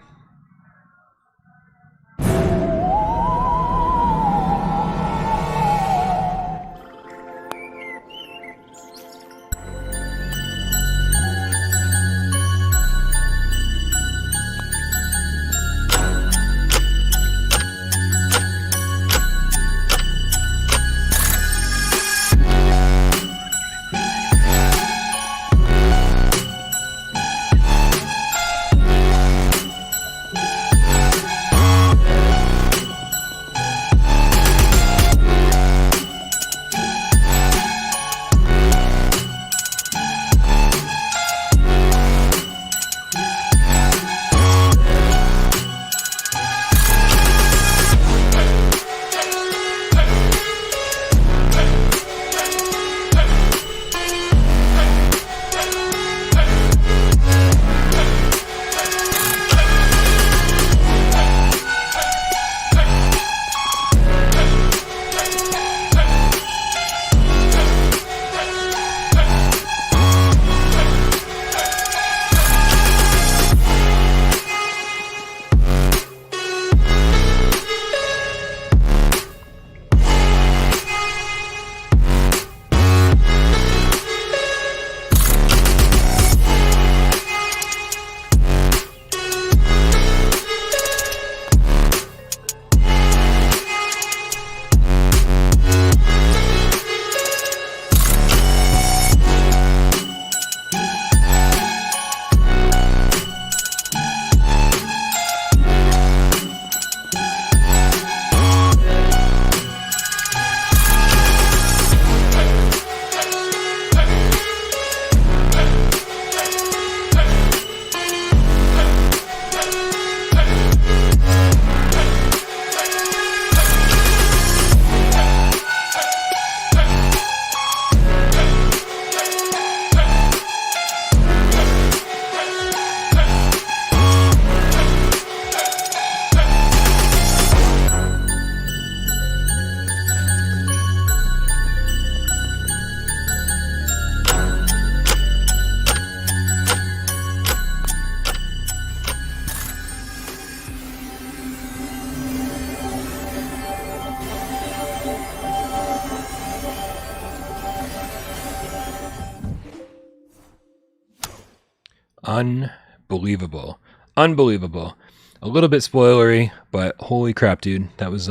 Unbelievable. Unbelievable. A little bit spoilery, but holy crap, dude. That was,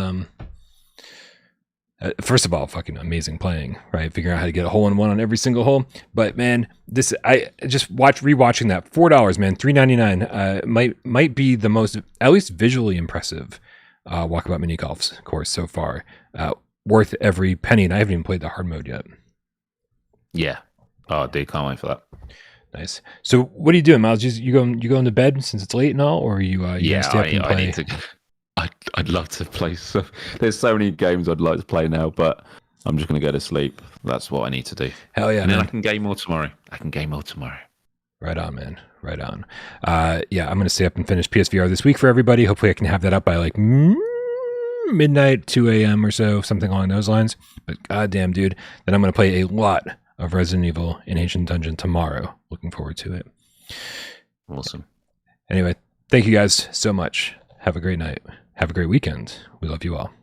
first of all, fucking amazing playing, right? Figuring out how to get a hole in one on every single hole. But man, I just rewatching that. $4, man, $3.99. Might be the most, at least visually impressive, Walkabout mini golf's course so far. Worth every penny, and I haven't even played the hard mode yet. Yeah. Oh, dude, can't wait for that. Nice. So, what are you doing, Myles? You going to bed since it's late and all, or are you gonna stay up and play? I need to. I'd love to play. So there's so many games I'd like to play now, but I'm just gonna go to sleep. That's what I need to do. Hell yeah, and man. Then I can game more tomorrow. Right on, man. Right on. Yeah, I'm gonna stay up and finish PSVR this week for everybody. Hopefully, I can have that up by like midnight, 2 a.m. or so, something along those lines. But goddamn, dude, then I'm gonna play a lot of Resident Evil in Ancient Dungeon tomorrow. Looking forward to it. Awesome. Anyway, thank you guys so much. Have a great night. Have a great weekend. We love you all.